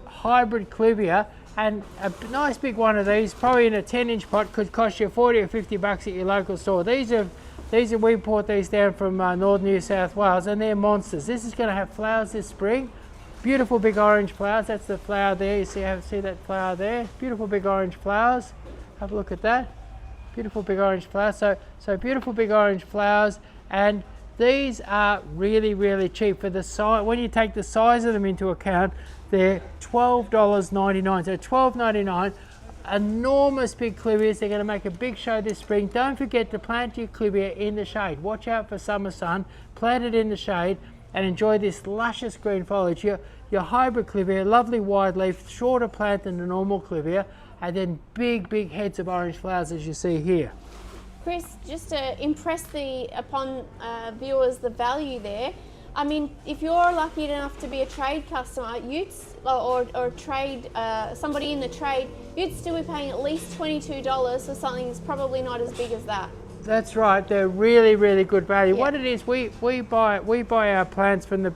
hybrid clivia, and a nice big one of these, probably in a 10-inch pot, could cost you 40 or 50 bucks at your local store. These are we brought these down from northern New South Wales, and they're monsters. This is going to have flowers this spring. Beautiful big orange flowers. That's the flower there. You see that flower there? Beautiful big orange flowers. Have a look at that. Beautiful big orange flowers. So beautiful big orange flowers, and these are really, really cheap for the size. When you take the size of them into account, they're $12.99. So $12.99. Enormous big clivias. They're going to make a big show this spring. Don't forget to plant your clivia in the shade. Watch out for summer sun. Plant it in the shade and enjoy this luscious green foliage. Your hybrid clivia, lovely wide leaf, shorter plant than the normal clivia, and then big heads of orange flowers as you see here. Chris, just to impress upon viewers the value there, I mean, if you're lucky enough to be a trade customer, or trade somebody in the trade, you'd still be paying at least $22 for something that's probably not as big as that. That's right. They're really, really good value. Yeah. What it is, we buy our plants from the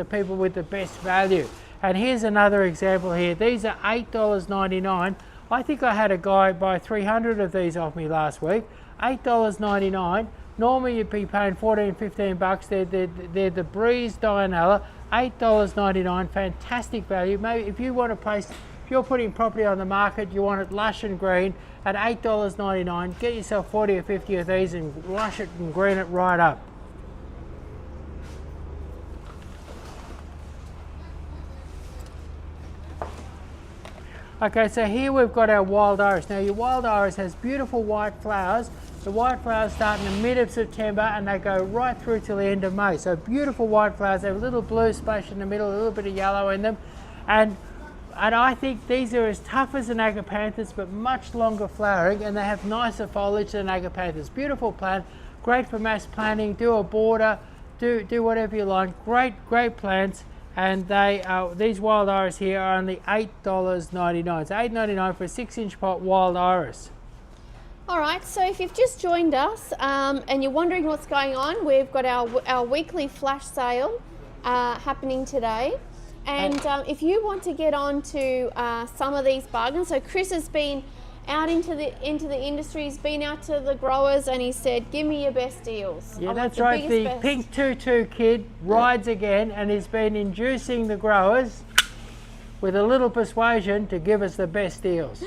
people with the best value. And here's another example here. These are $8.99. I think I had a guy buy 300 of these off me last week. $8.99. Normally you'd be paying 14, 15 bucks. They're the Breeze Dianella. $8.99. Fantastic value. Maybe if you want a place, if you're putting property on the market, you want it lush and green at $8.99. Get yourself 40 or 50 of these and lush it and green it right up. Okay, so here we've got our wild iris. Now your wild iris has beautiful white flowers. The white flowers start in the mid of September and they go right through till the end of May. So beautiful white flowers. They have a little blue splash in the middle, a little bit of yellow in them. And I think these are as tough as an agapanthus but much longer flowering, and they have nicer foliage than agapanthus. Beautiful plant, great for mass planting, do a border, do whatever you like. Great plants. And these wild iris here are only $8.99. So $8.99 for a 6-inch pot wild iris. Alright, so if you've just joined us and you're wondering what's going on, we've got our weekly flash sale happening today. And if you want to get on to some of these bargains, so Chris has been out into the industry, he's been out to the growers and he said, give me your best deals. Yeah, that's right. The Pink Tutu Kid rides again, and he's been inducing the growers with a little persuasion to give us the best deals.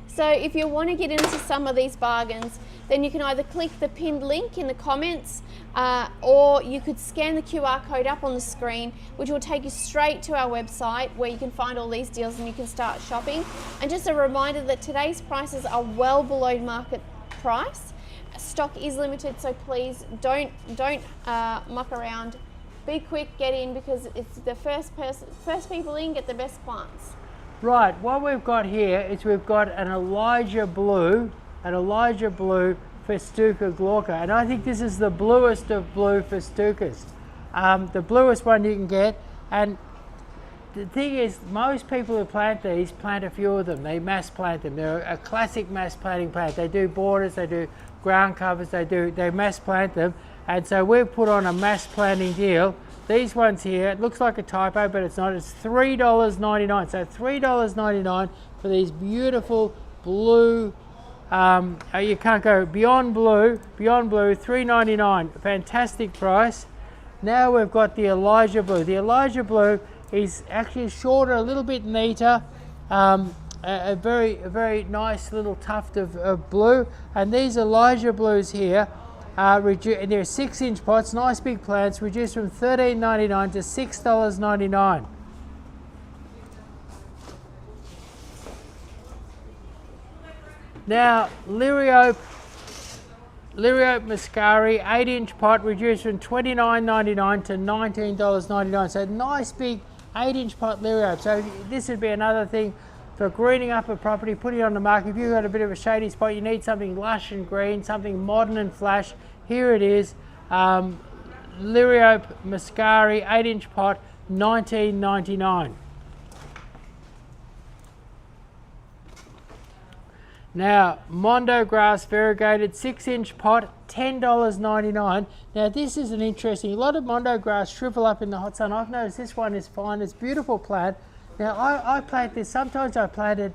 So if you want to get into some of these bargains, then you can either click the pinned link in the comments or you could scan the QR code up on the screen, which will take you straight to our website where you can find all these deals and you can start shopping. And just a reminder that today's prices are well below market price. Stock is limited, so please don't muck around. Be quick, get in, because it's the first people in get the best plants. Right, what we've got here is we've got an Elijah Blue Festuca glauca, and I think this is the bluest of blue Festucas. the bluest one you can get. And the thing is, most people who plant these plant a few of them. They mass plant them. They're a classic mass planting plant. They do borders, they do ground covers, they mass plant them. And so we've put on a mass planting deal. These ones here, it looks like a typo, but it's not. It's $3.99. So $3.99 for these beautiful blue. You can't go beyond blue. $3.99. Fantastic price. Now we've got the Elijah Blue. The Elijah Blue is actually shorter, a little bit neater. A very nice little tuft of blue. And these Elijah Blues here, they're 6-inch pots, nice big plants, reduced from $13.99 to $6.99. Now, Liriope Muscari, 8-inch pot, reduced from $29.99 to $19.99. So nice big 8-inch pot Liriope. So this would be another thing for greening up a property, putting it on the market. If you've got a bit of a shady spot, you need something lush and green, something modern and flash. Here it is, Liriope Muscari, 8-inch pot, $19.99. Now, Mondo Grass Variegated, 6-inch pot, $10.99. Now this is an interesting, a lot of Mondo Grass shrivel up in the hot sun. I've noticed this one is fine, it's a beautiful plant. Now I plant this, sometimes I plant it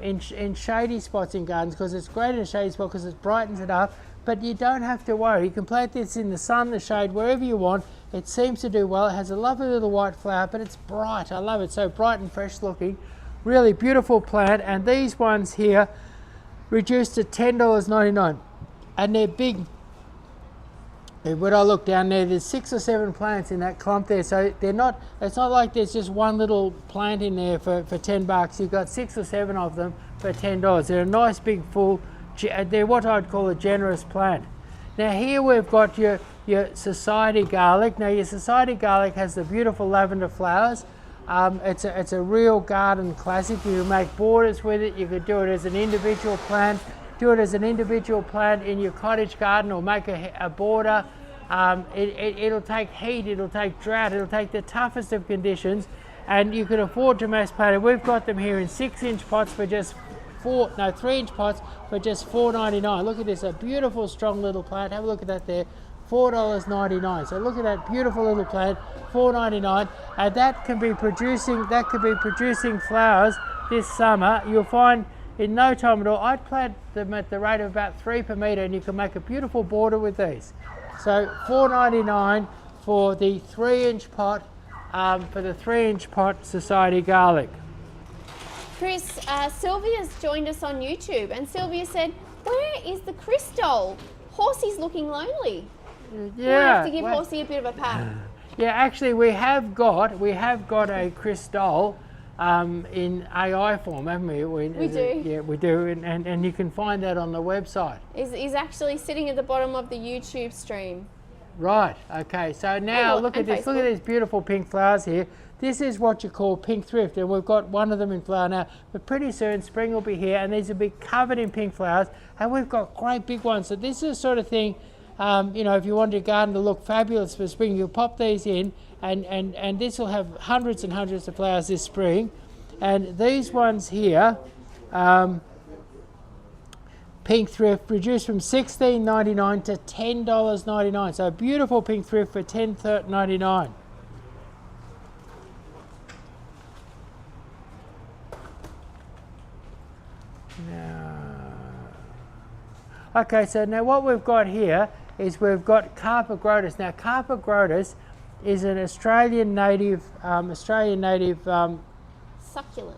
in shady spots in gardens because it's great in a shady spot because it brightens it up, but you don't have to worry. You can plant this in the sun, the shade, wherever you want. It seems to do well. It has a lovely little white flower, but it's bright. I love it, so bright and fresh looking. Really beautiful plant, and these ones here reduced to $10.99, and they're big. When I look down there, there's 6 or 7 plants in that clump there, so they're not, it's not like there's just one little plant in there for $10. You've got 6 or 7 of them for $10. They're a nice big full, they're what I'd call a generous plant. Now here we've got your society garlic. Now your society garlic has the beautiful lavender flowers. It's a real garden classic. You can make borders with it. You could do it as an individual plant. Do it as an individual plant in your cottage garden, or make a border. It'll take heat, it'll take drought, it'll take the toughest of conditions, and you can afford to mass plant it. We've got them here in 6-inch pots for just 3-inch pots for just $4.99. Look at this, a beautiful strong little plant. Have a look at that there. $4.99. So look at that beautiful little plant, $4.99, and that could be producing flowers this summer. You'll find in no time at all. I'd plant them at the rate of about 3 per metre, and you can make a beautiful border with these. So $4.99 for the 3-inch pot, Society Garlic. Chris, Sylvia's joined us on YouTube, and Sylvia said, "Where is the Chris doll? Horsey's looking lonely." Yeah, we have to give Horsey a bit of a pat. Yeah, actually, we have got a Chris doll in AI form, haven't we? We do. Yeah, we do, and you can find that on the website. He's actually sitting at the bottom of the YouTube stream. Right. Okay. So now look at this. Facebook. Look at these beautiful pink flowers here. This is what you call pink thrift, and we've got one of them in flower now. But pretty soon spring will be here, and these will be covered in pink flowers, and we've got great big ones. So this is the sort of thing. You know, if you want your garden to look fabulous for spring, you'll pop these in, and this will have hundreds and hundreds of flowers this spring. And these ones here, pink thrift, reduced from $16.99 to $10.99. So a beautiful pink thrift for $10.99. Okay, so now what we've got here is we've got Carpogrotis. Now Carpogrotis is an Australian native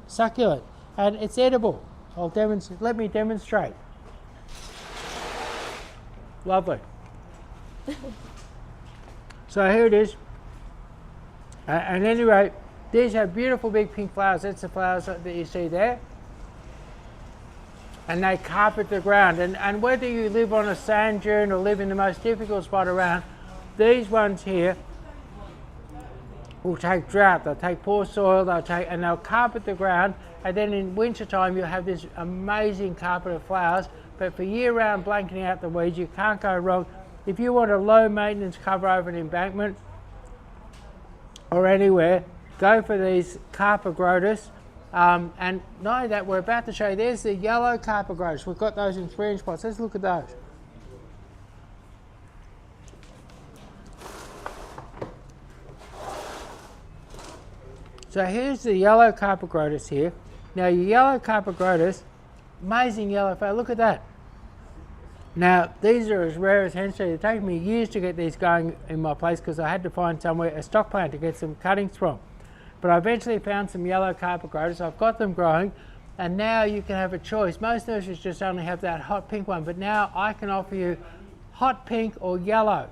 succulent, and it's edible. Let me demonstrate. Lovely. So here it is. At any rate, these have beautiful big pink flowers. That's the flowers that you see there. And they carpet the ground. And whether you live on a sand dune or live in the most difficult spot around, these ones here will take drought, they'll take poor soil, and they'll carpet the ground, and then in winter time you'll have this amazing carpet of flowers. But for year-round blanketing out the weeds, you can't go wrong. If you want a low maintenance cover over an embankment, or anywhere, go for these Carpogrotus. And not only that, we're about to show you, there's the yellow Carpogrotus. We've got those in 3-inch pots. Let's look at those. So here's the yellow Carpogrotus here. Now your yellow Carpogrotus, amazing yellow flower, look at that. Now these are as rare as hen's teeth. It's taken me years to get these going in my place because I had to find somewhere, a stock plant to get some cuttings from. But I eventually found some yellow Carpogrotus. I've got them growing, and now you can have a choice. Most nurseries just only have that hot pink one, but now I can offer you hot pink or yellow.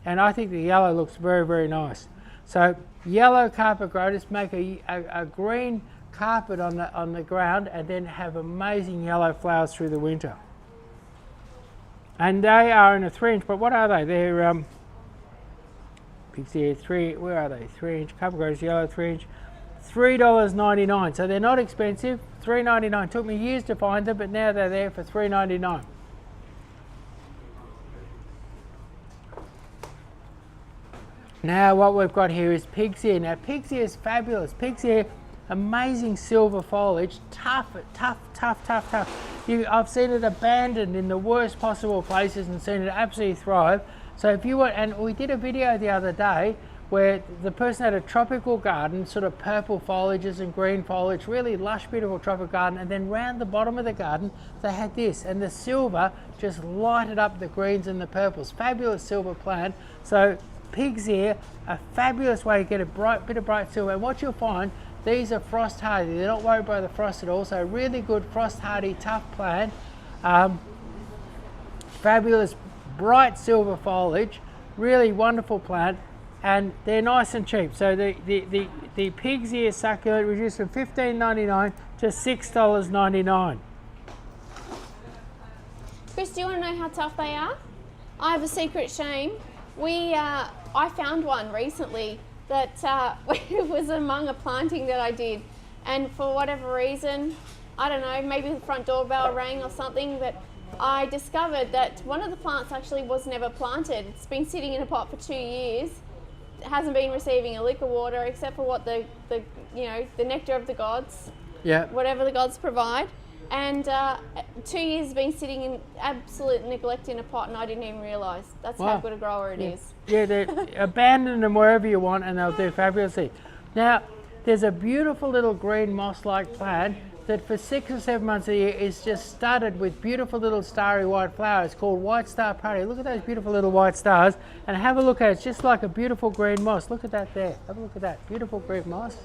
And I think the yellow looks very, very nice. So yellow Carpogrotus, make a green carpet on the ground, and then have amazing yellow flowers through the winter. And they are in a 3-inch, but what are they? They're Pixie 3, where are they? 3-inch Carpogrotus yellow, 3-inch, $3.99. So they're not expensive, $3.99. Took me years to find them, but now they're there for $3.99. Now what we've got here is Pig's Ear. Now Pig's Ear is fabulous. Pig's Ear, amazing silver foliage, tough. I've seen it abandoned in the worst possible places and seen it absolutely thrive. So if you want, and we did a video the other day where the person had a tropical garden, sort of purple foliages and green foliage, really lush, beautiful tropical garden, and then round the bottom of the garden they had this, and the silver just lighted up the greens and the purples. Fabulous silver plant. So Pig's Ear, a fabulous way to get a bit of bright silver. And what you'll find, these are frost hardy. They're not worried by the frost at all. So really good frost hardy, tough plant. Fabulous bright silver foliage, really wonderful plant, and they're nice and cheap. So the Pig's Ear succulent reduced from $15.99 to $6.99. Chris, do you want to know how tough they are? I have a secret shame. I found one recently that was among a planting that I did, and for whatever reason, I don't know, maybe the front doorbell rang or something, but I discovered that one of the plants actually was never planted. It's been sitting in a pot for 2 years. It hasn't been receiving a lick of water except for what the nectar of the gods, whatever the gods provide. And 2 years has been sitting in absolute neglect in a pot, and I didn't even realise. That's how good a grower it is. Yeah, they abandon them wherever you want, and they'll do fabulously. Now, there's a beautiful little green moss-like plant that for 6 or 7 months a year is just studded with beautiful little starry white flowers called White Star Putty. Look at those beautiful little white stars, and have a look at it. It's just like a beautiful green moss. Look at that there. Have a look at that. Beautiful green moss.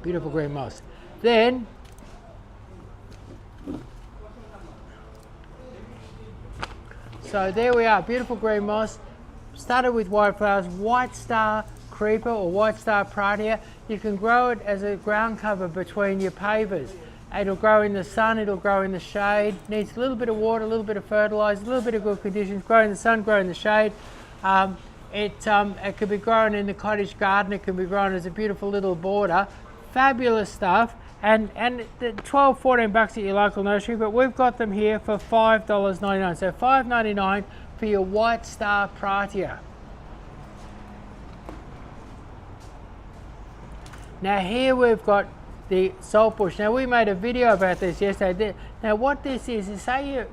Beautiful green moss. Then so there we are, beautiful green moss, started with white flowers, White Star Creeper or White Star Pratia. You can grow it as a ground cover between your pavers. It'll grow in the sun, it'll grow in the shade, needs a little bit of water, a little bit of fertilizer, a little bit of good conditions, grow in the sun, grow in the shade. It can be grown in the cottage garden, it can be grown as a beautiful little border. Fabulous stuff, and the 12-14 bucks at your local nursery, but we've got them here for $5.99. So $5.99 for your White Star Pratia. Now here we've got the saltbush. Now we made a video about this yesterday. Now what this is say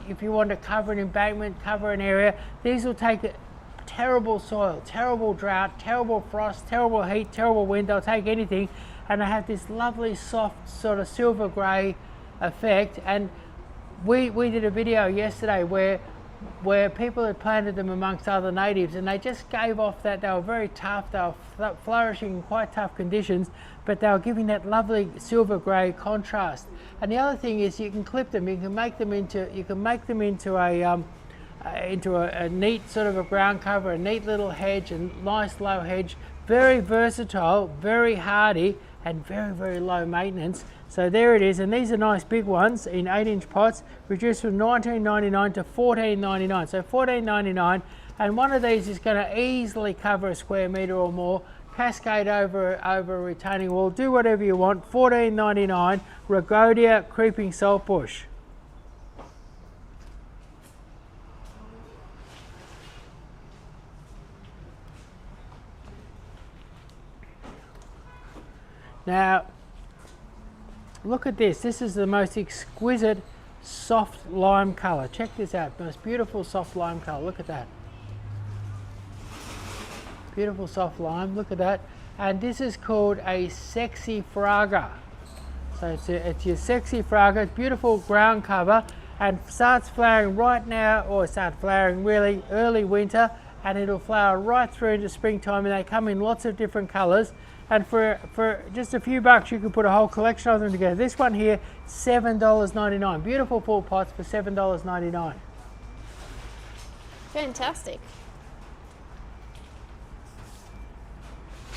if you want to cover an embankment, cover an area, these will take terrible soil, terrible drought, terrible frost, terrible heat, terrible wind. They'll take anything, and they have this lovely soft sort of silver grey effect. And we did a video yesterday where people had planted them amongst other natives, and they just gave off that. They were very tough, they were flourishing in quite tough conditions, but they were giving that lovely silver grey contrast. And the other thing is you can clip them, you can make them into a neat sort of a ground cover, a neat little hedge, a nice low hedge, very versatile, very hardy, and very, very low maintenance. So there it is, and these are nice big ones in 8-inch pots, reduced from $19.99 to $14.99. So $14.99, and one of these is going to easily cover a square metre or more, cascade over a retaining wall, do whatever you want. $14.99, Rhagodia Creeping Saltbush. Now, look at this. This is the most exquisite soft lime colour. Check this out. Most beautiful soft lime colour. Look at that. Beautiful soft lime. Look at that. And this is called a Saxifraga. So it's your Saxifraga. It's beautiful ground cover and starts flowering right now, or start flowering really early winter, and it'll flower right through into springtime, and they come in lots of different colours. And for just a few bucks, you can put a whole collection of them together. This one here, $7.99. Beautiful full pots for $7.99. Fantastic.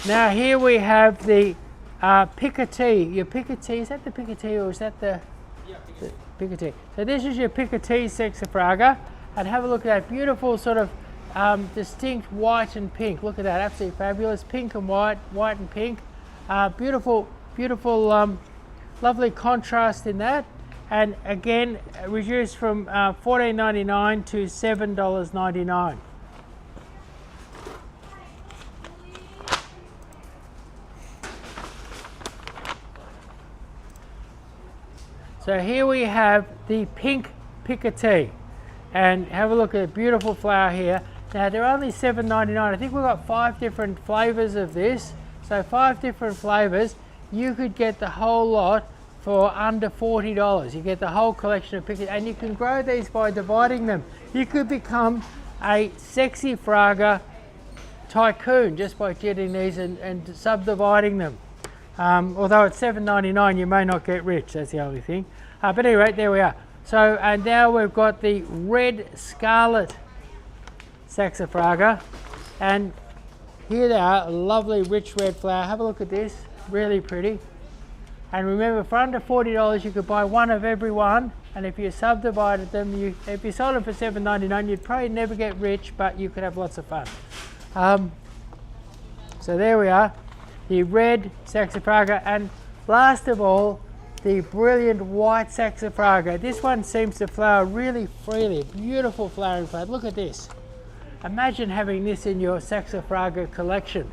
Now here we have the Picotee. Your Picotee, is that the Picotee or is that the Picotee? So this is your Picotee Saxifraga, and have a look at that beautiful sort of distinct white and pink. Look at that, absolutely fabulous. Pink and white, white and pink. Beautiful, lovely contrast in that. And again, reduced from $14.99 to $7.99. So here we have the pink Picotee, and have a look at a beautiful flower here. Now they're only $7.99. I think we've got 5 different flavours of this. So 5 different flavours. You could get the whole lot for under $40. You get the whole collection of Picotee, and you can grow these by dividing them. You could become a Saxifraga tycoon just by getting these and subdividing them. Although at $7.99 you may not get rich, that's the only thing. But anyway, there we are. So, and now we've got the red scarlet Saxifraga, and here they are, a lovely rich red flower. Have a look at this, really pretty. And remember, for under $40 you could buy one of every one, and if you subdivided them, if you sold them for $7.99 you'd probably never get rich, but you could have lots of fun. So there we are, the red Saxifraga, and last of all, the brilliant white Saxifraga. This one seems to flower really freely, beautiful flowering plant. Look at this. Imagine having this in your Saxifraga collection.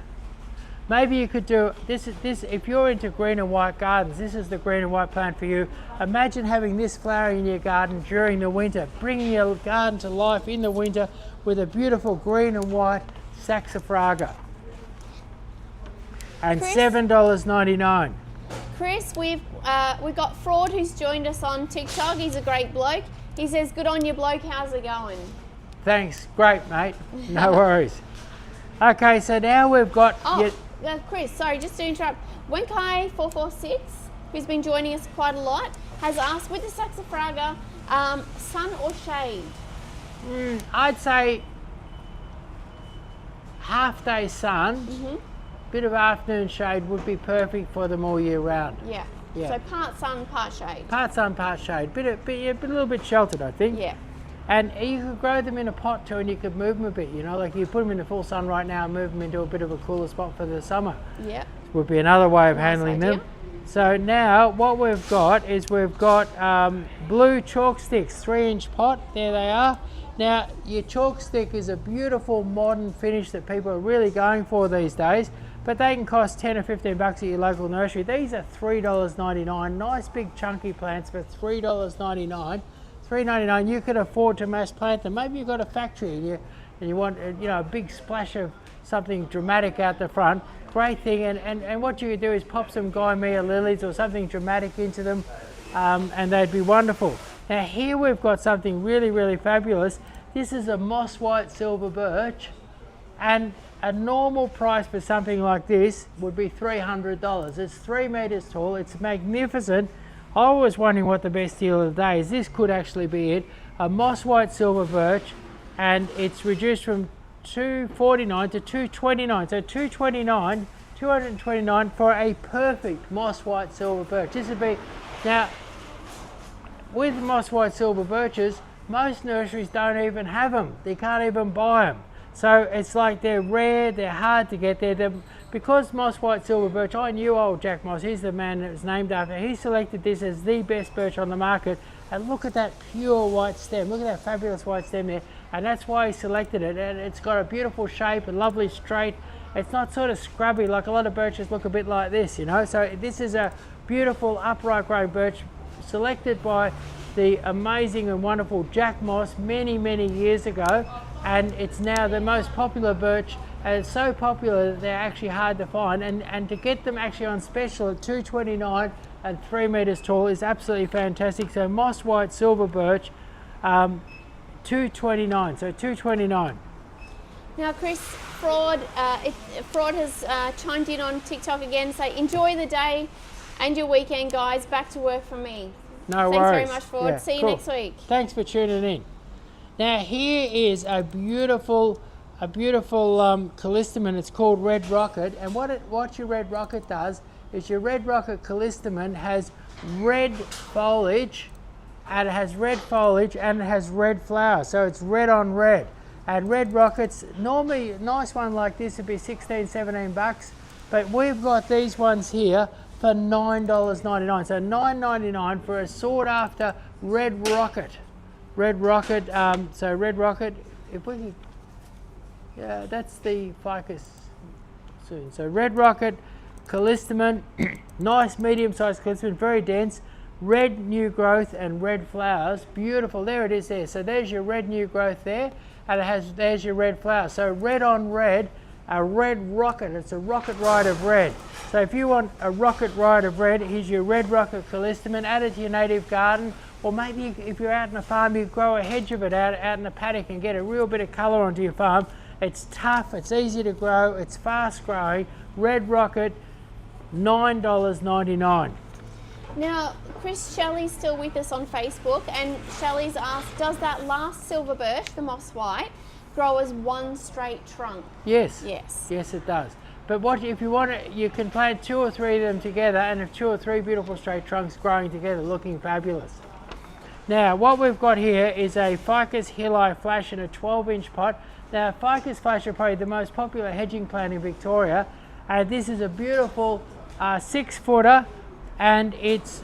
Maybe you could do this, if you're into green and white gardens, this is the green and white plant for you. Imagine having this flowering in your garden during the winter, bringing your garden to life in the winter with a beautiful green and white Saxifraga. And $7.99. Chris, we've got Fraud who's joined us on TikTok. He's a great bloke. He says, good on you bloke, how's it going? Thanks, great mate, no worries. Okay, so now we've got... Chris, sorry, just to interrupt. Wenkai446, who's been joining us quite a lot, has asked, with the Saxifraga, sun or shade? I'd say half day sun, bit of afternoon shade would be perfect for them all year round. Yeah. So part sun, part shade. Part sun, part shade. A little bit sheltered, I think. Yeah. And you could grow them in a pot too, and you could move them a bit, you know, like you put them in the full sun right now and move them into a bit of a cooler spot for the summer. Yeah. Would be another way of handling them. So now what we've got is we've got blue chalk sticks, 3-inch pot, there they are. Now your chalk stick is a beautiful modern finish that people are really going for these days, but they can cost 10 or 15 bucks at your local nursery. These are $3.99, nice big chunky plants for $3.99. $3.99, you could afford to mass plant them. Maybe you've got a factory and you want a big splash of something dramatic out the front. Great thing, and what you could do is pop some Gymea lilies or something dramatic into them, and they'd be wonderful. Now here we've got something really, really fabulous. This is a moss white silver birch, and a normal price for something like this would be $300. It's 3 meters tall, it's magnificent. I was wondering what the best deal of the day is. This could actually be it. A moss white silver birch, and it's reduced from $249 to $229. So $229 for a perfect moss white silver birch. This would be, now with moss white silver birches, most nurseries don't even have them. They can't even buy them. So it's like they're rare, they're hard to get there. Because moss white silver birch, I knew old Jack Moss, he's the man that was named after. He selected this as the best birch on the market. And look at that pure white stem. Look at that fabulous white stem there. And that's why he selected it. And it's got a beautiful shape, a lovely straight It's not sort of scrubby like a lot of birches look a bit like this, you know. So this is a beautiful upright growing birch selected by the amazing and wonderful Jack Moss many years ago, and it's now the most popular birch, and it's so popular that they're actually hard to find, and to get them actually on special at $2.29 and 3 meters tall is absolutely fantastic. So moss white silver birch, $2.29, so $2.29. Now, Chris, Fraud has chimed in on TikTok again. Say, enjoy the day and your weekend, guys. Back to work from me. No Thanks worries. very much, Fraud. Yeah, See you cool. next week. Thanks for tuning in. Now here is a beautiful callistemon. It's called Red Rocket, and what your Red Rocket does is your Red Rocket callistemon has red foliage, and it has red flowers, so it's red on red. And Red Rockets, normally a nice one like this would be 16, 17 bucks, but we've got these ones here for $9.99. So $9.99 for a sought after Red Rocket. So Red Rocket, if we could, yeah, that's the ficus soon. So Red Rocket, callistemon, nice medium-sized callistemon, very dense, red new growth and red flowers, beautiful. There it is there. So there's your red new growth there, and there's your red flowers. So red on red, a Red Rocket. It's a rocket ride of red. So if you want a rocket ride of red, here's your Red Rocket callistemon. Add it to your native garden, or maybe if you're out in a farm, you grow a hedge of it out in a paddock and get a real bit of colour onto your farm. It's tough, it's easy to grow, it's fast growing. Red Rocket, $9.99. Now, Chris, Shelley's still with us on Facebook, and Shelley's asked, does that last silver birch, the moss white, grow as one straight trunk? Yes. Yes. Yes, it does. But if you want it, you can plant 2 or 3 of them together, and have 2 or 3 beautiful straight trunks growing together, looking fabulous. Now, what we've got here is a Ficus hilli flash in a 12-inch pot. Now, Ficus flash are probably the most popular hedging plant in Victoria, and this is a beautiful 6-footer, and it's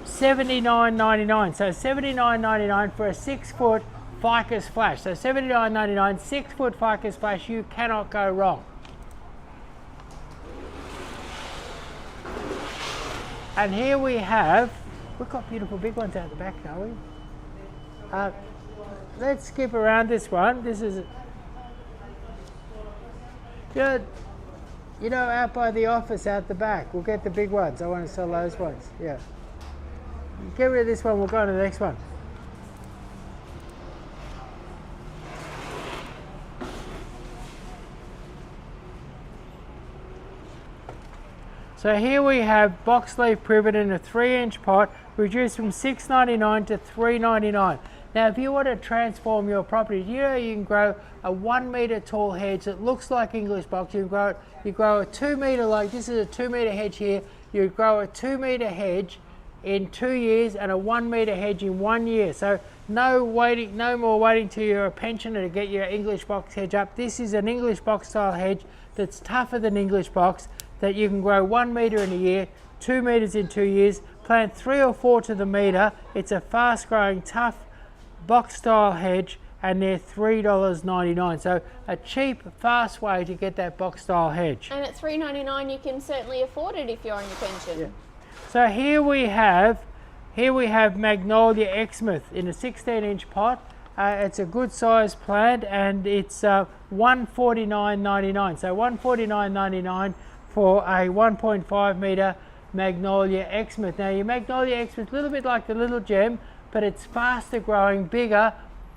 $79.99. So $79.99 for a 6-foot Ficus flash. So $79.99, 6-foot Ficus flash. You cannot go wrong. And here we've got beautiful big ones out the back, don't we? Let's skip around this one. This is good. You know, out by the office out the back, we'll get the big ones. I want to sell those ones. Yeah. Get rid of this one, we'll go on to the next one. So here we have box leaf privet in a 3-inch pot, reduced from $6.99 to $3.99. Now, if you want to transform your property, you know you can grow a 1 meter tall hedge that looks like English box. You grow a 2 meter, like this is a 2 meter hedge here. You grow a 2 meter hedge in 2 years and a 1 meter hedge in 1 year. So no more waiting till you're a pensioner to get your English box hedge up. This is an English box style hedge that's tougher than English box, that you can grow 1 meter in a year, 2 meters in 2 years, plant 3 or 4 to the meter. It's a fast growing, tough box style hedge, and they're $3.99. So a cheap, fast way to get that box style hedge. And at $3.99 you can certainly afford it if you're on your pension. Yeah. So here we have Magnolia Exmouth in a 16-inch pot. It's a good sized plant, and it's $149.99. So $149.99 for a 1.5 meter Magnolia Exmouth. Now your Magnolia Exmouth, a little bit like the Little Gem, but it's faster growing, bigger,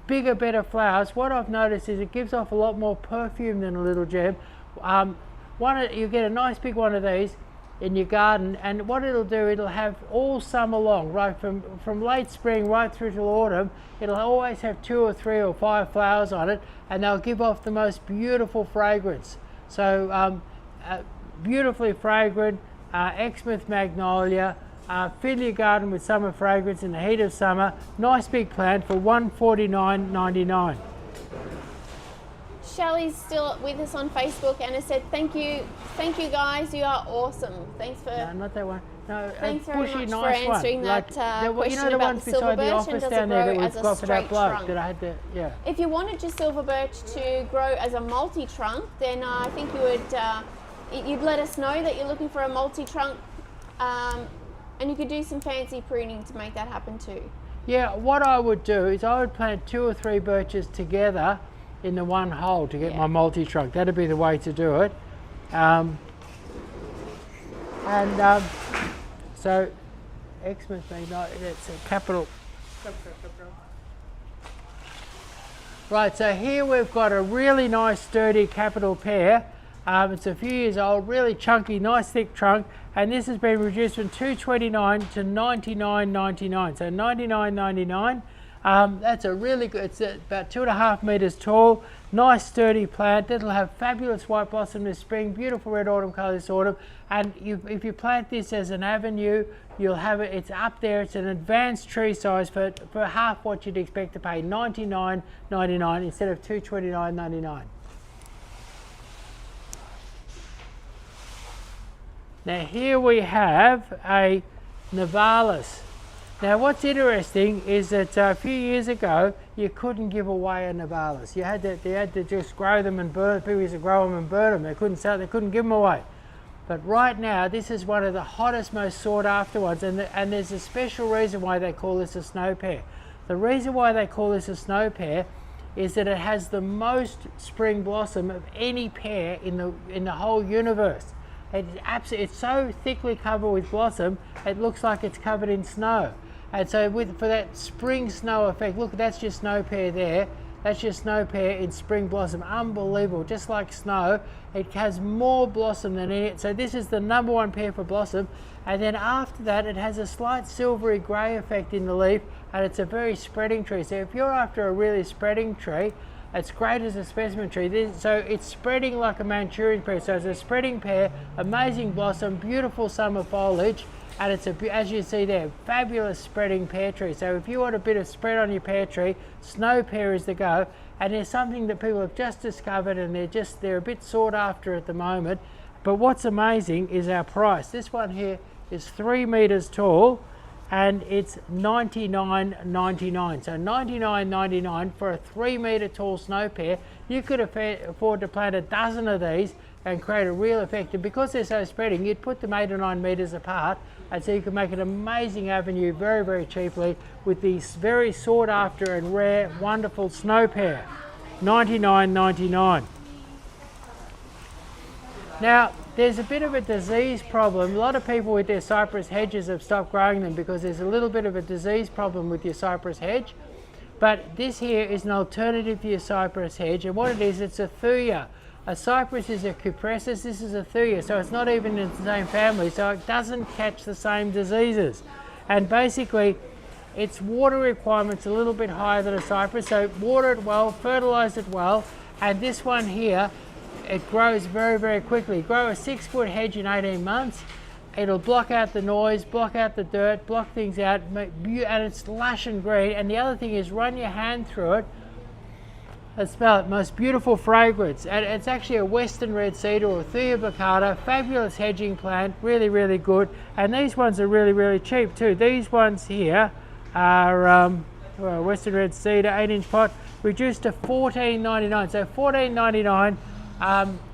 better flowers. What I've noticed is it gives off a lot more perfume than a Little Gem. You get a nice big one of these in your garden, and what it'll do, it'll have all summer long, right from late spring right through till autumn. It'll always have 2 or 3 or 5 flowers on it, and they'll give off the most beautiful fragrance. So beautifully fragrant Exmouth Magnolia. Fill your garden with summer fragrance in the heat of summer. Nice big plant for $149.99. Shelley's still with us on Facebook and has said, thank you guys, you are awesome. Thanks for... No, not that one. No, Thanks a very bushy, much for nice one. answering that question you know the about ones the beside the silverbirch, and office does down it there that grow we've as a got for that straight bloke trunk? that I had to, yeah. If you wanted your silverbirch to grow as a multi-trunk, then I think you would, you'd let us know that you're looking for a multi-trunk, and you could do some fancy pruning to make that happen too. Yeah, what I would do is I would plant 2 or 3 birches together in the one hole to get my multi-trunk. That'd be the way to do it. So Xmas may not, it's a capital. Right, so here we've got a really nice sturdy capital pear. It's a few years old, really chunky, nice thick trunk, and this has been reduced from $2.29 to $99.99. So $99.99. That's a really good, it's about 2.5 meters tall, nice sturdy plant. It'll have fabulous white blossom this spring, beautiful red autumn colour this autumn, and if you plant this as an avenue, you'll have it, it's up there, it's an advanced tree size for half what you'd expect to pay, $99.99 instead of $229.99. Now here we have a Nivalis. Now what's interesting is that a few years ago you couldn't give away a Nivalis. You had to just grow them and burn. People used to grow them and burn them. They couldn't sell. They couldn't give them away. But right now this is one of the hottest, most sought after ones, and there's a special reason why they call this a snow pear. The reason why they call this a snow pear is that it has the most spring blossom of any pear in the whole universe. It's so thickly covered with blossom, it looks like it's covered in snow. And so for that spring snow effect, look, that's your snow pear there. That's your snow pear in spring blossom. Unbelievable, just like snow. It has more blossom than any. So this is the #1 pear for blossom. And then after that, it has a slight silvery grey effect in the leaf, and it's a very spreading tree. So if you're after a really spreading tree, it's great as a specimen tree. So it's spreading like a Manchurian pear. So it's a spreading pear, amazing blossom, beautiful summer foliage, and it's as you see there, fabulous spreading pear tree. So if you want a bit of spread on your pear tree, snow pear is the go. And there's something that people have just discovered, and they're a bit sought after at the moment. But what's amazing is our price. This one here is 3 meters tall, and it's $99.99. So $99.99 for a 3 meter tall snow pear. You could afford to plant a dozen of these and create a real effect. And because they're so spreading, you'd put them 8 or 9 meters apart, and so you can make an amazing avenue very, very cheaply with these very sought after and rare, wonderful snow pear. $99.99. Now, there's a bit of a disease problem. A lot of people with their cypress hedges have stopped growing them because there's a little bit of a disease problem with your cypress hedge. But this here is an alternative to your cypress hedge, and what it is, it's a thuya. A cypress is a cupressus, this is a thuya, so it's not even in the same family, so it doesn't catch the same diseases. And basically, its water requirement's a little bit higher than a cypress, so water it well, fertilise it well, and this one here, it grows very, very quickly. Grow a 6-foot hedge in 18 months. It'll block out the noise, block out the dirt, block things out, and it's lush and green. And the other thing is, run your hand through it and smell it. Most beautiful fragrance. And it's actually a Western red cedar or Thuya baccata. Fabulous hedging plant, really, really good. And these ones are really, really cheap too. These ones here are Western red cedar, 8-inch pot, reduced to $14.99. So $14.99.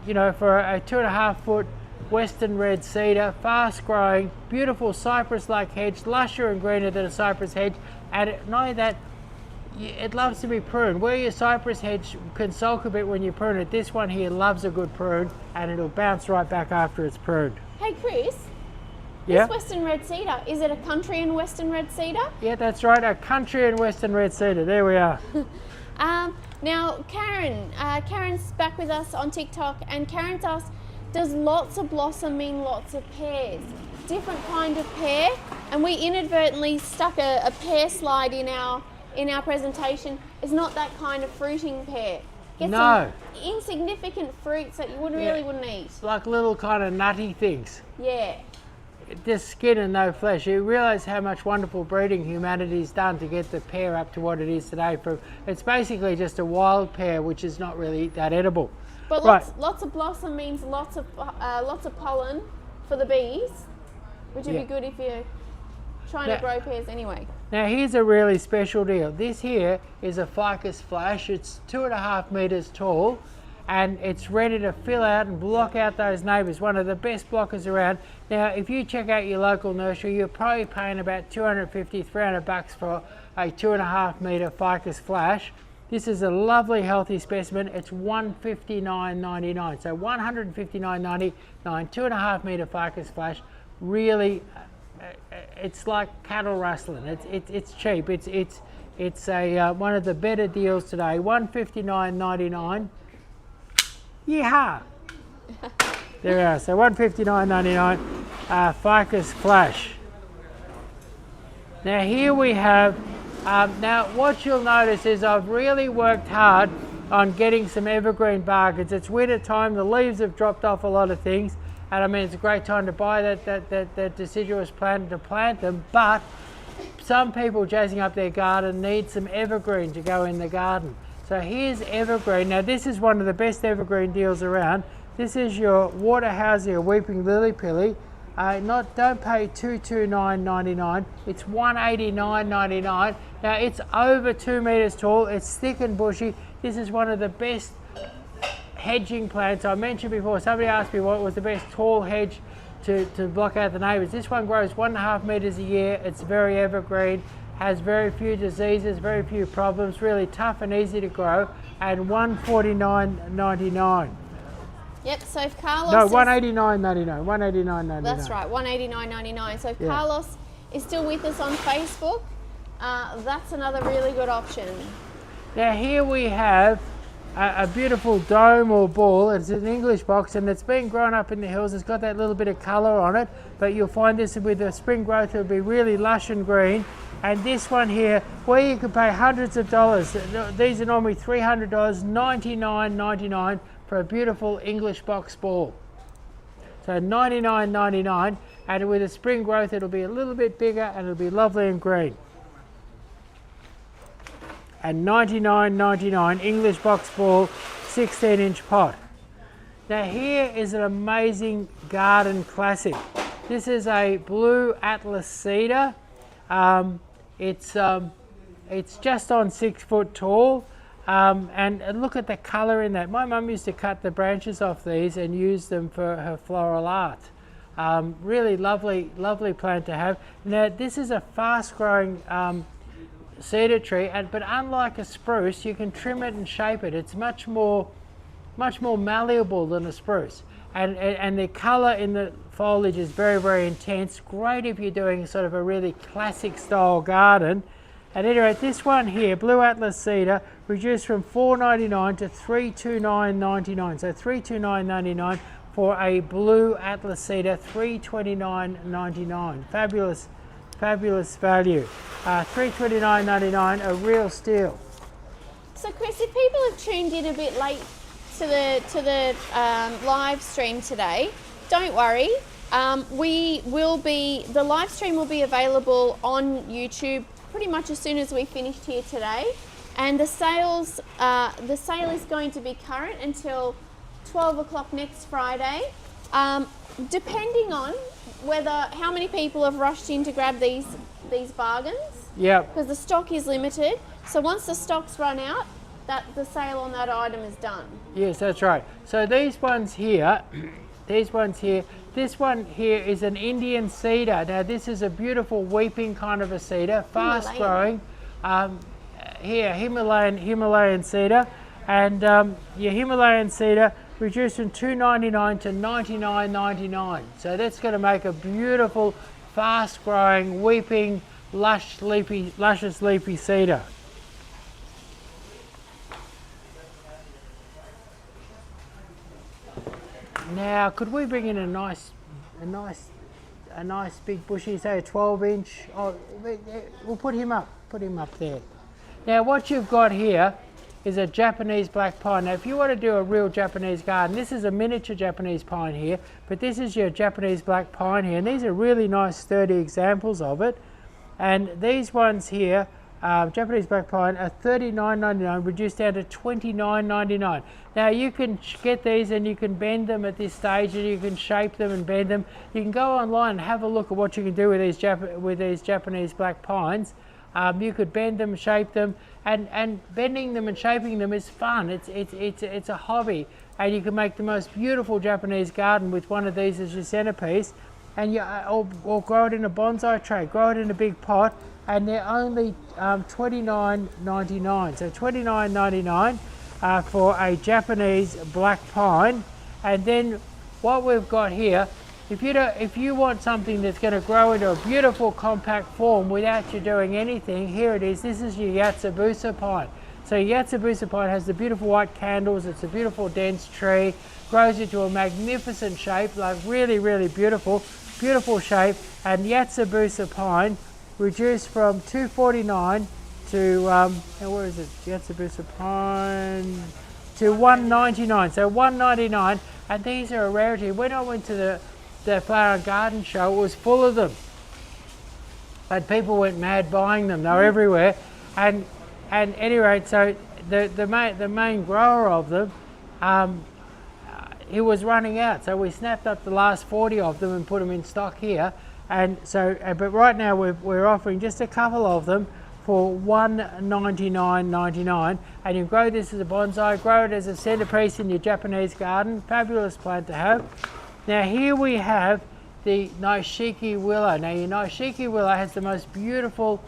You know, for a 2.5-foot Western red cedar, fast growing, beautiful cypress-like hedge, lusher and greener than a cypress hedge, and not only that, it loves to be pruned. Where your cypress hedge can sulk a bit when you prune it, this one here loves a good prune, and it'll bounce right back after it's pruned. Hey Chris, yeah? This Western red cedar, is it a country and Western red cedar? Yeah, that's right, a country and Western red cedar, there we are. Now, Karen's back with us on TikTok, and Karen's asked, does lots of blossom mean lots of pears? Different kind of pear, and we inadvertently stuck a pear slide in our presentation. It's not that kind of fruiting pear. Get some insignificant fruits that you really wouldn't eat. Like little kind of nutty things. Yeah. Just skin and no flesh. You realise how much wonderful breeding humanity's done to get the pear up to what it is today. It's basically just a wild pear, which is not really that edible. But lots of blossom means lots of pollen for the bees. which would be good if you're trying to grow pears anyway. Now here's a really special deal. This here is a ficus flash. It's 2.5 meters tall, and it's ready to fill out and block out those neighbours. One of the best blockers around. Now if you check out your local nursery, you're probably paying about $250–300 for a 2.5 meter ficus flash. This is a lovely healthy specimen. It's $159.99, so $159.99, 2.5 meter ficus flash. Really, it's like cattle rustling. It's cheap. It's a one of the better deals today. $159.99. Yeehaw! There we are. So $159.99 ficus flash. Now here we have. Now what you'll notice is I've really worked hard on getting some evergreen bargains. It's winter time. The leaves have dropped off a lot of things. And I mean, it's a great time to buy that deciduous plant to plant them, but some people jazzing up their garden need some evergreen to go in the garden. So here's evergreen. Now this is one of the best evergreen deals around. This is your Waterhousia Weeping Lily-Pilly. Don't pay $229.99. It's $189.99. Now it's over 2 meters tall. It's thick and bushy. This is one of the best hedging plants. I mentioned before, somebody asked me what was the best tall hedge to block out the neighbours. This one grows 1.5 meters a year. It's very evergreen, has very few diseases, very few problems, really tough and easy to grow, and $149.99. Yep, so if Carlos No, $189.99. $189.99. That's right, $189.99. So if Carlos is still with us on Facebook, that's another really good option. Now here we have a beautiful dome or ball. It's an English box, and it's been grown up in the hills. It's got that little bit of colour on it, but you'll find this with the spring growth, it'll be really lush and green. And this one here, where you could pay hundreds of dollars, these are normally $300, $99.99 for a beautiful English box ball. So $99.99, and with a spring growth it'll be a little bit bigger and it'll be lovely and green. And $99.99 English box ball, 16-inch pot. Now here is an amazing garden classic. This is a blue Atlas cedar. It's just on 6 foot tall, and look at the colour in that. My mum used to cut the branches off these and use them for her floral art. Really lovely plant to have. Now this is a fast-growing cedar tree, but unlike a spruce, you can trim it and shape it. It's much more malleable than a spruce, and the colour in the foliage is very intense. Great if you're doing sort of a really classic style garden. At any rate, this one here, Blue Atlas Cedar, reduced from $4.99 to $329.99. So $329.99 for a Blue Atlas Cedar, $329.99. Fabulous value. $329.99, a real steal. So Chris, if people have tuned in a bit late to the live stream today, don't worry. The live stream will be available on YouTube pretty much as soon as we finished here today, and the sale is going to be current until 12 o'clock next Friday, depending on how many people have rushed in to grab these bargains. Yeah. Because the stock is limited. So once the stock's run out, the sale on that item is done. Yes, that's right. So these ones here, this one here is an Indian cedar. Now this is a beautiful weeping kind of a cedar, fast growing. Here, Himalayan cedar, and your Himalayan cedar reduced from $2.99 to $99.99. So that's going to make a beautiful, fast growing, weeping, luscious leafy cedar. Now, could we bring in a nice big bushy, say a 12-inch? Oh, we'll put him up there. Now, what you've got here is a Japanese black pine. Now, if you want to do a real Japanese garden, this is a miniature Japanese pine here, but this is your Japanese black pine here, and these are really nice, sturdy examples of it. And these ones here Japanese black pine are $39.99, reduced down to $29.99. Now you can get these and you can bend them at this stage, and you can shape them and bend them. You can go online and have a look at what you can do with these Japanese black pines. You could bend them, shape them, and bending them and shaping them is fun. It's a hobby, and you can make the most beautiful Japanese garden with one of these as your centerpiece, and or grow it in a bonsai tray, grow it in a big pot, and they're only $29.99. So $29.99 for a Japanese black pine. And then what we've got here, if you want something that's going to grow into a beautiful compact form without you doing anything, here it is. This is your Yatsubusa pine. So Yatsubusa pine has the beautiful white candles. It's a beautiful dense tree, grows into a magnificent shape, like really, really beautiful shape. And Yatsubusa pine reduced from $249 to where is it? Yatsubusa pine to $199. So $199, and these are a rarity. When I went to the flower and garden show, it was full of them, and people went mad buying them. They were everywhere, and at any rate, so the main grower of them, he was running out, so we snapped up the last 40 of them and put them in stock here. And so, but right now we're offering just a couple of them for $199.99, and you grow this as a bonsai, grow it as a centerpiece in your Japanese garden. Fabulous plant to have. Now here we have the Nishiki willow. Now your Nishiki willow has the most beautiful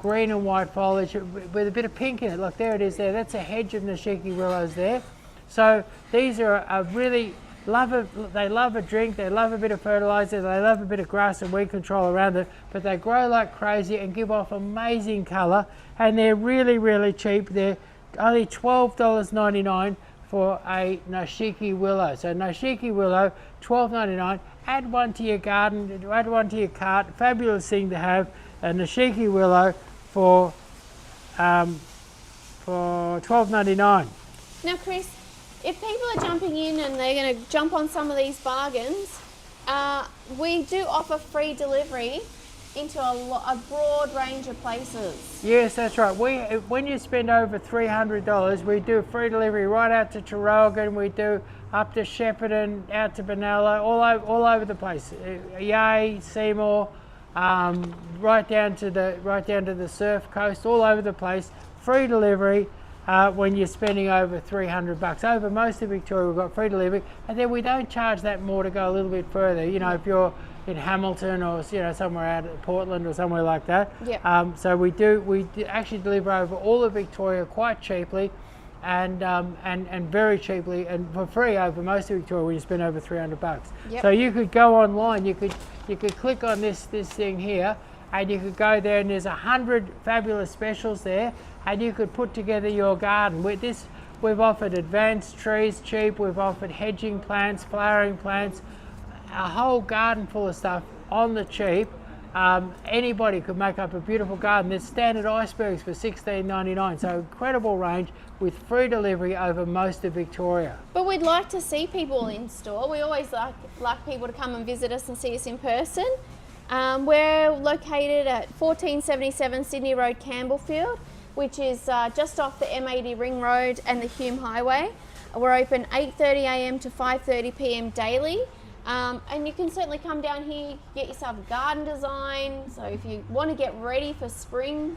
green and white foliage with a bit of pink in it. Look, there it is there. That's a hedge of Nishiki willows there. So these are really they love a drink, they love a bit of fertilizer, they love a bit of grass and weed control around them, but they grow like crazy and give off amazing colour, and they're really, really cheap. They're only $12.99 for a Nishiki willow. So Nishiki willow, $12.99. Add one to your garden, add one to your cart. Fabulous thing to have, a Nishiki willow for $12.99. Now, Chris, if people are jumping in and they're going to jump on some of these bargains, we do offer free delivery into a broad range of places. Yes, that's right. When you spend over $300, we do free delivery right out to Traralgon. We do up to Shepparton, out to Benalla, all over the place. Yea, Seymour, right down to the Surf Coast, all over the place. Free delivery. When you're spending over $300. Over most of Victoria, we've got free delivery, and then we don't charge that more to go a little bit further. You know, if you're in Hamilton or somewhere out at Portland or somewhere like that. Yep. So we actually deliver over all of Victoria quite cheaply, and very cheaply, and for free over most of Victoria when you spend over $300. Yep. So you could go online. You could click on this thing here, and you could go there, and there's 100 fabulous specials there. And you could put together your garden. We've offered advanced trees cheap, we've offered hedging plants, flowering plants, a whole garden full of stuff on the cheap. Anybody could make up a beautiful garden. There's standard icebergs for $16.99, so incredible range with free delivery over most of Victoria. But we'd like to see people in store. We always like people to come and visit us and see us in person. We're located at 1477 Sydney Rd Campbellfield, which is just off the M80 Ring Road and the Hume Highway. We're open 8:30 a.m. to 5:30 p.m. daily. And you can certainly come down here, get yourself a garden design. So if you want to get ready for spring.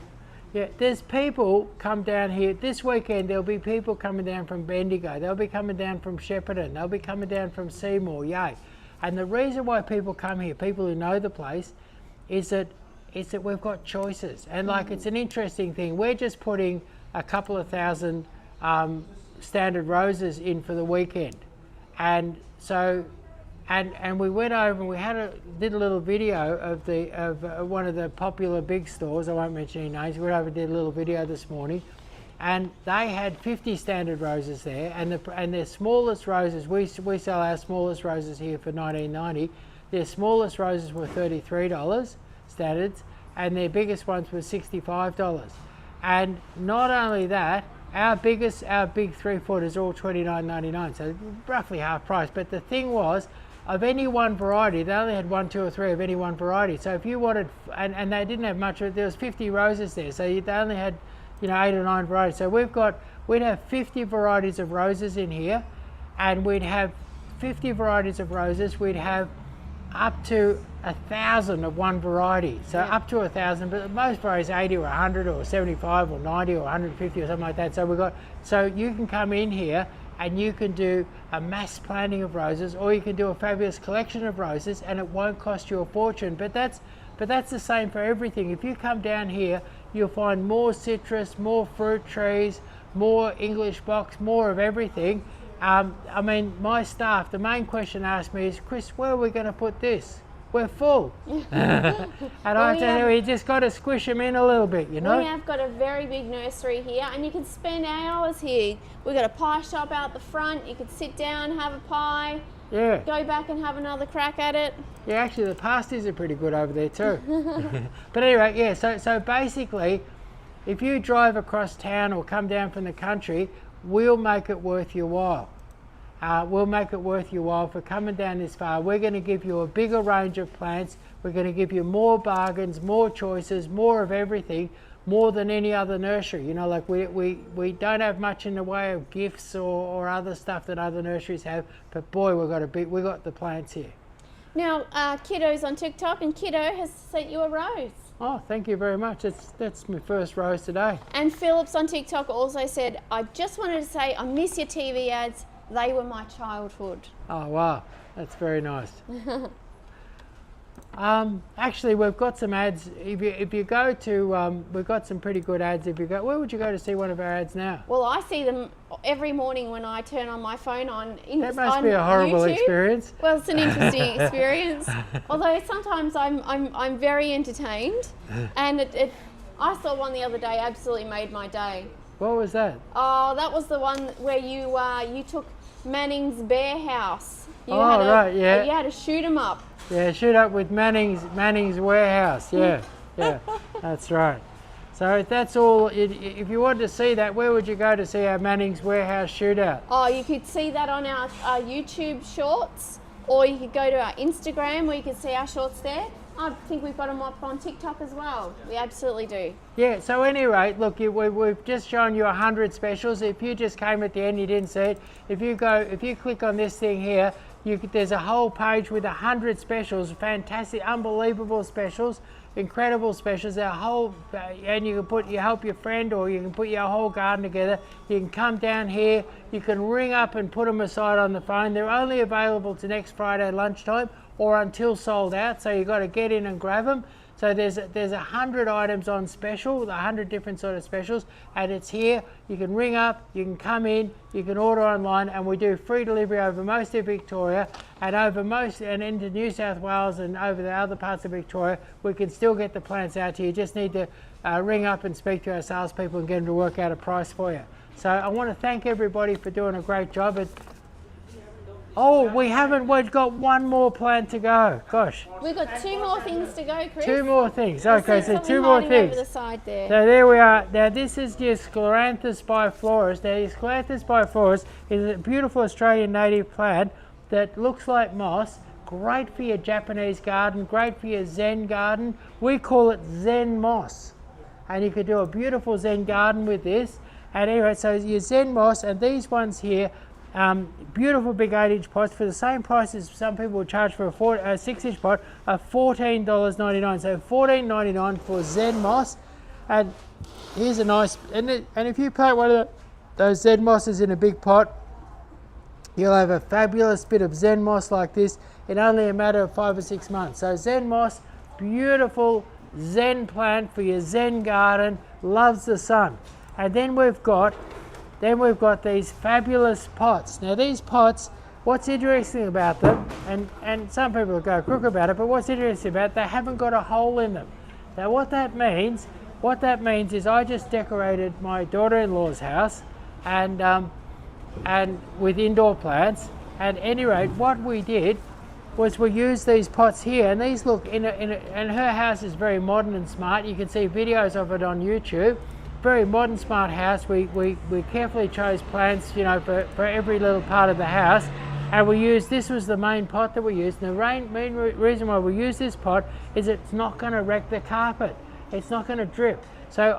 Yeah, there's people come down here. This weekend there'll be people coming down from Bendigo. They'll be coming down from Shepparton. They'll be coming down from Seymour, Yea. And the reason why people come here, people who know the place, is that we've got choices, and like it's an interesting thing. We're just putting a couple of thousand standard roses in for the weekend, and so and we went over and we did a little video of one of the popular big stores. I won't mention any names. We went over and did a little video this morning, and they had 50 standard roses there, and their smallest roses. We sell our smallest roses here for $19.90. Their smallest roses were $33. Standards, and their biggest ones were $65. And not only that, our big 3-footers are all $29.99, so roughly half price. But the thing was, of any one variety. They only had 1, 2 or 3 of any one variety. So if you wanted, and they didn't have much, there was 50 roses there, so they only had, you know, 8 or 9 varieties. So we'd have 50 varieties of roses in here, and we'd have 50 varieties of roses. We'd have up to 1,000 of one variety, so up to 1,000, but most varieties 80 or 100 or 75 or 90 or 150 or something like that. So you can come in here and you can do a mass planting of roses, or you can do a fabulous collection of roses, and it won't cost you a fortune. But that's the same for everything. If you come down here, you'll find more citrus, more fruit trees, more English box, more of everything. I mean, my staff, the main question asked me is, Chris, where are we going to put this? We're full. And I tell you, you just got to squish them in a little bit, you know. We have got a very big nursery here, and you can spend hours here. We've got a pie shop out the front. You could sit down, have a pie, go back and have another crack at it. Yeah, actually the pasties are pretty good over there too. But anyway, yeah, so basically, if you drive across town or come down from the country, we'll make it worth your while. We'll make it worth your while for coming down this far. We're going to give you a bigger range of plants. We're going to give you more bargains, more choices, more of everything, more than any other nursery. You know, like we don't have much in the way of gifts or other stuff that other nurseries have, but boy, we got the plants here. Now, Kiddo's on TikTok, and Kiddo has sent you a rose. Oh, thank you very much. That's my first rose today. And Phillips on TikTok also said, I just wanted to say I miss your TV ads. They were my childhood. Oh, wow. That's very nice. Actually, we've got some ads. If you go to, we've got some pretty good ads. If you go, where would you go to see one of our ads now? Well, I see them every morning when I turn on my phone on Instagram. That must be a horrible experience. Well, it's an interesting experience. Although sometimes I'm very entertained, and I saw one the other day. Absolutely made my day. What was that? Oh, that was the one where you took Manning's bear house. You had to shoot him up. Yeah, shoot up with Manning's warehouse. Yeah, yeah, that's right. So that's all. If you wanted to see that, where would you go to see our Manning's warehouse shootout? Oh, you could see that on our YouTube shorts, or you could go to our Instagram where you can see our shorts there. I think we've got them up on TikTok as well. We absolutely do. Yeah, so anyway, look, we've just shown you 100 specials. If you just came at the end, you didn't see it. If you click on this thing here, there's a whole page with 100 specials, fantastic, unbelievable specials, incredible specials. And you can help your friend, or you can put your whole garden together. You can come down here, you can ring up and put them aside on the phone. They're only available to next Friday lunchtime, or until sold out, so you've got to get in and grab them. So there's 100 items on special, 100 different sort of specials, and it's here. You can ring up, you can come in, you can order online, and we do free delivery over most of Victoria, and into New South Wales and over the other parts of Victoria. We can still get the plants out to you. You just need to ring up and speak to our salespeople and get them to work out a price for you. So I want to thank everybody for doing a great job. We've got one more plant to go. Gosh. We've got 2 more things to go, Chris. 2 more things. Okay, so 2 more things. Over the side there. So there we are. Now this is the Escallonia biflorus. Now the Escallonia biflorus is a beautiful Australian native plant that looks like moss. Great for your Japanese garden, great for your Zen garden. We call it Zen moss. And you could do a beautiful Zen garden with this. And anyway, so your Zen moss, and these ones here, beautiful big 8-inch pots for the same price as some people will charge for a 6-inch pot, are $14.99. So $14.99 for Zen moss. And here's a nice, and if you plant one of those Zen mosses in a big pot, you'll have a fabulous bit of Zen moss like this in only a matter of 5 or 6 months. So Zen moss, beautiful Zen plant for your Zen garden, loves the sun. And then we've got these fabulous pots. Now these pots, what's interesting about them, and some people will go crook about it, but what's interesting about it, they haven't got a hole in them. Now what that means is I just decorated my daughter-in-law's house and with indoor plants. At any rate, what we did was we used these pots here, and these look, and her house is very modern and smart. You can see videos of it on YouTube. Very modern, smart house. We carefully chose plants, you know, for every little part of the house. And this was the main pot that we used. And the main reason why we use this pot is it's not going to wreck the carpet. It's not going to drip. So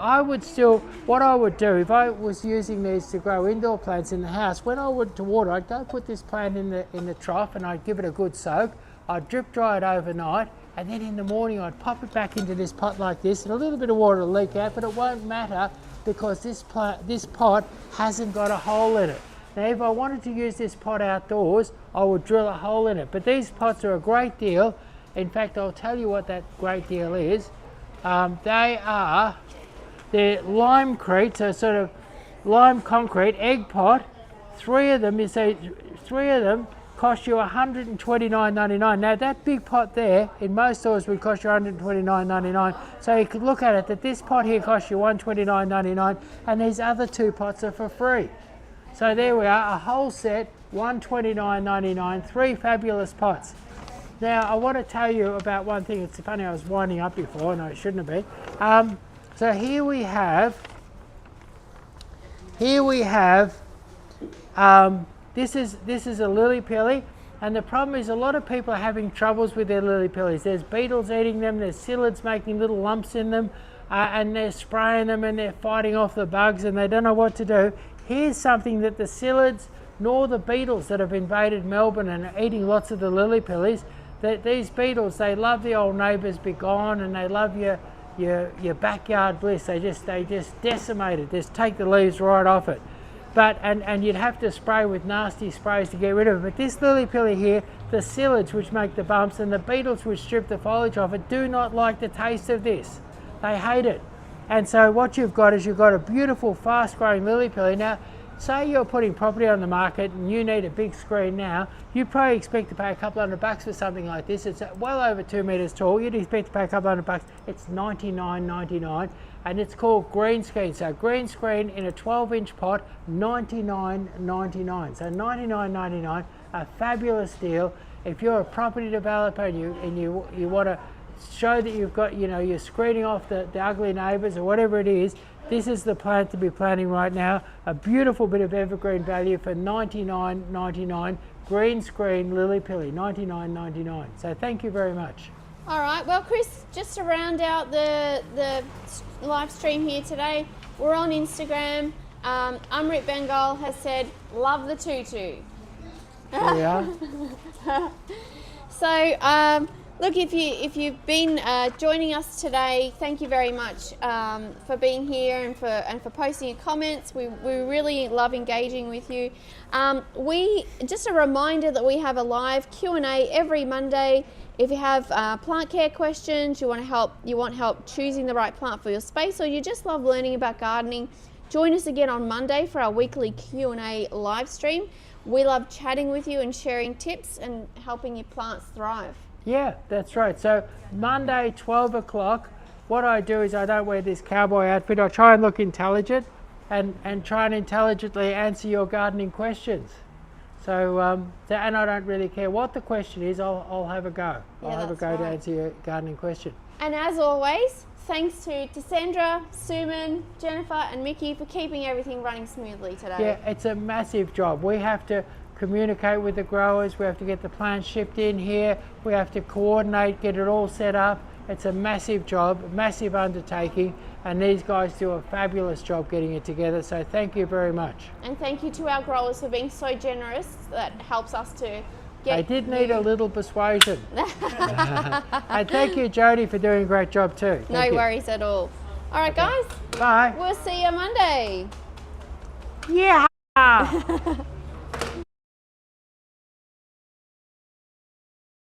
what I would do if I was using these to grow indoor plants in the house, when I went to water, I'd go put this plant in the trough and I'd give it a good soak. I'd drip dry it overnight, and then in the morning I'd pop it back into this pot like this, and a little bit of water will leak out, but it won't matter because this pot hasn't got a hole in it. Now if I wanted to use this pot outdoors, I would drill a hole in it, but these pots are a great deal. In fact, I'll tell you what that great deal is. They're limecrete, so sort of lime concrete egg pot. Three of them cost you $129.99. Now that big pot there in most stores would cost you $129.99. So you could look at it that this pot here costs you $129.99, and these other two pots are for free. So there we are, a whole set, $129.99, 3 fabulous pots. Now I want to tell you about one thing. It's funny, I was winding up before, no, it shouldn't have been. So here we have, this is a Lily Pearly, and the problem is a lot of people are having troubles with their Lily Pearlies. There's beetles eating them, there's psyllids making little lumps in them, and they're spraying them and they're fighting off the bugs and they don't know what to do. Here's something that the psyllids nor the beetles that have invaded Melbourne and are eating lots of the Lily Pearlies, that these beetles, they love the old neighbours be gone, and they love your backyard bliss. They just decimate it, just take the leaves right off it. And you'd have to spray with nasty sprays to get rid of it. But this Lily Pearly here, the psyllids which make the bumps and the beetles which strip the foliage off it do not like the taste of this. They hate it. And so what you've got is you've got a beautiful fast growing Lily Pearly. Now say you're putting property on the market and you need a big screen now, you probably expect to pay a couple $100 for something like this. It's well over 2 meters tall. You'd expect to pay a couple $100. It's $99.99, and it's called green screen. So green screen in a 12-inch pot, $99.99. So $99.99, a fabulous deal. If you're a property developer and you want to show that you've got, you're screening off the ugly neighbours or whatever it is, this is the plant to be planting right now. A beautiful bit of evergreen value for $99.99. Green screen Lily Pearly, $99.99. So thank you very much. All right, well, Chris, just to round out the live stream here today, we're on Instagram. Amrit Bengal has said, love the tutu. There we are. So, look, if you've been joining us today, thank you very much for being here and for posting your comments. We really love engaging with you. Just a reminder that we have a live Q&A every Monday. If you have plant care questions, you want help choosing the right plant for your space, or you just love learning about gardening, join us again on Monday for our weekly Q&A live stream. We love chatting with you and sharing tips and helping your plants thrive. Yeah, that's right. So Monday, 12 o'clock, what I do is I don't wear this cowboy outfit. I try and look intelligent and try and intelligently answer your gardening questions. So, and I don't really care what the question is, I'll have a go. I'll have a go to answer your gardening question. And as always, thanks to Sandra, Suman, Jennifer and Mickey for keeping everything running smoothly today. Yeah, it's a massive job. We have to communicate with the growers, we have to get the plants shipped in here, we have to coordinate, get it all set up. It's a massive job, a massive undertaking, and these guys do a fabulous job getting it together, so thank you very much. And thank you to our growers for being so generous. That helps us to get They did need a little persuasion. And thank you, Jody, for doing a great job too. No worries at all. All right, guys. Bye. We'll see you Monday. Yeah.